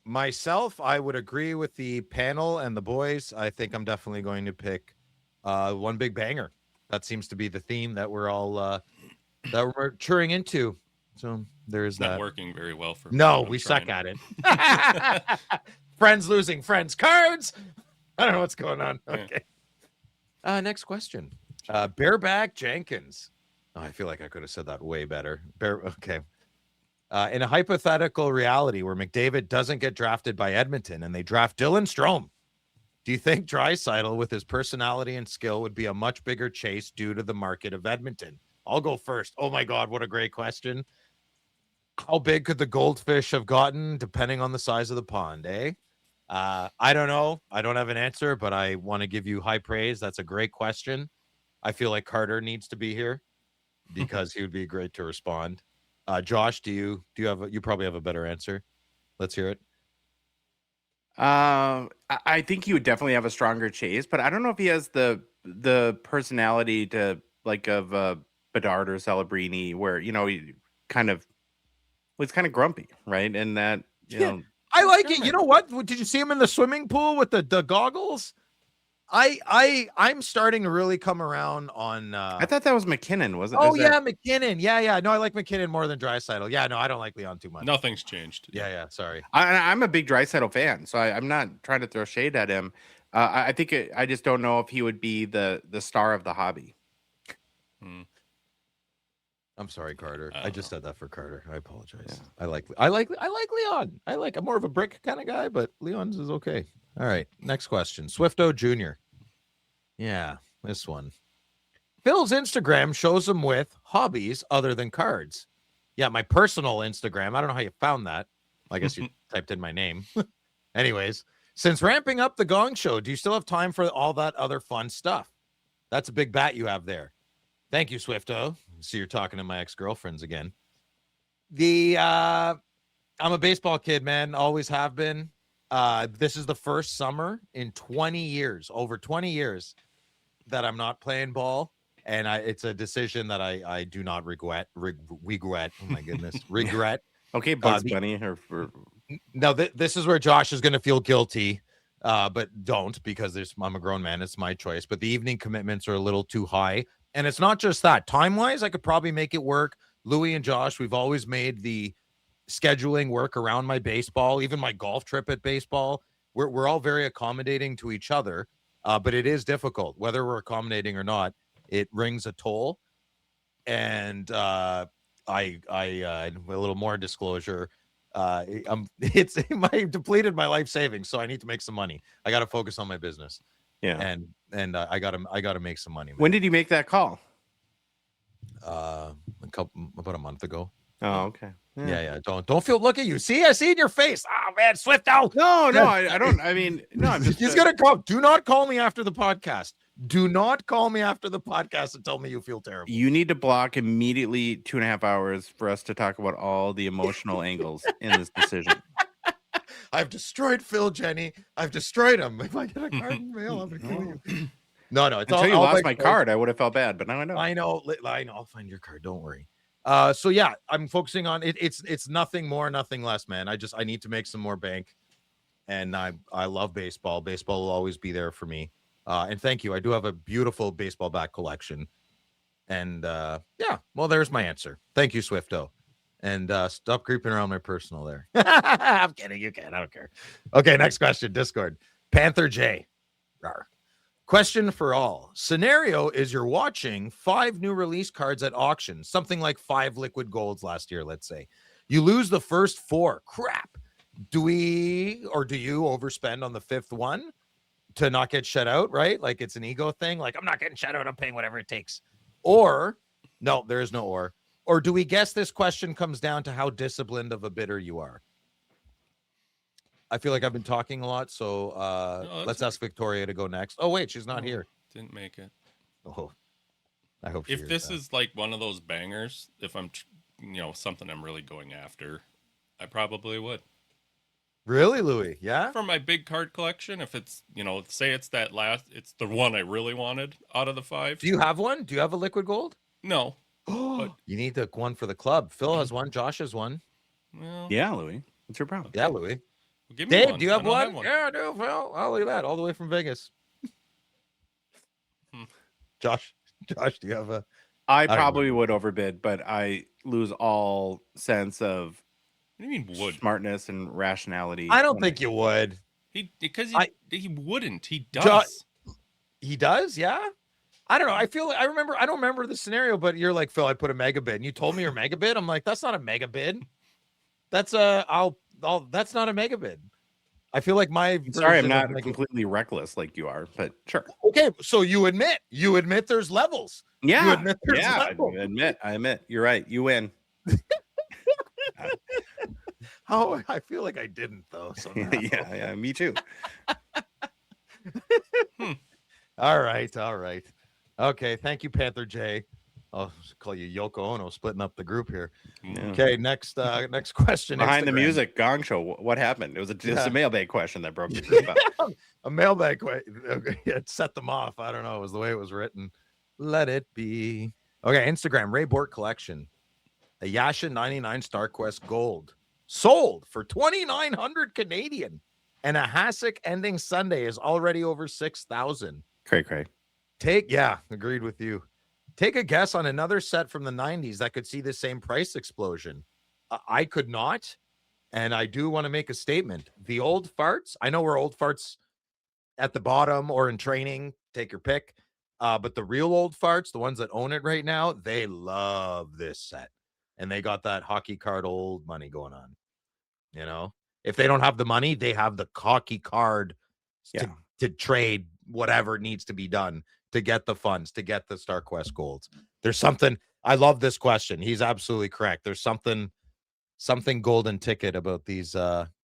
myself, I would agree with the panel and the boys. I think I'm definitely going to pick one big banger. That seems to be the theme that we're all that we're maturing into. So there's that. Not working very well for me. No, we suck at it. Friends losing friends cards. I don't know what's going on. Okay. Next question. Bareback Jenkins. Oh, I feel like I could have said that way better. Okay. In a hypothetical reality where McDavid doesn't get drafted by Edmonton and they draft Dylan Strome, do you think Draisaitl with his personality and skill would be a much bigger chase due to the market of Edmonton? I'll go first. Oh my God, what a great question. How big could the goldfish have gotten depending on the size of the pond, eh? I don't know. I don't have an answer, but I want to give you high praise. That's a great question. I feel like Carter needs to be here because he would be great to respond. Josh, do you have you probably have a better answer? Let's hear it. I think he would definitely have a stronger chase, but I don't know if he has the personality to like of Bedard or Celebrini, where he kind of was kind of grumpy, right? And that know, I like it. You know what? Did you see him in the swimming pool with the goggles? I'm starting to really come around on. I thought that was McKinnon, wasn't? Oh yeah, McKinnon. Yeah. No, I like McKinnon more than Draisaitl. Yeah, no, I don't like Leon too much. Nothing's changed. Yeah. Sorry. I'm a big Draisaitl fan, so I'm not trying to throw shade at him. I think I just don't know if he would be the star of the hobby. I'm sorry, Carter. I just said that for Carter. I apologize. Yeah. I like Leon. I'm more of a brick kind of guy, but Leon's is okay. All right. Next question. Swifto Jr. Yeah, this one. Phil's Instagram shows him with hobbies other than cards. Yeah, my personal Instagram. I don't know how you found that. I guess you typed in my name. Anyways, since ramping up the Gong Show, do you still have time for all that other fun stuff? That's a big bat you have there. Thank you, Swifto. So you're talking to my ex-girlfriends again. I'm a baseball kid, man. Always have been. This is the first summer in 20 years, over 20 years, that I'm not playing ball. And it's a decision that I do not regret. Regret. Oh my goodness. Regret. Okay, Bugs Bunny. No, this is where Josh is going to feel guilty. But don't, because I'm a grown man. It's my choice. But the evening commitments are a little too high. And it's not just that. Time-wise, I could probably make it work. Louie and Josh, we've always made the scheduling work around my baseball, even my golf trip at baseball. We're all very accommodating to each other, but it is difficult. Whether we're accommodating or not, it rings a toll. And a little more disclosure, it's depleted my life savings, so I need to make some money. I got to focus on my business. Yeah, and I gotta make some money, man. When did you make that call? About a month ago. Oh, okay. Yeah. Don't feel. Look at you. See, I see in your face. Oh man, Swifto. No, I don't. I mean, no, I'm just. He's gonna call. Do not call me after the podcast. Do not call me after the podcast and tell me you feel terrible. You need to block immediately 2.5 hours for us to talk about all the emotional angles in this decision. I've destroyed Phil, Jenny. I've destroyed him. If I get a card in the mail, I'm gonna kill you. No. It's until you lost my card, I would have felt bad, but now I know. I know. I'll find your card. Don't worry. So yeah, I'm focusing on it. It's nothing more, nothing less, man. I need to make some more bank, and I love baseball. Baseball will always be there for me. And thank you. I do have a beautiful baseball bat collection, and yeah. Well, there's my answer. Thank you, Swifto. And stop creeping around my personal there. I'm kidding. You can. I don't care. Okay, next question. Discord. Panther J. Rawr. Question for all. Scenario is you're watching 5 new release cards at auction, something like 5 liquid golds last year, let's say. You lose the first 4. Crap. Do you overspend on the 5th one to not get shut out, right? Like it's an ego thing. Like, I'm not getting shut out. I'm paying whatever it takes. Or, no, there is no or. Or do we guess this question comes down to how disciplined of a bidder you are? I feel like I've been talking a lot, so let's ask Victoria to go next. Oh, wait, she's not here. Didn't make it. Oh, I hope if this is like one of those bangers, if I'm, something I'm really going after, I probably would. Really, Louis? Yeah? For my big card collection, if it's, say it's it's the one I really wanted out of the 5. Do you have one? Do you have a liquid gold? No. But you need the one for the club. Phil has one. Josh has one. Well, yeah, Louis. What's your problem? Yeah, Louis. Well, give me Dave, one. do you have one? Yeah, I do. Well, I'll leave that all the way from Vegas. Josh, do you have a? I probably would overbid, but I lose all sense of what do you mean would? Smartness and rationality. I don't think you would. He wouldn't. He does. He does? Yeah. I don't know. I don't remember the scenario, but you're like, Phil, I put a mega bid and you told me your mega bid. I'm like, that's not a mega bid. That's that's not a mega bid. I feel like sorry, I'm not completely reckless like you are, but sure. Okay. So you admit there's levels. Yeah. You admit there's levels. I admit. You're right. You win. Oh, I feel like I didn't though. So yeah, me too. All right. Okay, thank you, Panther J. I'll call you Yoko Ono, splitting up the group here. Yeah. Okay, next question. Behind the Instagram. music, Gong Show. What happened? It was a mailbag question that broke the group up. A mailbag question. It set them off. I don't know. It was the way it was written. Let it be. Okay, Instagram, Ray Bort collection. A Yasha 99 StarQuest Gold. Sold for 2,900 Canadian. And a Hasek ending Sunday is already over 6,000. Cray. Agreed with you. Take a guess on another set from the 90s that could see the same price explosion. I could not. And I do want to make a statement. The old farts, I know we're old farts at the bottom or in training, take your pick. But the real old farts, the ones that own it right now, they love this set. And they got that hockey card old money going on. You know, if they don't have the money, they have the hockey card to trade whatever needs to be done to get the funds, to get the StarQuest golds. There's something, I love this question. He's absolutely correct. There's something golden ticket about these.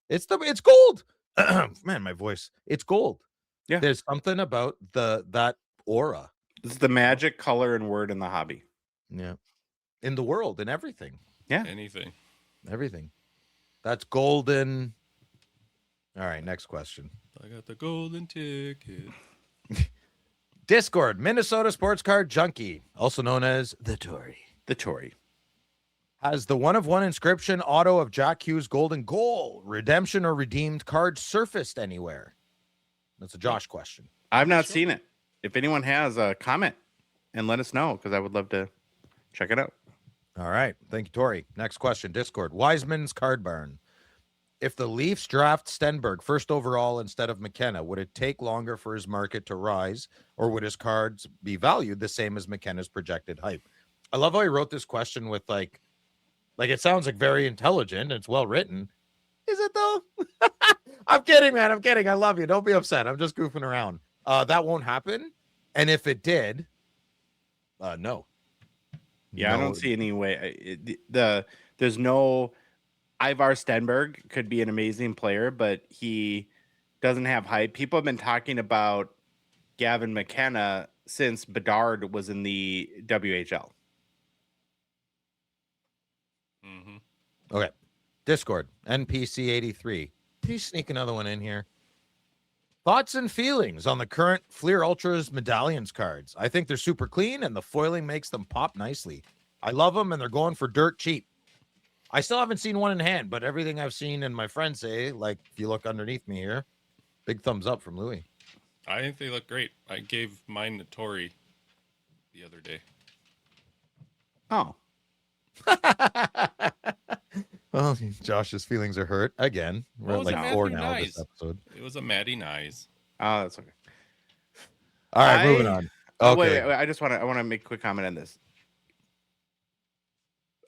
It's gold. Man, my voice. It's gold. Yeah. There's something about that aura. This is the magic color and word in the hobby. Yeah. In the world, in everything. Yeah. Everything. That's golden. All right, next question. I got the golden ticket. Discord, Minnesota Sports Card Junkie, also known as the Tory. The Tory. Has the 1-of-1 inscription auto of Jack Hughes' golden goal, redemption, or redeemed card surfaced anywhere? That's a Josh question. I've not seen it. If anyone has a comment, and let us know, because I would love to check it out. All right. Thank you, Tori. Next question, Discord. Wiseman's Card Barn. If the Leafs draft Stenberg first overall instead of McKenna, would it take longer for his market to rise, or would his cards be valued the same as McKenna's projected hype? I love how he wrote this question with like it sounds like very intelligent. And it's well written. Is it though? I'm kidding, man. I'm kidding. I love you. Don't be upset. I'm just goofing around. That won't happen. And if it did, no. Yeah, no. I don't see any way. There's no. Ivar Stenberg could be an amazing player, but he doesn't have hype. People have been talking about Gavin McKenna since Bedard was in the WHL. Mm-hmm. Okay. Discord, NPC83. Can you sneak another one in here? Thoughts and feelings on the current Fleer Ultras medallions cards. I think they're super clean, and the foiling makes them pop nicely. I love them, and they're going for dirt cheap. I still haven't seen one in hand, but everything I've seen and my friends say, like if you look underneath me here, big thumbs up from Louis. I think they look great. I gave mine to Tori the other day. Oh. Well, Josh's feelings are hurt again. We're at like 4 now this episode. It was a Maddie Nyes. Oh, that's okay. All right, moving on. Okay. Wait, I want to make a quick comment on this.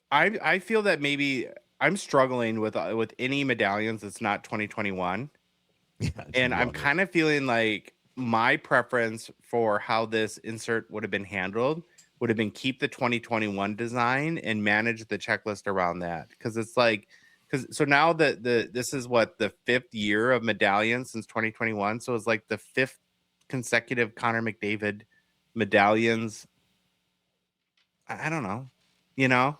I feel that maybe I'm struggling with any medallions that's not 2021. Yeah, and I'm kind of feeling like my preference for how this insert would have been handled would have been keep the 2021 design and manage the checklist around that. Because it's like, so now that this is what the 5th year of medallions since 2021. So it's like the 5th consecutive Connor McDavid medallions. I don't know, you know.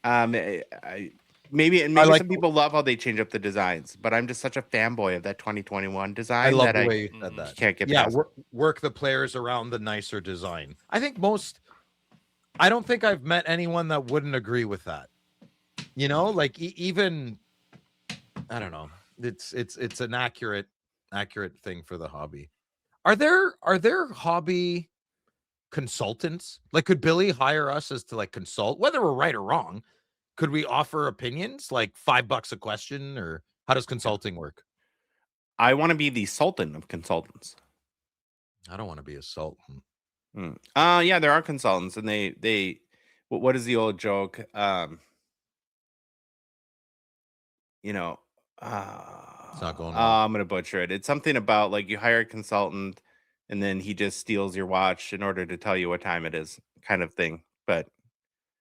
Maybe some people love how they change up the designs, but I'm just such a fanboy of that 2021 design. I love the way you said that. Can't get past. Work the players around the nicer design. I don't think I've met anyone that wouldn't agree with that. You know, like even I don't know. It's an accurate thing for the hobby. Are there hobby consultants? Like, could Billy hire us as to like consult, whether we're right or wrong? Could we offer opinions, like $5 a question, or how does consulting work? I want to be the sultan of consultants. I don't want to be a sultan. Yeah, there are consultants, and they what is the old joke? You know, it's not going. I'm gonna butcher it. It's something about like you hire a consultant, and then he just steals your watch in order to tell you what time it is, kind of thing. But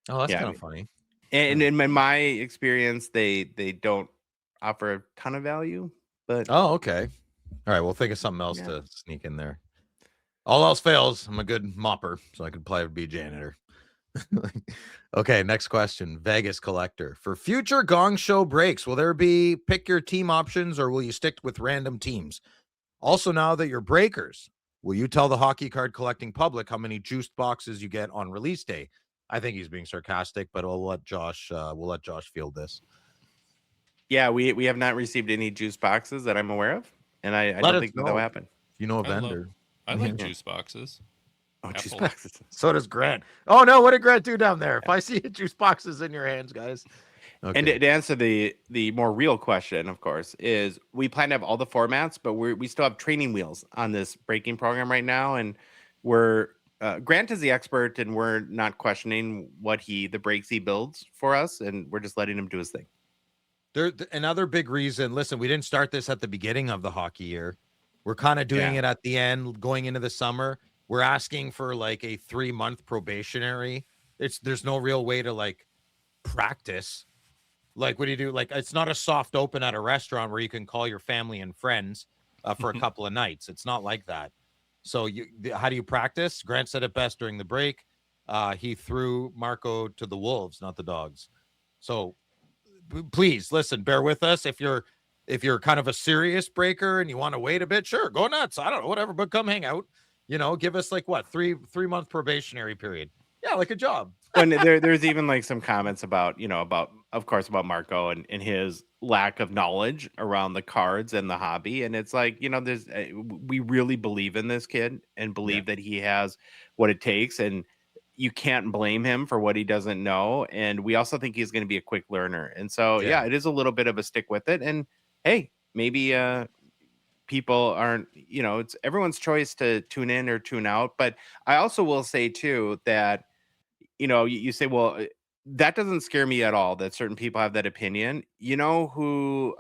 that's kind of funny. And in my experience, they don't offer a ton of value. But oh, okay. All right, we'll think of something else to sneak in there. All else fails, I'm a good mopper, so I could probably be janitor. Okay, next question. Vegas collector. For future Gong Show breaks, will there be pick your team options or will you stick with random teams? Also, now that you're breakers, will you tell the hockey card collecting public how many juiced boxes you get on release day? I think he's being sarcastic, but we'll let Josh field this. Yeah, we have not received any juice boxes that I'm aware of, and I don't think that will happen. You know a vendor. I like juice boxes. Oh, juice boxes. So does Grant. Oh no, what did Grant do down there? If I see juice boxes in your hands, guys. Okay. And to answer the more real question, of course, is we plan to have all the formats, but we still have training wheels on this breaking program right now, and we're Grant is the expert, and we're not questioning the breaks he builds for us, and we're just letting him do his thing. Another big reason. Listen, we didn't start this at the beginning of the hockey year. We're kind of doing it at the end, going into the summer. We're asking for like a 3-month probationary. There's no real way to like practice. Like, what do you do? Like, it's not a soft open at a restaurant where you can call your family and friends for a couple of nights. It's not like that. So how do you practice? Grant said it best during the break. He threw Marco to the wolves, not the dogs. So please listen, bear with us. If you're kind of a serious breaker and you want to wait a bit, sure, go nuts. I don't know, whatever, but come hang out. Give us like what, 3-month probationary period. Yeah, like a job. And there's even like some comments about Marco and his lack of knowledge around the cards and the hobby. And it's like, we really believe in this kid and believe that he has what it takes. And you can't blame him for what he doesn't know. And we also think he's going to be a quick learner. And so, it is a little bit of a stick with it. And hey, maybe people aren't, it's everyone's choice to tune in or tune out. But I also will say too that, you say, well, that doesn't scare me at all that certain people have that opinion. You know who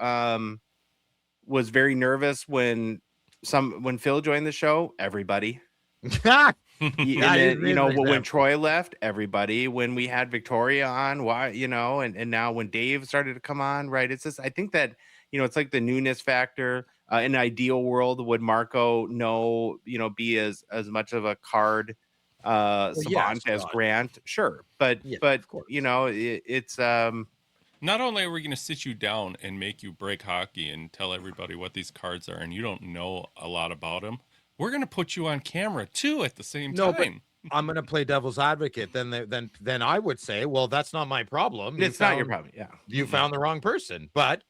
was very nervous when Phil joined the show? Everybody. When Troy left, everybody. When we had Victoria on, why, and now when Dave started to come on, right? It's just, I think that, it's like the newness factor. In an ideal world, would Marco be as much of a card savant as Grant? Sure. But it's not only are we going to sit you down and make you break hockey and tell everybody what these cards are, and you don't know a lot about them, we're going to put you on camera too at the same time. But I'm going to play devil's advocate. Then I would say, well, that's not my problem. It's not your problem. Yeah. You found the wrong person. But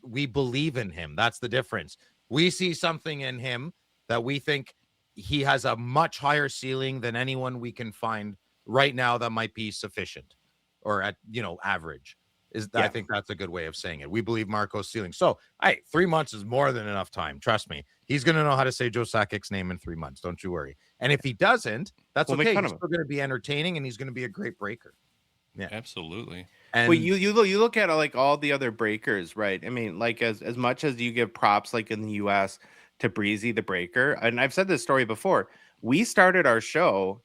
we believe in him. That's the difference. We see something in him that we think he has a much higher ceiling than anyone we can find right now that might be sufficient or at, average. I think that's a good way of saying it. We believe Marco's ceiling. So, 3 months is more than enough time. Trust me. He's going to know how to say Joe Sakic's name in 3 months. Don't you worry. And if he doesn't, that's okay. He's still going to be entertaining and he's going to be a great breaker. Yeah, absolutely. And well, you look at like all the other breakers, right? I mean, like as much as you give props, like in the U.S. to Breezy the breaker, and I've said this story before. We started our show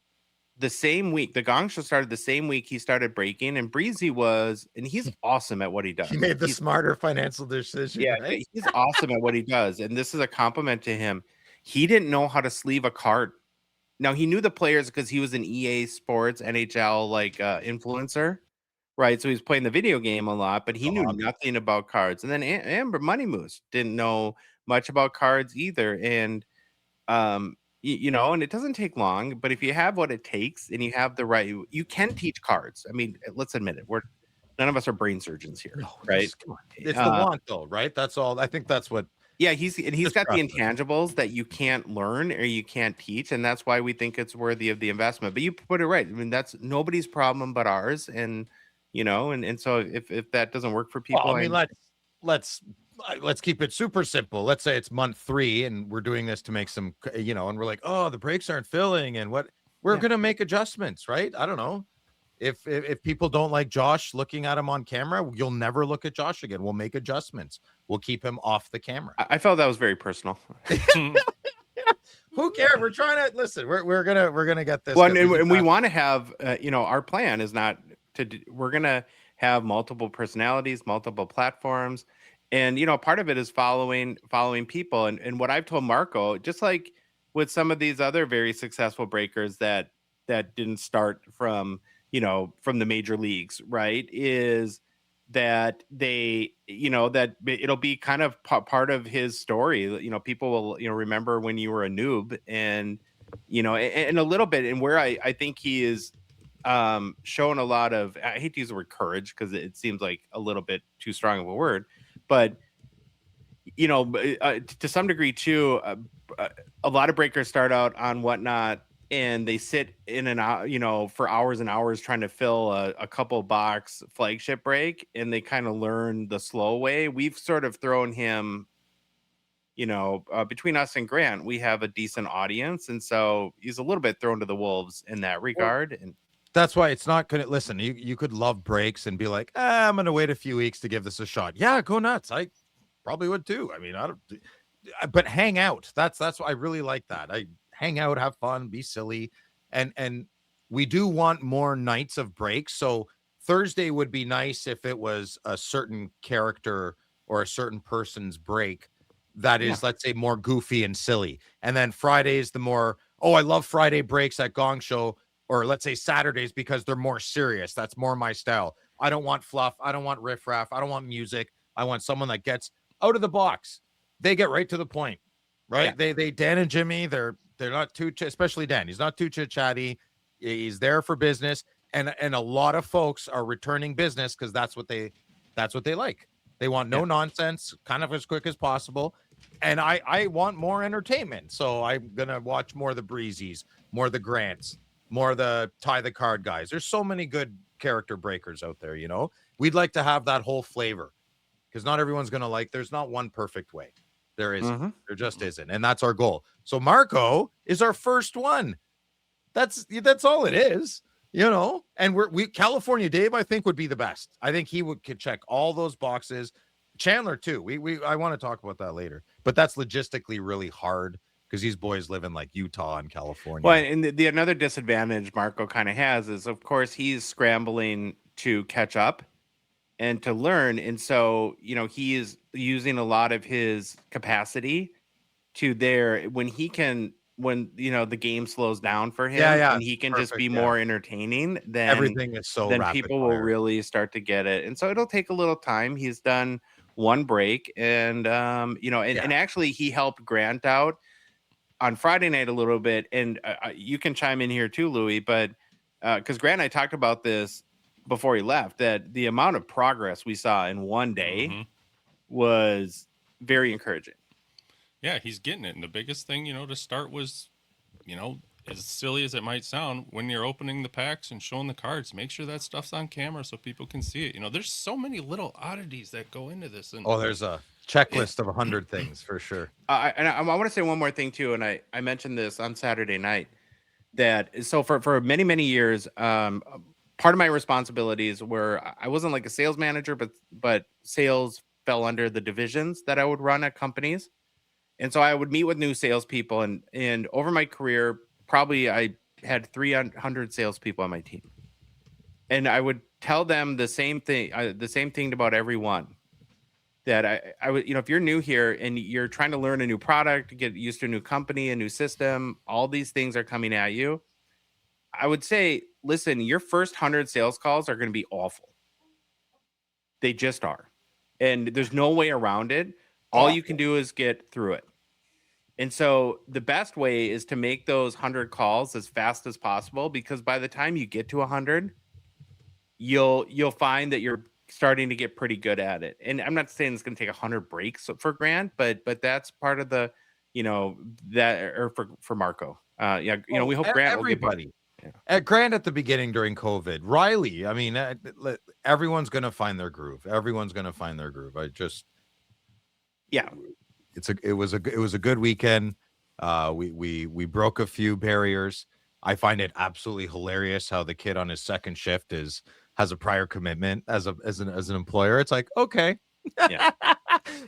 the same week. The Gong Show started the same week he started breaking, and Breezy and he's awesome at what he does. He made the smarter financial decision. Yeah, right? He's awesome at what he does, and this is a compliment to him. He didn't know how to sleeve a card. Now he knew the players because he was an EA Sports NHL influencer, right? So he was playing the video game a lot, but he knew nothing about cards. And then Amber Money Moose didn't know much about cards either, and and it doesn't take long. But if you have what it takes and you have the right, you can teach cards. I mean, let's admit it. None of us are brain surgeons here, right? It's the want, though, right? That's all. I think that's what. Yeah, he's got the intangibles that you can't learn or you can't teach, and that's why we think it's worthy of the investment. But you put it right. I mean, that's nobody's problem but ours, and and so if that doesn't work for people, well, I mean, let's keep it super simple. Let's say it's month 3, and we're doing this to make some, and we're like, oh, the breaks aren't filling, and we're gonna make adjustments, right? I don't know. If people don't like Josh looking at him on camera, you'll never look at Josh again. We'll make adjustments. We'll keep him off the camera. I felt that was very personal. Who cares? We're trying to listen. We're gonna get this. Well, and we want to have our plan is not we're gonna have multiple personalities, multiple platforms, and part of it is following people. And what I've told Marco, just like with some of these other very successful breakers that didn't start from from the major leagues, right, is that that it'll be kind of part of his story. People will remember when you were a noob, and and a little bit, and where I think he is shown a lot of, I hate to use the word courage because it seems like a little bit too strong of a word, but to some degree too, a lot of breakers start out on Whatnot and they sit in and out, for hours and hours trying to fill a couple box flagship break, and they kind of learn the slow way. We've sort of thrown him, between us and Grant, we have a decent audience, and so he's a little bit thrown to the wolves in that regard. And that's why it's not gonna listen. You could love breaks and be like, I'm gonna wait a few weeks to give this a shot. Yeah, go nuts. I probably would too. I mean, but hang out. That's what I really like. That I hang out, have fun, be silly, and we do want more nights of breaks. So Thursday would be nice if it was a certain character or a certain person's break that is, let's say, more goofy and silly. And then Fridays, the more, I love Friday breaks at Gongshow, or let's say Saturdays, because they're more serious. That's more my style. I don't want fluff. I don't want riffraff. I don't want music. I want someone that gets out of the box. They get right to the point, right? Yeah. They Dan and Jimmy, they're not too, especially Dan. He's not too chit-chatty. He's there for business. And a lot of folks are returning business because that's what they like. They want no nonsense, kind of as quick as possible. And I want more entertainment. So I'm going to watch more of the Breezies, more of the Grants, more of the Tie the Card guys. There's so many good character breakers out there, We'd like to have that whole flavor, because not everyone's going to like, there's not one perfect way. There isn't. There just isn't. And that's our goal. So Marco is our first one. That's all it is, and we California Dave, I think, would be the best. I think he could check all those boxes. Chandler too. I want to talk about that later, but that's logistically really hard because these boys live in like Utah and California. Well, and the another disadvantage Marco kind of has is, of course, he's scrambling to catch up and to learn. And so, he is using a lot of his capacity when the game slows down for him, and he can just be more entertaining, then everything is so then rapid people fire. will really start to get it. And so it'll take a little time. He's done one break, and and actually he helped Grant out on Friday night a little bit. And you can chime in here too, Louis, but because Grant and I talked about this before he left, that the amount of progress we saw in one day was very encouraging. Yeah, he's getting it. And the biggest thing, to start was, as silly as it might sound, when you're opening the packs and showing the cards, make sure that stuff's on camera so people can see it. There's so many little oddities that go into this. And there's a checklist of 100 things for sure. And I want to say one more thing too. And I mentioned this on Saturday night, that so for many, many years, part of my responsibilities were, I wasn't like a sales manager, but sales fell under the divisions that I would run at companies. And so I would meet with new salespeople, and over my career, probably I had 300 salespeople on my team, and I would tell them the same thing about everyone. That I would, if you're new here and you're trying to learn a new product, get used to a new company, a new system, all these things are coming at you. I would say, listen, your first 100 sales calls are going to be awful. They just are, and there's no way around it. All you can do is get through it. And so the best way is to make those 100 calls as fast as possible, because by the time you get to 100, you'll find that you're starting to get pretty good at it. And I'm not saying it's going to take 100 breaks for Grant, but that's part of the, for Marco. We hope Grant everybody. At Grant at the beginning during COVID, Riley, I mean, everyone's going to find their groove. It was a good weekend. We broke a few barriers. I find it absolutely hilarious how the kid on his second shift has a prior commitment as an employer. It's like, okay,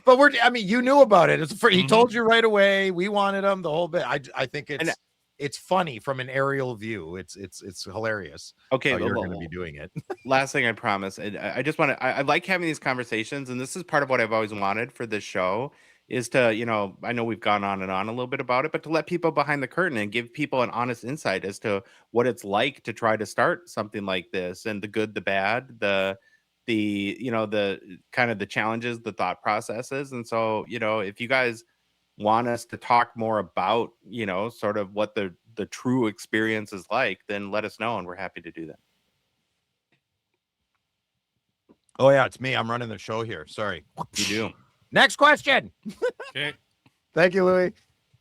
but you knew about it. He told you right away. We wanted him the whole bit. I think it's it's funny from an aerial view. It's hilarious. Okay, you're going to be doing it. Last thing I promise. I just want to. I like having these conversations, and this is part of what I've always wanted for this show. Is to, I know we've gone on and on a little bit about it, but to let people behind the curtain and give people an honest insight as to what it's like to try to start something like this, and the good, the bad, the kind of the challenges, the thought processes. And so, if you guys want us to talk more about, sort of what the true experience is like, then let us know, and we're happy to do that. Oh yeah, it's me. I'm running the show here. Sorry. You do. Next question. Okay. Thank you, Louis.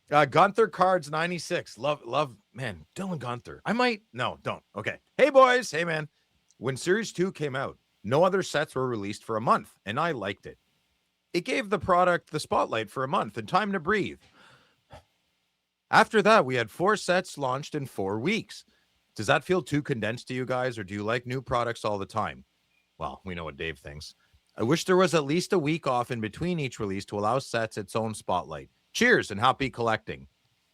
Gunther Cards 96. Love, man. Dylan Gunther. No, don't. Okay. Hey, boys. Hey, man. When Series 2 came out, no other sets were released for a month, and I liked it. It gave the product the spotlight for a month and time to breathe. After that, we had 4 sets launched in 4 weeks. Does that feel too condensed to you guys, or do you like new products all the time? Well, we know what Dave thinks. I wish there was at least a week off in between each release to allow sets its own spotlight. Cheers and happy collecting.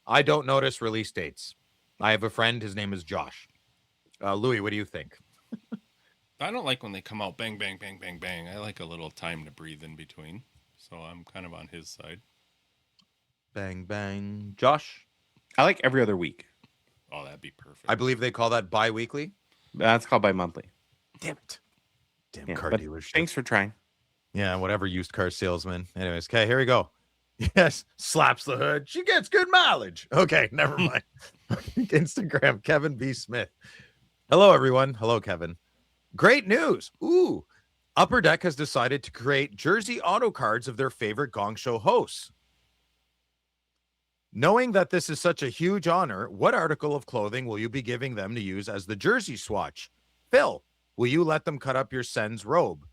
I don't notice release dates. I have a friend. His name is Josh. Louis, what do you think? I don't like when they come out bang, bang, bang, bang, bang. I like a little time to breathe in between. So I'm kind of on his side. Bang, bang. Josh? I like every other week. Oh, that'd be perfect. I believe they call that bi-weekly. That's called bi-monthly. Damn it. Damn Yeah, car but dealership. Thanks for trying. Yeah, whatever, used car salesman. Anyways, okay, here we go. Yes, slaps the hood. She gets good mileage. Okay, never mind. Instagram, Kevin B. Smith. Hello, everyone. Hello, Kevin. Great news. Ooh, Upper Deck has decided to create jersey auto cards of their favorite Gongshow hosts. Knowing that this is such a huge honor, what article of clothing will you be giving them to use as the jersey swatch? Phil, will you let them cut up your Sens robe?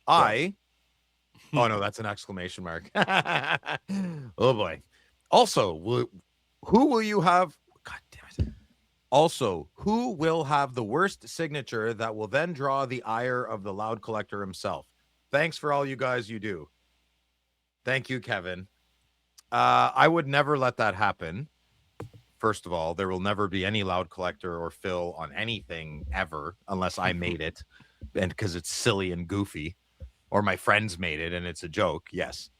Oh no, that's an exclamation mark. Oh boy. Also, who will you have? God damn it. Also, who will have the worst signature that will then draw the ire of the loud collector himself? Thanks for all you guys you do. Thank you, Kevin. I would never let that happen. First of all, there will never be any loud collector or Phil on anything ever unless I made it, and because it's silly and goofy, or my friends made it and it's a joke. Yes.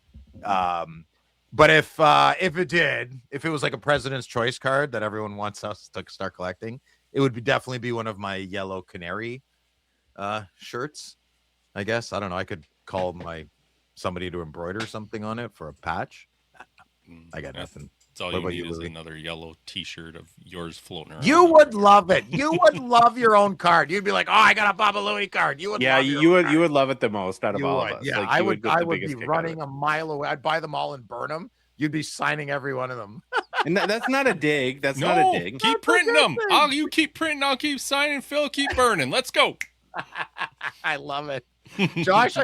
But if it was like a President's Choice card that everyone wants us to start collecting, it would definitely be one of my yellow canary shirts. I guess. I don't know. I could call somebody to embroider something on it for a patch. I got nothing. That's all you need is another yellow T-shirt of yours floating around. You would love it. You would love your own card. You'd be like, "Oh, I got a Baba Louie card." You would. Yeah, you would love it the most out of all of us. Yeah, like, I would be running running a mile away. I'd buy them all and burn them. You'd be signing every one of them. And that's not a dig. That's not a dig. Keep printing them. You keep printing. I'll keep signing. Phil, keep burning. Let's go. I love it. Josh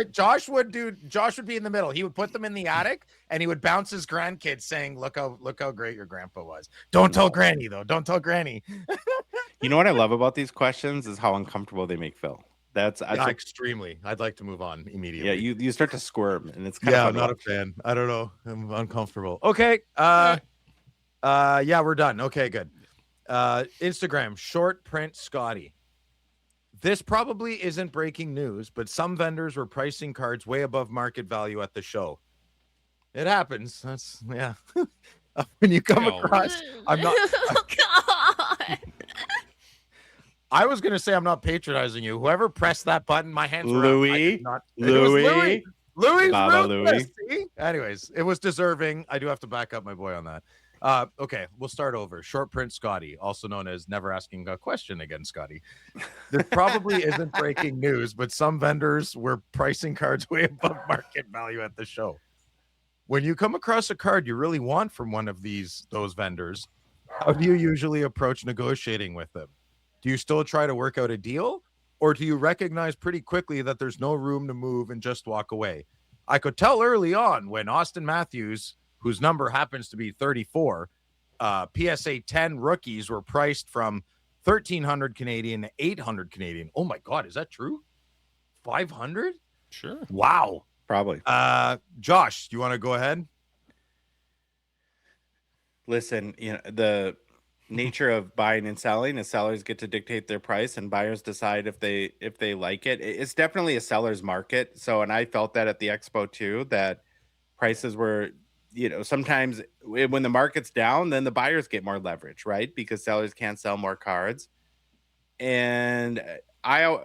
would be in the middle. He would put them in the attic and he would bounce his grandkids saying, look how great your grandpa was. Don't tell Granny though. Don't tell Granny. You know what I love about these questions is how uncomfortable they make Phil. That's extremely. I'd like to move on immediately. Yeah, you start to squirm and it's kind of I'm not a fan. I don't know. I'm uncomfortable. Okay. Yeah, we're done. Okay, good. Instagram, short print Scotty. This probably isn't breaking news, but some vendors were pricing cards way above market value at the show. It happens. That's when you come across. I'm not. God. I was gonna say I'm not patronizing you. Whoever pressed that button, my hands were Louis. Up. Louis. Louis. Anyways, it was deserving. I do have to back up my boy on that. Okay, we'll start over. Short print Scotty, also known as never asking a question again, Scotty. This probably isn't breaking news, but some vendors were pricing cards way above market value at the show. When you come across a card you really want from one of those vendors, how do you usually approach negotiating with them? Do you still try to work out a deal, or do you recognize pretty quickly that there's no room to move and just walk away? I could tell early on when Austin Matthews, whose number happens to be 34, PSA 10 rookies were priced from 1,300 Canadian to 800 Canadian. Oh my God, is that true? 500? Sure. Wow. Probably. Josh, do you want to go ahead? Listen, nature of buying and selling is sellers get to dictate their price and buyers decide if they like it. It's definitely a seller's market. So, and I felt that at the expo too, that prices were, sometimes when the market's down, then the buyers get more leverage, right? Because sellers can't sell more cards. And I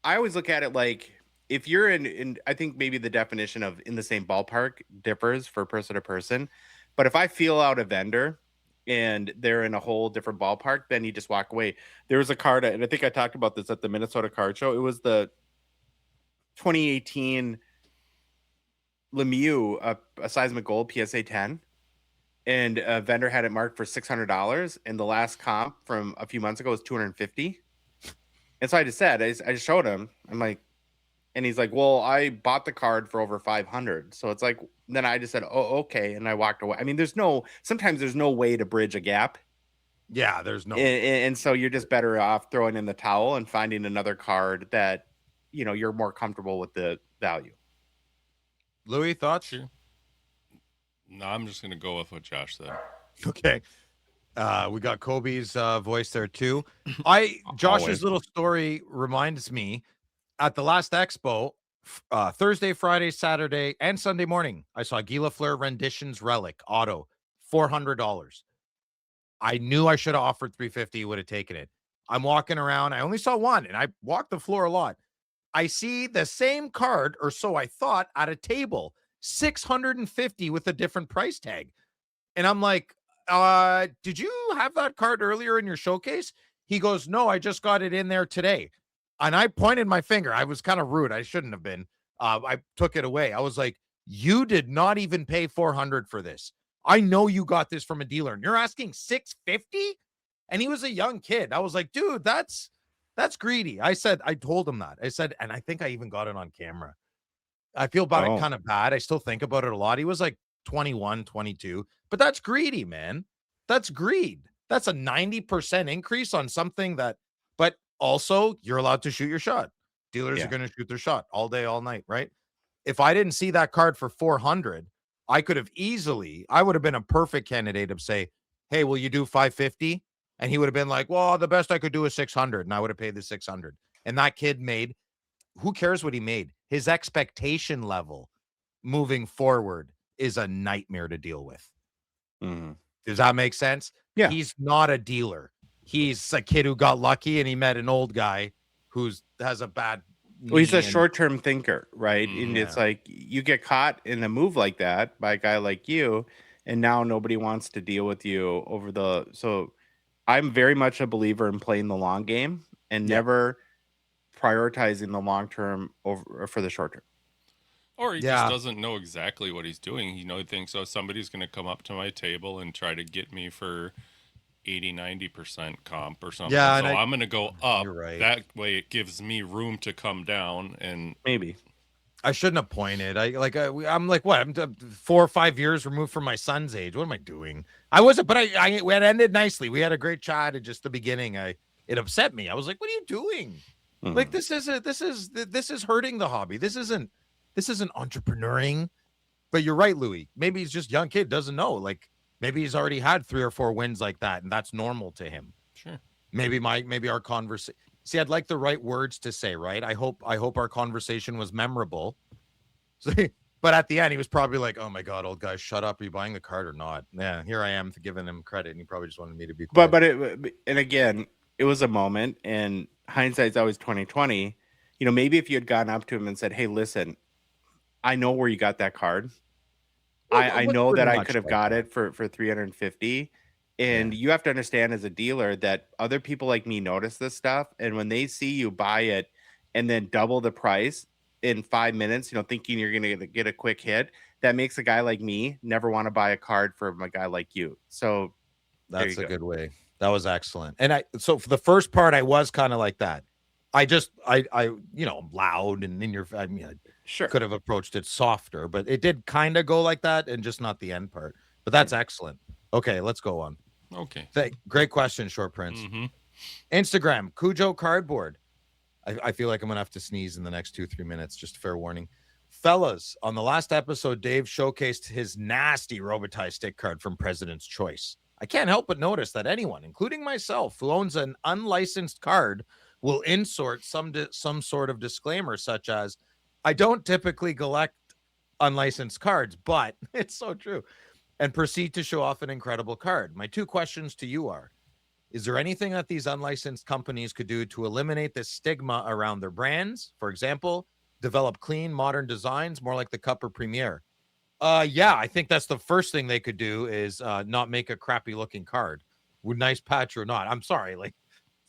always look at it like, if you're in I think maybe the definition of in the same ballpark differs for person to person. But if I feel out a vendor and they're in a whole different ballpark, then you just walk away. There was a card, and I think I talked about this at the Minnesota Card Show. It was the 2018 Lemieux, a seismic gold PSA 10. And a vendor had it marked for $600, and the last comp from a few months ago was $250. And so I just said, I just showed him. I'm like, and he's like, well, I bought the card for over 500. So it's like, then I just said, oh, okay. And I walked away. I mean, sometimes there's no way to bridge a gap. Yeah, there's no. And so you're just better off throwing in the towel and finding another card that, you're more comfortable with the value. Louis, thoughts? Sure. No, I'm just going to go with what Josh said. Okay. We got Kobe's voice there too. Josh's Always. little story reminds me at the last expo, Thursday, Friday, Saturday, and Sunday morning, I saw Guy Lafleur Renditions Relic Auto, $400. I knew I should have offered $350, would have taken it. I'm walking around. I only saw one, and I walked the floor a lot. I see the same card, or so I thought, at a table, $650 with a different price tag. And I'm like, did you have that card earlier in your showcase? He goes, no, I just got it in there today. And I pointed my finger. I was kind of rude. I shouldn't have been. I took it away. I was like, you did not even pay $400 for this. I know you got this from a dealer and you're asking $650. And he was a young kid. I was like, dude, that's greedy. I told him that. I said, and I think I even got it on camera. I feel about it kind of bad. I still think about it a lot. He was like 21, 22, but that's greedy, man. That's greed. That's a 90% increase on something but also you're allowed to shoot your shot. Dealers are going to shoot their shot all day, all night, right? If I didn't see that card for 400, I would have been a perfect candidate of say, hey, will you do 550? And he would have been like, well, the best I could do is 600. And I would have paid the 600. And that kid who cares what he made? His expectation level moving forward is a nightmare to deal with. Mm-hmm. Does that make sense? Yeah. He's not a dealer. He's a kid who got lucky and he met an old guy who has a bad knee. Well, he's a short-term thinker, right? And Yeah. it's like you get caught in a move like that by a guy like you, and now nobody wants to deal with you so I'm very much a believer in playing the long game and never prioritizing the long term for the short term. Or he just doesn't know exactly what he's doing. He thinks, oh, somebody's going to come up to my table and try to get me for 80-90% comp or something. Yeah, so I'm going to go up. You're right. That way it gives me room to come down. And maybe I shouldn't have pointed. I'm like, what? I'm 4 or 5 years removed from my son's age. What am I doing? I wasn't, but we had ended nicely. We had a great chat at just the beginning. It upset me. I was like, what are you doing? Mm-hmm. Like, this is hurting the hobby. This isn't entrepreneuring. But you're right, Louis. Maybe he's just a young kid, doesn't know. Like, maybe he's already had 3 or 4 wins like that, and that's normal to him. Sure. Maybe our conversation. See, I'd like the right words to say, right? I hope our conversation was memorable. But at the end, he was probably like, "Oh my God, old guy, shut up! Are you buying the card or not?" Yeah, here I am giving him credit, and he probably just wanted me to be quiet. And again, it was a moment, and hindsight's always 20/20. Maybe if you had gone up to him and said, "Hey, listen, I know where you got that card. I know that I could have got it for 350." And you have to understand as a dealer that other people like me notice this stuff. And when they see you buy it and then double the price in 5 minutes, thinking you're going to get a quick hit, that makes a guy like me never want to buy a card from a guy like you. So that's a good way. That was excellent. And so for the first part, I was kind of like that. I I'm loud and in your, sure could have approached it softer, but it did kind of go like that and just not the end part. But that's excellent. Okay, let's go on. Okay. Great question, Short Prince. Mm-hmm. Instagram, Cujo Cardboard. I feel like I'm going to have to sneeze in the next 2-3 minutes. Just fair warning. Fellas, on the last episode, Dave showcased his nasty Robitaille stick card from President's Choice. I can't help but notice that anyone, including myself, who owns an unlicensed card will insert some sort of disclaimer such as, I don't typically collect unlicensed cards, but it's so true, and proceed to show off an incredible card. My two questions to you are, is there anything that these unlicensed companies could do to eliminate this stigma around their brands? For example, develop clean, modern designs, more like the Cup or Premier. Yeah, I think that's the first thing they could do is not make a crappy looking card with nice patch or not. I'm sorry, like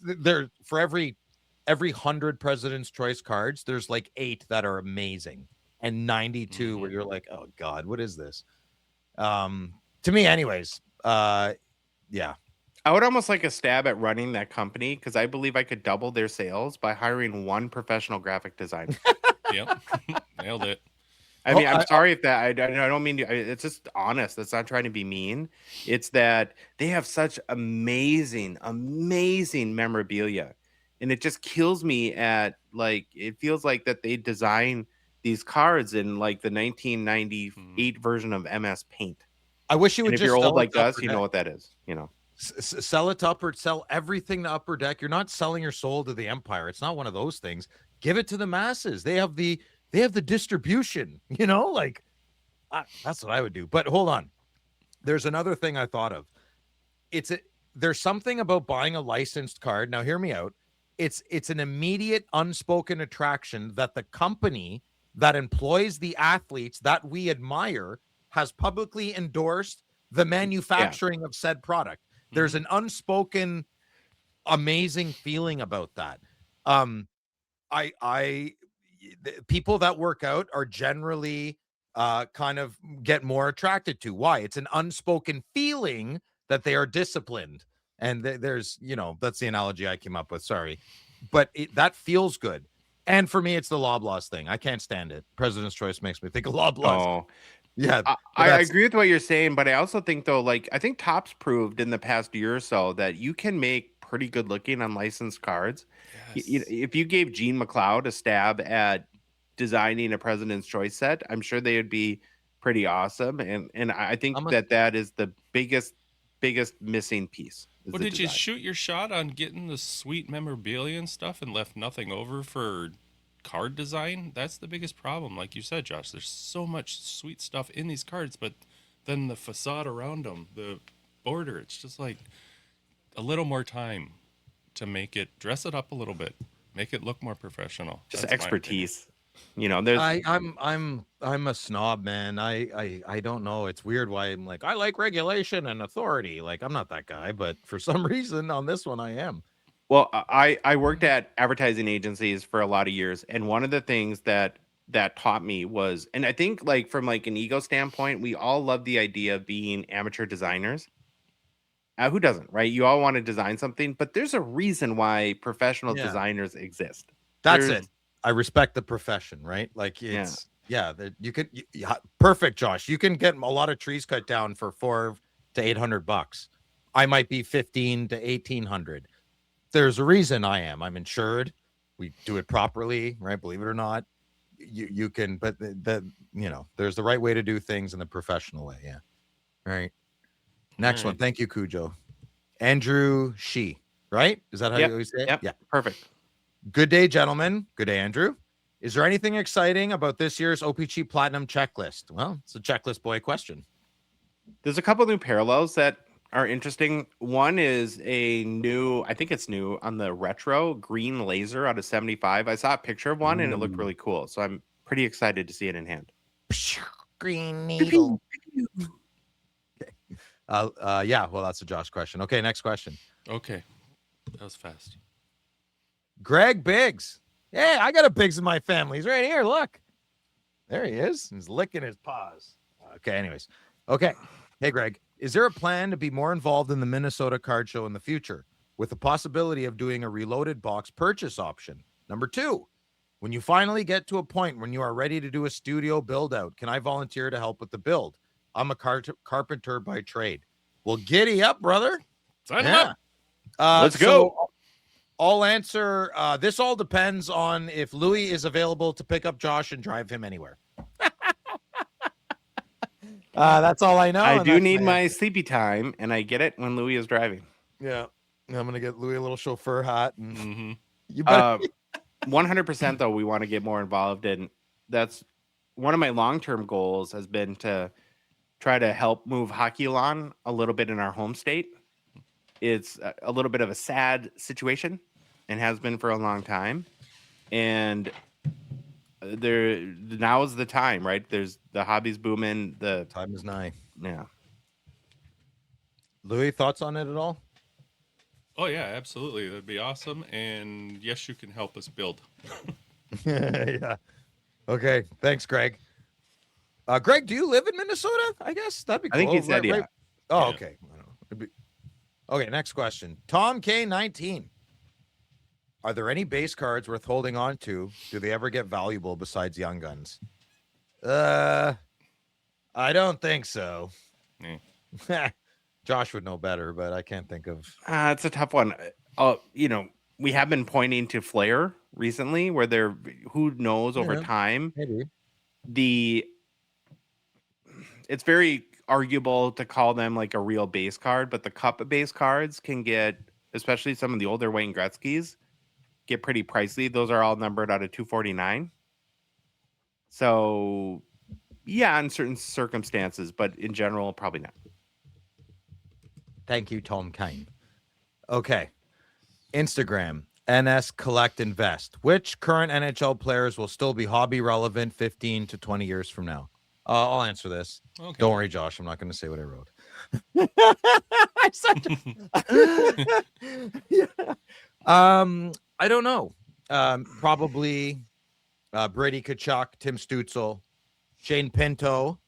there for every 100 President's Choice cards, there's like 8 that are amazing and 92 where you're like, oh God, what is this? To me, anyways. Yeah. I would almost like a stab at running that company because I believe I could double their sales by hiring one professional graphic designer. Yep. Nailed it. I mean, I'm sorry if that, I don't mean to, it's just honest. That's not trying to be mean. It's that they have such amazing memorabilia. And it just kills me at like, it feels like that they design these cards in like the 1998 version of MS Paint. I wish you would And if just you're old sell like it to us, Upper you Deck. know what that is, you know. Sell it to sell everything to Upper Deck. You're not selling your soul to the empire. It's not one of those things. Give it to the masses. They have the distribution, you know, like that's what I would do. But hold on. There's another thing I thought of. There's something about buying a licensed card. Now hear me out. It's an immediate unspoken attraction that the company that employs the athletes that we admire has publicly endorsed the manufacturing of said product. There's an unspoken amazing feeling about that. People that work out are generally kind of get more attracted to. Why? It's an unspoken feeling that they are disciplined. And there's, you know, that's the analogy I came up with. Sorry. But that feels good. And for me, it's the Loblaws thing. I can't stand it. President's Choice makes me think of Loblaws. Oh, yeah. I agree with what you're saying, but I also think though, like I think Topps proved in the past year or so that you can make pretty good looking unlicensed cards. Yes. If you gave Gene McLeod a stab at designing a President's Choice set, I'm sure they would be pretty awesome. And I think that is the biggest missing piece. Well, did you shoot your shot on getting the sweet memorabilia and stuff and left nothing over for card design? That's the biggest problem. Like you said, Josh, there's so much sweet stuff in these cards, but then the facade around them, the border, it's just like a little more time to make it, dress it up a little bit, make it look more professional. Just expertise. You know, there's I'm a snob, man. I don't know. It's weird why I'm like, I like regulation and authority. Like, I'm not that guy, but for some reason on this one I am. Well, I worked at advertising agencies for a lot of years, and one of the things that taught me was, and I think like from like an ego standpoint, we all love the idea of being amateur designers. Who doesn't, right? You all want to design something, but there's a reason why professional designers exist. That's it. I respect the profession, right? Like it's you could perfect, Josh. You can get a lot of trees cut down for $400 to $800. I might be $1,500 to $1,800. There's a reason I'm insured. We do it properly, right? Believe it or not, you can, but there's the right way to do things in the professional way. Yeah. Right. Next one. Thank you, Cujo. Andrew Shee, right? Is that how you always say it? Yep. Yeah. Perfect. Good day, gentlemen. Good day, Andrew. Is there anything exciting about this year's O-Pee-Chee Platinum checklist? Well, it's a checklist boy question. There's a couple new parallels that are interesting. One is a new, I think it's new, on the retro green laser out of 75. I saw a picture of one and it looked really cool. So I'm pretty excited to see it in hand. Green needle. Yeah, well, that's a Josh question. Okay, next question. Okay. That was fast. Greg Biggs. Hey, I got a Biggs in my family. He's right here. Look. There he is. He's licking his paws. Okay, anyways. Okay. Hey, Greg. Is there a plan to be more involved in the Minnesota Card Show in the future with the possibility of doing a reloaded box purchase option? Number 2, when you finally get to a point when you are ready to do a studio build out, can I volunteer to help with the build? I'm a carpenter by trade. Well, giddy up, brother. Sign up. Let's go. I'll answer. This all depends on if Louis is available to pick up Josh and drive him anywhere. That's all I know. I and do that's need my answer. sleepy time, and I get it when Louis is driving. Yeah. I'm going to get Louis a little chauffeur hat. And Mm-hmm. you better. 100% though, we want to get more involved, and that's one of my long-term goals has been to try to help move hockey along a little bit in our home state. It's a little bit of a sad situation and has been for a long time, and there now is the time, right? There's the hobby's booming. The Time is nigh. yeah. Louis, thoughts on it at all? Oh yeah, absolutely. That'd be awesome. And yes, you can help us build. Yeah. Okay. Thanks, Greg. Greg, do you live in Minnesota? I guess that'd be cool. I think he said yeah. Oh, Yeah. okay. I don't know. Okay, next question. Tom K19. Are there any base cards worth holding on to? Do they ever get valuable besides Young Guns? I don't think so. Josh would know better, but I can't think of. It's a tough one. We have been pointing to Flair recently, where they're who knows over time. Maybe. It's very arguable to call them like a real base card, but the cup base cards can get, especially some of the older Wayne Gretzky's, get pretty pricey. Those are all numbered out of 249. So, yeah, in certain circumstances, but in general, probably not. Thank you, Tom Kane. Okay. Instagram, NS Collect Invest. Which current NHL players will still be hobby relevant 15 to 20 years from now? I'll answer this. Okay. Don't worry, Josh. I'm not going to say what I wrote. I don't know. Probably Brady Tkachuk, Tim Stützle, Shane Pinto.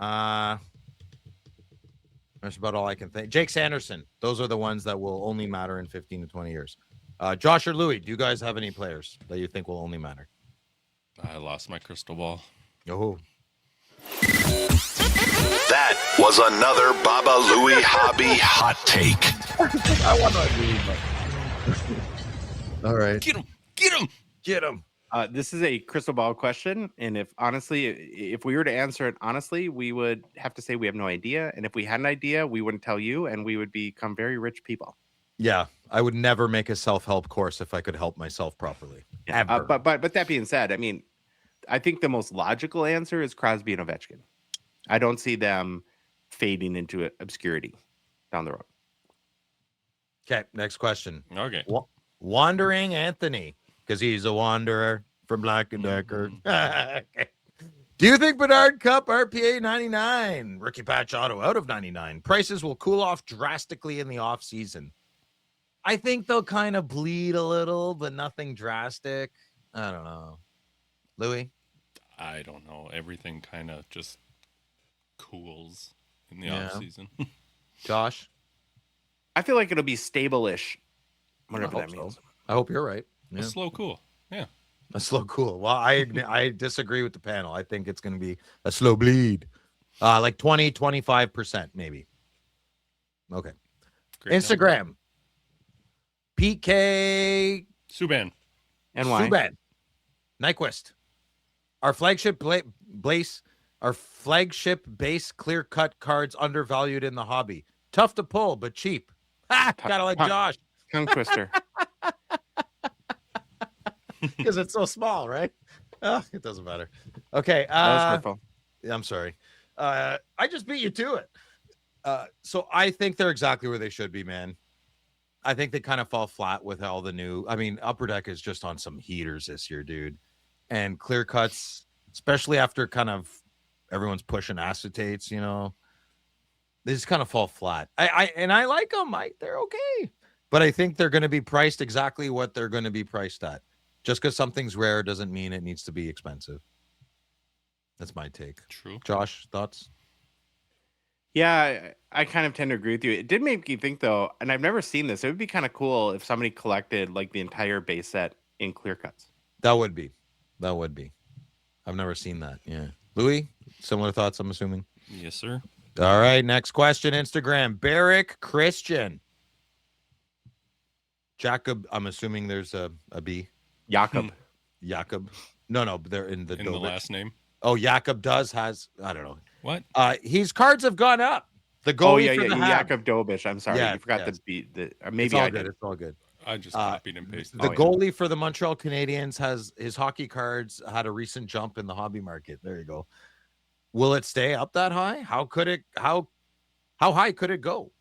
That's about all I can think. Jake Sanderson. Those are the ones that will only matter in 15 to 20 years. Josh or Louis, do you guys have any players that you think will only matter? I lost my crystal ball. Oh. That was another Baba Louie Hobby hot take. I want to agree, but... All right. Get him! Get him! Get him. This is a crystal ball question, and if we were to answer it honestly, we would have to say we have no idea. And if we had an idea, we wouldn't tell you, and we would become very rich people. Yeah, I would never make a self-help course if I could help myself properly. Ever. But that being said, I mean, I think the most logical answer is Crosby and Ovechkin. I don't see them fading into obscurity down the road. Okay, next question. Okay. Wandering Anthony, because he's a wanderer from Black and Decker. Okay. Do you think Bernard Cup RPA 99, rookie patch auto out of 99, prices will cool off drastically in the off season? I think they'll kind of bleed a little, but nothing drastic. I don't know. Louis? I don't know. Everything kind of just cools in the off season. Josh? I feel like it'll be stable-ish, whatever that means. So. I hope you're right. A slow cool. Yeah. A slow cool. Well, I disagree with the panel. I think it's going to be a slow bleed. Like 20, 25% maybe. Okay. Great Instagram. number. PK Subban. And why? Subban. Nyquist. Our flagship base clear cut cards undervalued in the hobby. Tough to pull, but cheap. Gotta like Josh. Tongue twister. Because it's so small, right? Oh, it doesn't matter. Okay. That was hurtful. I'm sorry. I just beat you to it. So I think they're exactly where they should be, man. I think they kind of fall flat with all the new. I mean, Upper Deck is just on some heaters this year, dude. And clear cuts, especially after kind of everyone's pushing acetates, you know, they just kind of fall flat. I like them. They're okay. But I think they're going to be priced exactly what they're going to be priced at. Just because something's rare doesn't mean it needs to be expensive. That's my take. True. Josh, thoughts? Yeah, I kind of tend to agree with you. It did make me think, though, and I've never seen this. It would be kind of cool if somebody collected like the entire base set in clear cuts. That would be. I've never seen that. Yeah. Louis, similar thoughts, I'm assuming? Yes, sir. All right, next question, Instagram. Barrick Christian. Jacob, I'm assuming there's a B. Jakob. Jacob. No, they're in the In the last name. Oh, Jakob has, I don't know. What? His cards have gone up. The goalie for the Habs. Jakub Dobish. I'm sorry, Yes, you forgot yes. to beat the. It's Maybe all I good. did. It's all good. I just copied and pasted. The goalie for the Montreal Canadiens has his hockey cards had a recent jump in the hobby market. There you go. Will it stay up that high? How high could it go?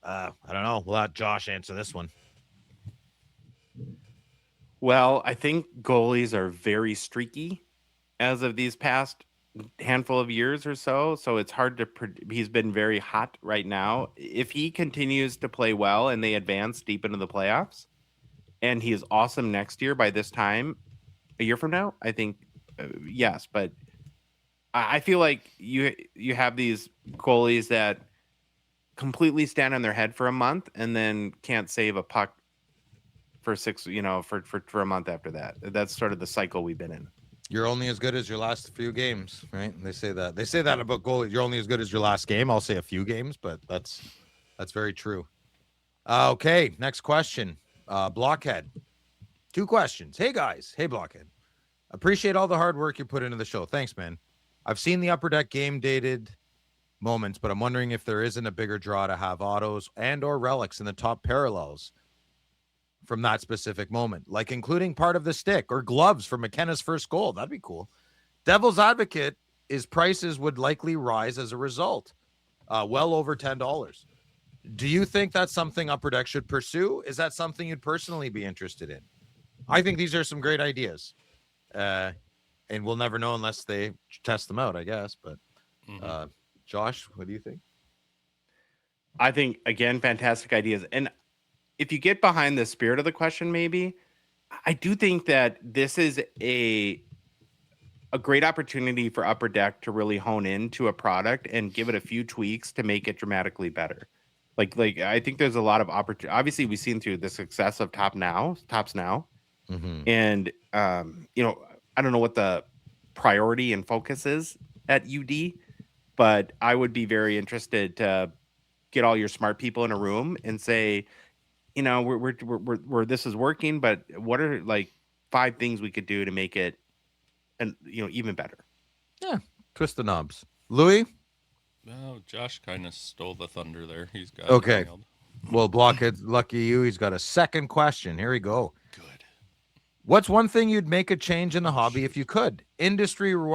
I don't know. We'll let Josh answer this one. Well, I think goalies are very streaky as of these past handful of years or so. So it's hard to. He's been very hot right now. If he continues to play well and they advance deep into the playoffs, and he is awesome next year by this time, a year from now, I think yes. But I feel like you have these goalies that completely stand on their head for a month and then can't save a puck for for a month after that. That's sort of the cycle we've been in. You're only as good as your last few games, right? They say that about goalies. You're only as good as your last game. I'll say a few games, but that's very true. Okay, next question. Blockhead. 2 questions. Hey guys. Hey Blockhead. Appreciate all the hard work you put into the show. Thanks, man. I've seen the Upper Deck game dated moments, but I'm wondering if there isn't a bigger draw to have autos and or relics in the top parallels from that specific moment, like including part of the stick or gloves for McKenna's first goal. That'd be cool. Devil's advocate is prices would likely rise as a result, well over $10. Do you think that's something Upper Deck should pursue? Is that something you'd personally be interested in? I think these are some great ideas, and we'll never know unless they test them out, I guess. But Josh, what do you think? I think, again, fantastic ideas. And if you get behind the spirit of the question, maybe, I do think that this is a great opportunity for Upper Deck to really hone into a product and give it a few tweaks to make it dramatically better. Like I think there's a lot of opportunity. Obviously, we've seen through the success of Tops Now. And, I don't know what the priority and focus is at UD, but I would be very interested to get all your smart people in a room and say, we're this is working, but what are like 5 things we could do to make it, even better? Yeah, twist the knobs. Louis? No, Josh kind of stole the thunder there. He's got okay. It nailed. Well, Blockhead, lucky you. He's got a second question. Here we go. Good. What's one thing you'd make a change in the hobby if you could? Industry-wide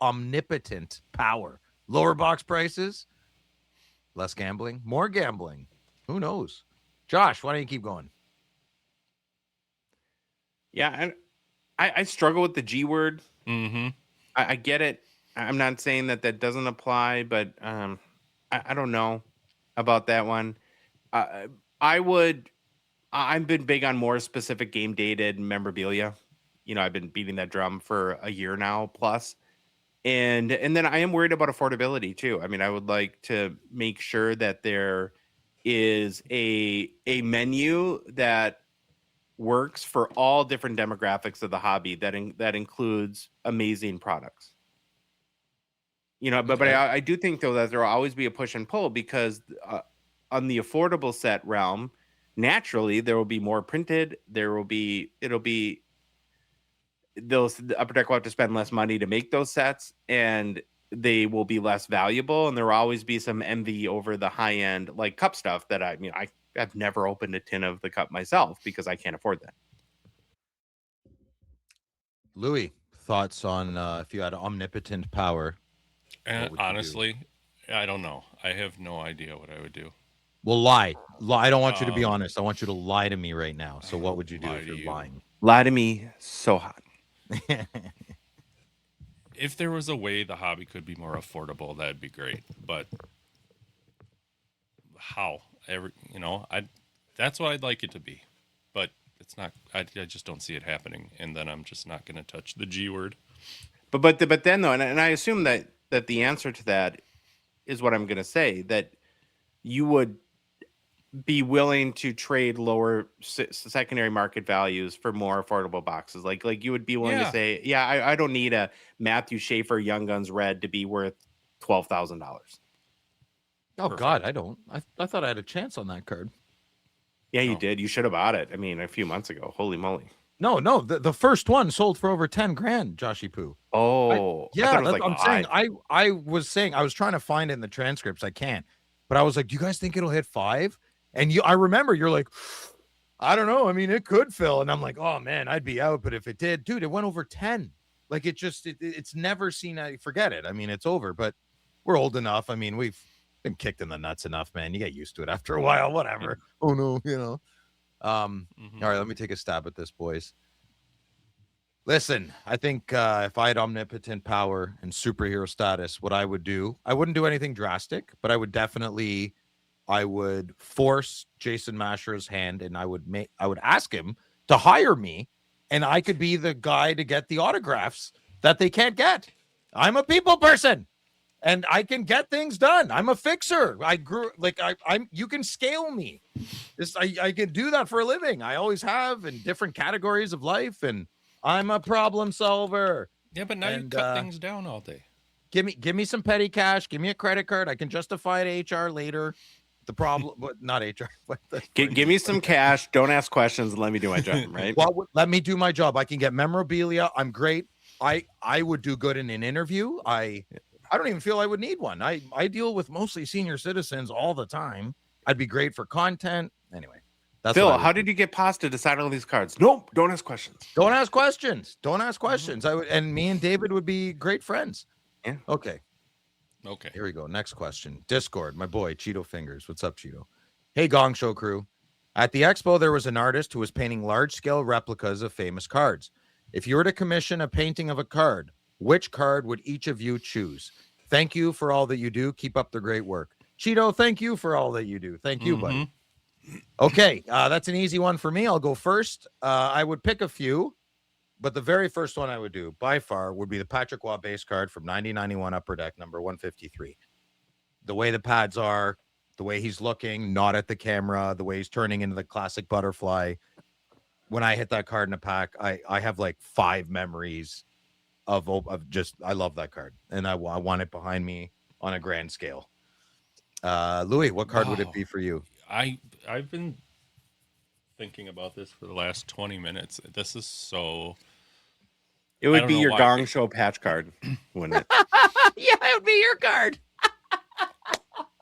omnipotent power. Lower box prices? Less gambling? More gambling? Who knows? Josh, why don't you keep going? Yeah, and I struggle with the G word. Mm-hmm. I get it. I'm not saying that doesn't apply, but I don't know about that one. I've been big on more specific game dated memorabilia. I've been beating that drum for a year now plus. And then I am worried about affordability too. I mean, I would like to make sure that there is a menu that works for all different demographics of the hobby that includes amazing products. But I do think though that there will always be a push and pull because on the affordable set realm, naturally there will be more printed. The Upper Deck will have to spend less money to make those sets, and they will be less valuable. And there will always be some envy over the high end like cup stuff that I've never opened a tin of the cup myself because I can't afford that. Louis, thoughts on if you had omnipotent power? And honestly, I don't know. I have no idea what I would do. Well, lie. I don't want you to be honest. I want you to lie to me right now. So what would you do if you're lying? Lie to me so hot. If there was a way the hobby could be more affordable, that'd be great. But how? That's what I'd like it to be. But it's not. I just don't see it happening. And then I'm just not going to touch the G word. But then though, and I assume that the answer to that is what I'm going to say, that you would be willing to trade lower secondary market values for more affordable boxes. Like you would be willing to say, I don't need a Matthew Schaefer Young Guns Red to be worth $12,000. Oh God, I don't. I thought I had a chance on that card. Yeah, you did. You should have bought it. I mean, a few months ago. Holy moly. No. The first one sold for over 10 grand, Joshy Poo. Oh, Yeah, that's I'm saying. I was trying to find it in the transcripts. I can't. But I was like, do you guys think it'll hit 5? And I remember you're like, I don't know. I mean, it could, Phil. And I'm like, oh man, I'd be out. But if it did, dude, it went over 10. Like it's never seen. Forget it. I mean, it's over. But we're old enough. I mean, we've been kicked in the nuts enough, man. You get used to it after a while. Whatever. Oh no, All right, let me take a stab at this, boys. Listen, I think if I had omnipotent power and superhero status, what I would do, I wouldn't do anything drastic, but I would force Jason Masher's hand, and I would ask him to hire me, and I could be the guy to get the autographs that they can't get. I'm a people person, and I can get things done. I'm a fixer. You can scale me. I can do that for a living. I always have in different categories of life, and I'm a problem solver. Yeah, but now you cut things down all day. Give me some petty cash. Give me a credit card. I can justify it HR later. The problem, but not HR. Give me some cash. Don't ask questions and let me do my job, right? Well, let me do my job. I can get memorabilia. I'm great. I would do good in an interview. I don't even feel I would need one. I deal with mostly senior citizens all the time. I'd be great for content. Anyway. That's Phil, how did you get Pasta to sign all these cards? Nope, don't ask questions. Don't ask questions. Don't ask questions. And me and David would be great friends. Yeah. Okay. Here we go. Next question. Discord, my boy, Cheeto Fingers. What's up, Cheeto? Hey, Gong Show crew. At the expo, there was an artist who was painting large-scale replicas of famous cards. If you were to commission a painting of a card, which card would each of you choose? Thank you for all that you do. Keep up the great work. Cheeto, thank you for all that you do. Thank you, buddy. Okay, that's an easy one for me. I'll go first. I would pick a few, but the very first one I would do by far would be the Patrick Waugh base card from 1991 Upper Deck, number 153. The way the pads are, the way he's looking, not at the camera, the way he's turning into the classic butterfly. When I hit that card in a pack, I have like 5 memories of just, I love that card. And I want it behind me on a grand scale. Louis, what card would it be for you? I've been thinking about this for the last 20 minutes. This is so... It would be your Gong Show patch card, wouldn't it? Yeah, it would be your card.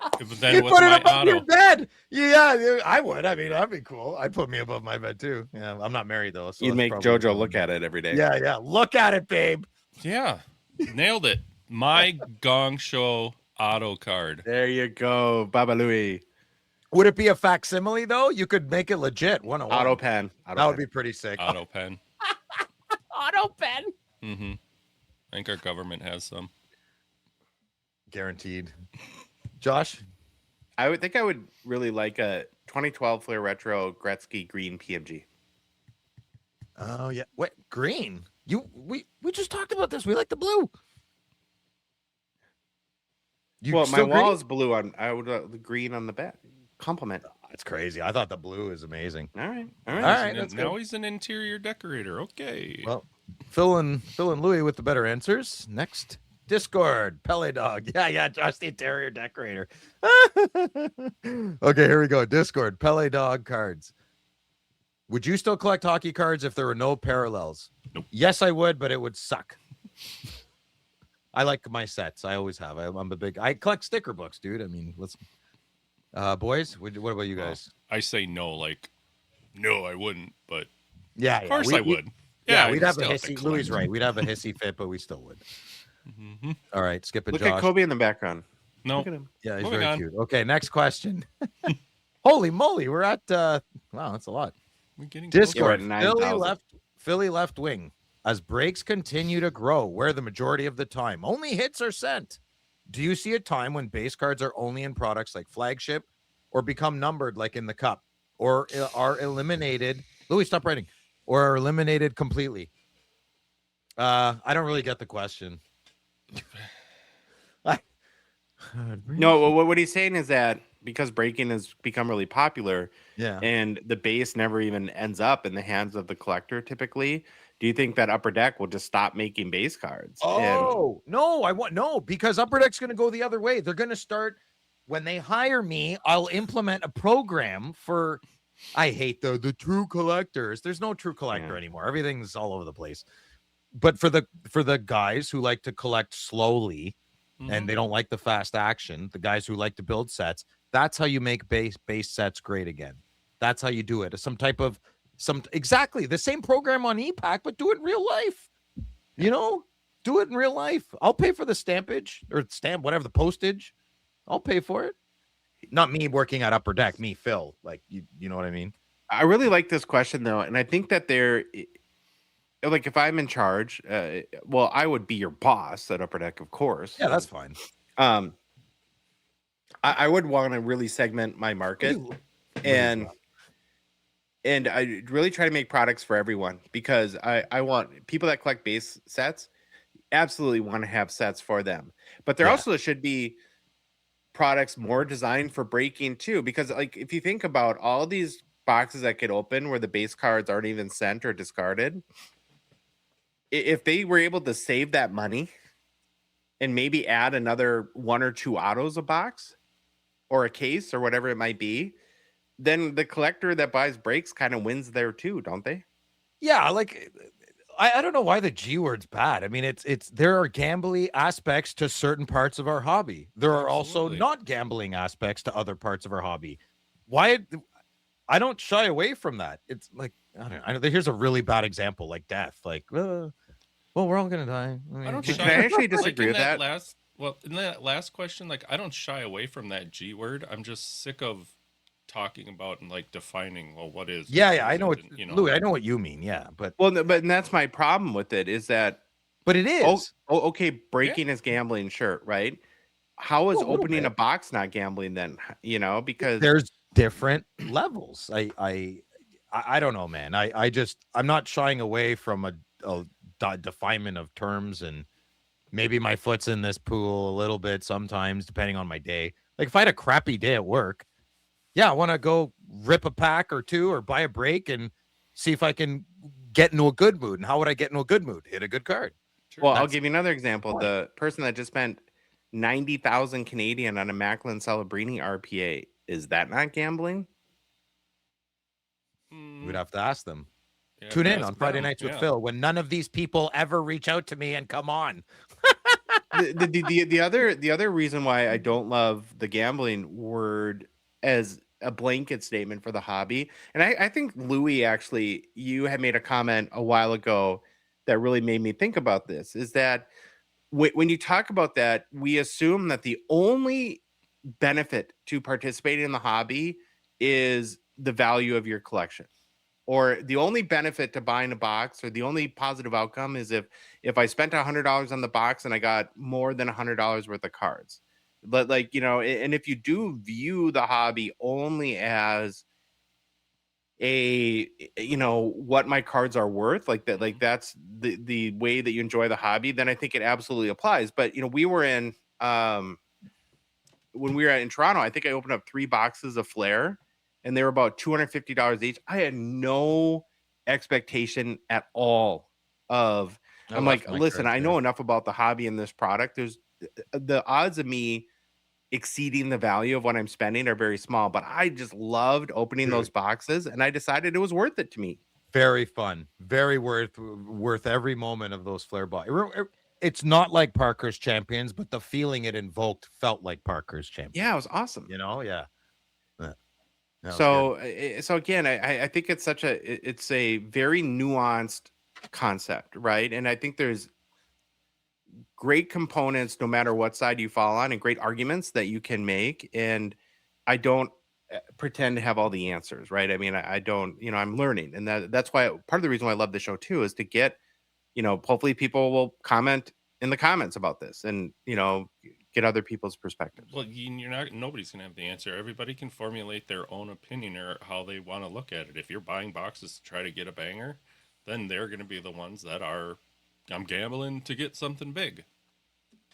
But then you what's put it my above auto? your bed. Yeah, I would. I mean, that'd be cool. I'd put me above my bed too. Yeah, I'm not married though. So you'd make JoJo look at it every day. Yeah. Look at it, babe. Yeah, nailed it. My Gong Show auto card. There you go, Baba Louie. Would it be a facsimile though? You could make it legit. 101. Auto pen. That would be pretty sick. Auto pen. Auto pen. Mm-hmm. I think our government has some. Guaranteed. Josh? I would think I would really like a 2012 Flair Retro Gretzky Green PMG. Oh yeah. What green? We just talked about this. We like the blue. My wall is blue on. I would the green on the back. Compliment. That's crazy. I thought the blue is amazing. All right. Now he's an interior decorator. Okay. Well, Phil and Louis with the better answers. Next, Discord, Pele Dog. Yeah, Josh, the interior decorator. Okay, here we go. Discord, Pele Dog cards. Would you still collect hockey cards if there were no parallels? Nope. Yes, I would, but it would suck. I like my sets. I always have. I collect sticker books, dude. I mean, let's. Boys, what about you guys? I say no, no, I wouldn't, but yeah, of course I would. Yeah, we'd have a hissy. Louis right. We'd have a hissy fit, but we still would. Mm-hmm. All right, skip it. Look Josh. at Kobe in the background. No, look at him. Yeah, he's very cute. Okay, next question. Holy moly, we're at wow, that's a lot. We're getting Discord. Philly left wing. As breaks continue to grow, where the majority of the time only hits are sent. Do you see a time when base cards are only in products like Flagship or become numbered like in the Cup or are eliminated? Louis, stop writing. Or are eliminated completely? I don't really get the question. No, what he's saying is that because breaking has become really popular, yeah, and the base never even ends up in the hands of the collector typically, do you think that Upper Deck will just stop making base cards? No, because Upper Deck's going to go the other way. They're going to start when they hire me. I'll implement a program for I hate the true collectors. There's no true collector anymore. Everything's all over the place. But for the guys who like to collect slowly and they don't like the fast action, the guys who like to build sets, that's how you make base sets great again. That's how you do it. Exactly the same program on e-Pack, but do it in real life. You know, do it in real life. I'll pay for the stampage or whatever, the postage. I'll pay for it. Not me working at Upper Deck, me, Phil. Like, you know what I mean? I really like this question, though. And I think that like, if I'm in charge, well, I would be your boss at Upper Deck, of course. Yeah, that's fine. I would want to really segment my market and I really try to make products for everyone, because I want people that collect base sets absolutely want to have sets for them. But there also should be products more designed for breaking too, because like if you think about all these boxes that get open where the base cards aren't even sent or discarded, if they were able to save that money and maybe add another 1 or 2 autos a box or a case or whatever it might be, then the collector that buys breaks kind of wins there too, don't they? Yeah, like I don't know why the G word's bad. I mean, it's there are gambling aspects to certain parts of our hobby. There are also not gambling aspects to other parts of our hobby. Why? I don't shy away from that. It's like, I know here's a really bad example, like death. Like, well, we're all gonna die. I don't Can I actually disagree with that? In that last question, like, I don't shy away from that G word. I'm just sick of talking about and like defining, well, what is? I know what, Louis, I know what you mean. Yeah, but and that's my problem with it, is that, but it is. Okay, breaking is gambling, sure, right? How is opening a box not gambling then? Because there's different levels. I don't know, man. I'm not shying away from a definement of terms, and maybe my foot's in this pool a little bit sometimes, depending on my day. Like if I had a crappy day at work, I want to go rip a pack or 2 or buy a break and see if I can get into a good mood. And how would I get into a good mood? Hit a good card. Sure. Well, I'll give you another example. The person that just spent 90,000 Canadian on a Macklin Celebrini RPA, is that not gambling? We'd have to ask them. Tune in on Friday Nights with Phil, when none of these people ever reach out to me and come on. The other reason why I don't love the gambling word as a blanket statement for the hobby, and I think Louis, actually, you had made a comment a while ago that really made me think about this, is that when you talk about that, we assume that the only benefit to participating in the hobby is the value of your collection, or the only benefit to buying a box, or the only positive outcome is if I spent $100 on the box and I got more than $100 worth of cards. But like, and if you do view the hobby only as what my cards are worth, like that, like that's the way that you enjoy the hobby, then I think it absolutely applies. But we were in when we were in Toronto, I think I opened up 3 boxes of Flair, and they were about $250 each. I had no expectation at all of. I'm like, listen, I know enough about the hobby and this product. There's the odds of me exceeding the value of what I'm spending are very small, but I just loved opening those boxes, and I decided it was worth it to me. Very fun, very worth every moment of those Flair boxes. It's not like Parker's Champions, but the feeling it invoked felt like Parker's Champions. Yeah, it was awesome. Yeah. So again, I think it's it's a very nuanced concept, right? And I think there's great components no matter what side you fall on, and great arguments that you can make. And I don't pretend to have all the answers, right? I mean, I don't, I'm learning, and that's why part of the reason why I love the show too is to get, hopefully people will comment in the comments about this, and get other people's perspectives. Well, nobody's gonna have the answer. Everybody can formulate their own opinion or how they want to look at it. If you're buying boxes to try to get a banger, then they're gonna be the ones that are, I'm gambling to get something big.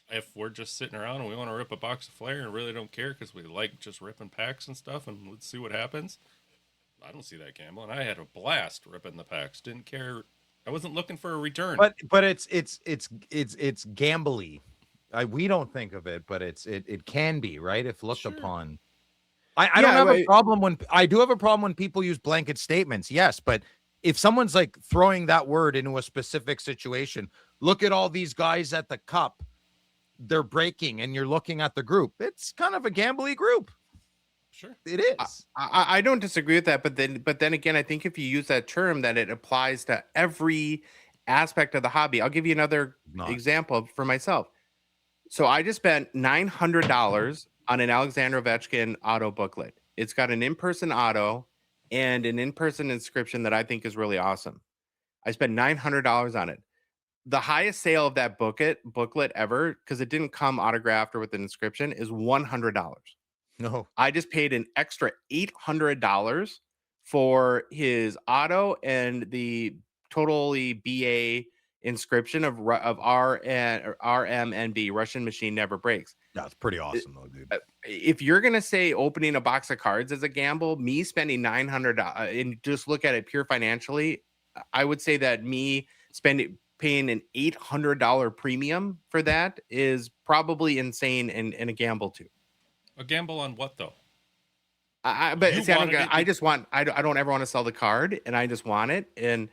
If we're just sitting around and we want to rip a box of Flair and really don't care because we like just ripping packs and stuff and let's see what happens, I don't see that gambling. I had a blast ripping the packs. Didn't care. I wasn't looking for a return. But it's gambly. We don't think of it, but it can be, right, if looked upon. I don't have a problem when I do have a problem when people use blanket statements. Yes, but if someone's like throwing that word into a specific situation, look at all these guys at the cup, they're breaking, and you're looking at the group. It's kind of a gambly group. Sure, it is. I don't disagree with that, but then again, I think if you use that term, that it applies to every aspect of the hobby. I'll give you another example for myself. So I just spent $900 on an Alexander Ovechkin auto booklet. It's got an in-person auto and an in-person inscription that I think is really awesome. I spent $900 on it. The highest sale of that booklet ever, because it didn't come autographed or with an inscription, is $100. No, I just paid an extra $800 for his auto and the totally BA inscription of R and RMNB, Russian Machine Never Breaks. That's pretty awesome though, dude. If you're gonna say opening a box of cards as a gamble, me spending $900 and just look at it pure financially, I would say that me paying an $800 premium for that is probably insane and a gamble too. A gamble on what though? I don't ever want to sell the card, and I just want it, and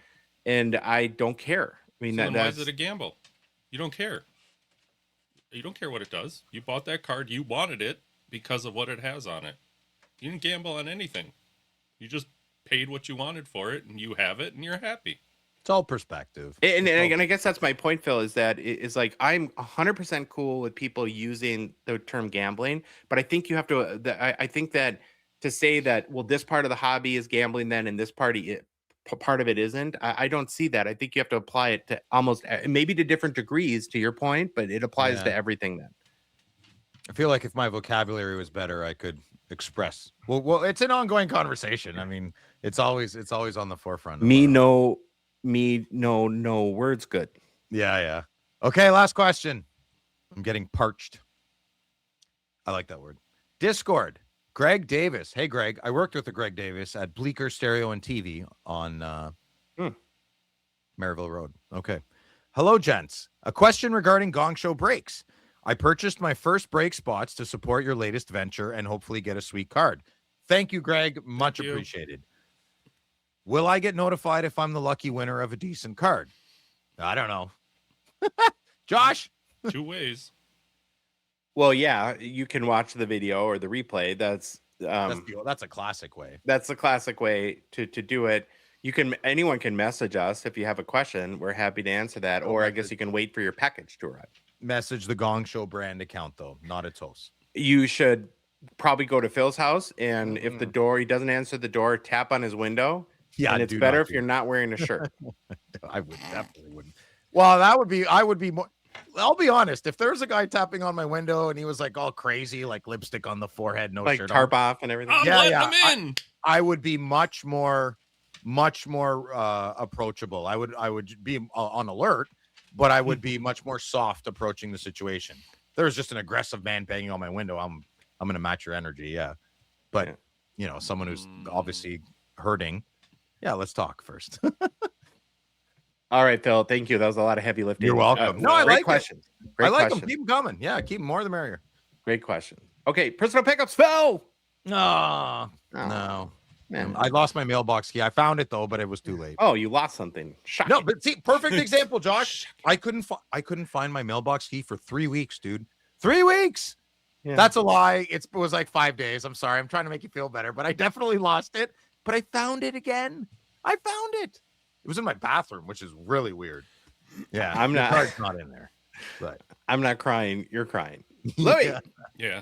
I don't care. I mean, why is it a gamble? You don't care. You don't care what it does. You bought that card. You wanted it because of what it has on it. You didn't gamble on anything. You just paid what you wanted for it, and you have it, and you're happy. It's all perspective. And I guess that's my point, Phil, is that it's like I'm 100% cool with people using the term gambling, but I think you have to. I think that to say that, well, this part of the hobby is gambling, then, and this part of it isn't. I don't see that. I think you have to apply it to almost maybe to different degrees, to your point, but it applies to everything. Then I feel like if my vocabulary was better, I could express. Well, it's an ongoing conversation. I mean, it's always on the forefront. No words good. Yeah. Okay, last question. I'm getting parched. I like that word. Discord. Greg Davis. Hey, Greg. I worked with the Greg Davis at Bleecker Stereo and TV on Maryville Road. Okay. Hello, gents. A question regarding Gongshow breaks. I purchased my first break spots to support your latest venture and hopefully get a sweet card. Thank you, Greg. Much appreciated. Will I get notified if I'm the lucky winner of a decent card? I don't know. Josh? 2 ways. Well, yeah, you can watch the video or the replay. That's a classic way. That's the classic way to do it. Anyone can message us if you have a question. We're happy to answer that. Or I guess you can wait for your package to arrive. Message the Gongshow brand account though, not its host. You should probably go to Phil's house, and if he doesn't answer the door, tap on his window. Yeah, and it's better if you're not wearing a shirt. I definitely wouldn't. Well, I would be more. I'll be honest. If there's a guy tapping on my window and he was like all crazy, like lipstick on the forehead, no shirt, tarp off and everything. Let him in. I would be much more approachable. I would be on alert, but I would be much more soft approaching the situation. If there's just an aggressive man banging on my window, I'm going to match your energy. Yeah. But someone who's obviously hurting. Yeah. Let's talk first. All right, Phil. Thank you. That was a lot of heavy lifting. You're welcome. I like questions. I like them. Keep them coming. Yeah, keep them more the merrier. Great question. Okay, personal pickups, Phil. No. Man. I lost my mailbox key. I found it though, but it was too late. Oh, you lost something. Shocking. No, but see, perfect example, Josh. I couldn't find my mailbox key for 3 weeks, dude. 3 weeks. Yeah. That's a lie. It was like 5 days. I'm sorry. I'm trying to make you feel better, but I definitely lost it. But I found it again. I found it. It was in my bathroom, which is really weird. Yeah, I'm not. Card's not in there, but I'm not crying. You're crying. Louis. Yeah.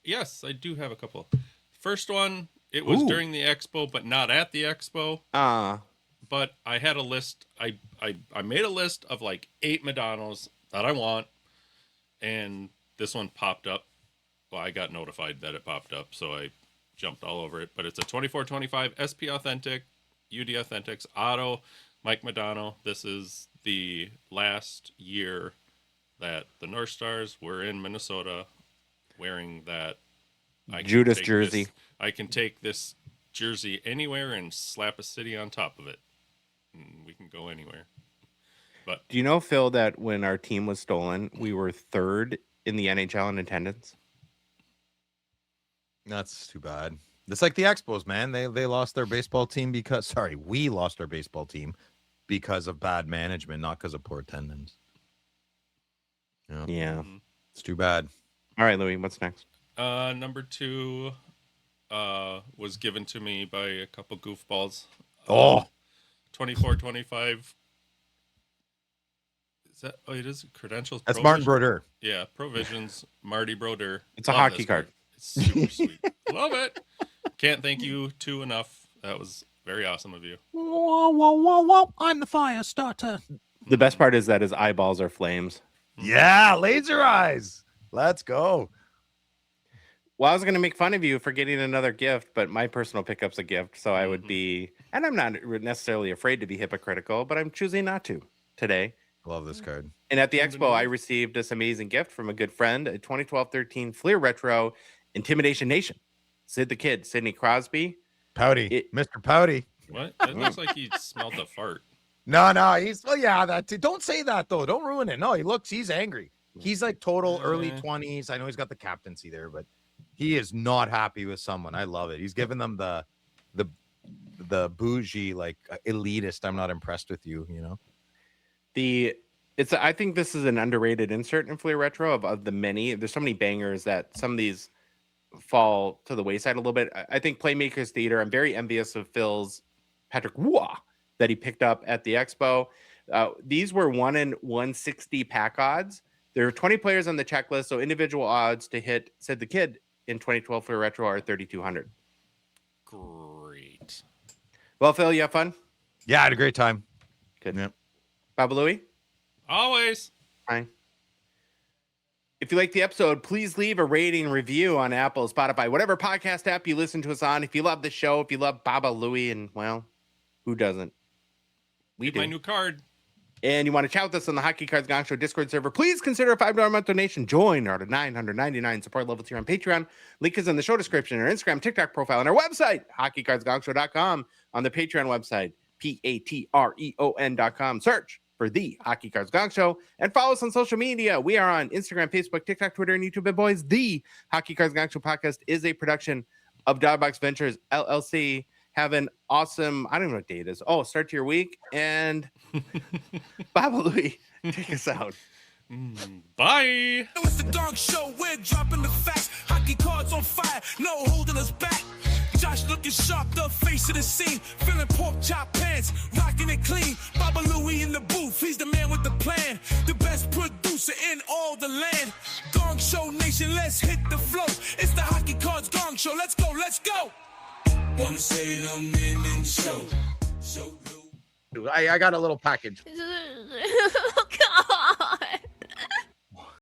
Yes, I do have a couple. First one, it was during the expo, but not at the expo. But I had a list. I made a list of like 8 Madonnas that I want, and this one popped up. Well, I got notified that it popped up, so I jumped all over it. But it's a 24-25 SP Authentic. UD Authentics Auto, Mike Madonna. This is the last year that the North Stars were in Minnesota wearing that Judas jersey. I can take this jersey anywhere and slap a city on top of it. And we can go anywhere. But do you know, Phil, that when our team was stolen, we were 3rd in the NHL in attendance? That's too bad. It's like the Expos, man. They lost their baseball team we lost our baseball team because of bad management, not because of poor attendance. Yeah. It's too bad. All right, Louis, what's next? Number 2 was given to me by a couple goofballs. 24-25. Is that? Oh, it is credentials. That's Martin Brodeur. Yeah, Provisions. Marty Brodeur. It's a hockey card. It's super sweet. Love it. Can't thank you two enough. That was very awesome of you. Whoa, whoa, whoa, whoa. I'm the fire starter. The best part is that his eyeballs are flames. Yeah, laser eyes. Let's go. Well, I was going to make fun of you for getting another gift, but my personal pickup's a gift, so I would be, and I'm not necessarily afraid to be hypocritical, but I'm choosing not to today. Love this card. And at the expo, I received this amazing gift from a good friend, a 2012-13 Fleer Retro Intimidation Nation. Sid the Kid, Sidney Crosby. Pouty. Mr. Pouty. What? It looks like he smelled a fart. No, that too. Don't say that though. Don't ruin it. No, he's angry. He's like total early 20s. I know he's got the captaincy there, but he is not happy with someone. I love it. He's giving them the bougie, like elitist. I'm not impressed with you, you know. I think this is an underrated insert in Fleer Retro of the many. There's so many bangers that some of these fall to the wayside a little bit. I think Playmakers Theater, I'm very envious of Phil's Patrick Waugh that he picked up at the expo. These were 1 in 160 pack odds. There are 20 players on the checklist, so individual odds to hit Sid the Kid in 2012 Fleer Retro are 3,200. Great. Well, Phil, you have fun? Yeah, I had a great time. Good. Yep. Baba Louie? Always. Hi. If you like the episode, please leave a rating review on Apple, Spotify, whatever podcast app you listen to us on. If you love the show, if you love Baba Louie, and well, who doesn't? We do. My new card. And you want to chat with us on the Hockey Cards Gongshow Discord server, please consider a $5 a month donation. Join our $999 support levels here on Patreon. Link is in the show description, our Instagram, TikTok profile, and our website, hockeycardsgongshow.com. On the Patreon website, patreon.com. Search for the Hockey Cards Gong Show and follow us on social media. We are on Instagram, Facebook, TikTok, Twitter, and YouTube. And boys, the Hockey Cards Gong Show podcast is a production of Dogbox Ventures LLC. Have an awesome, I don't know what day it is. Oh, start to your week. And Baba Louie, take us out. Bye. It's the Gong Show. We're dropping the facts. Hockey cards on fire. No holding us back. Josh looking sharp, the face of the scene. Feeling pork chop pants, rocking it clean. Baba Louie in the booth, he's the man with the plan. The best producer in all the land. Gong Show Nation, let's hit the flow. It's the Hockey Cards Gong Show. Let's go, let's go. Wanna say them in show. I got a little package.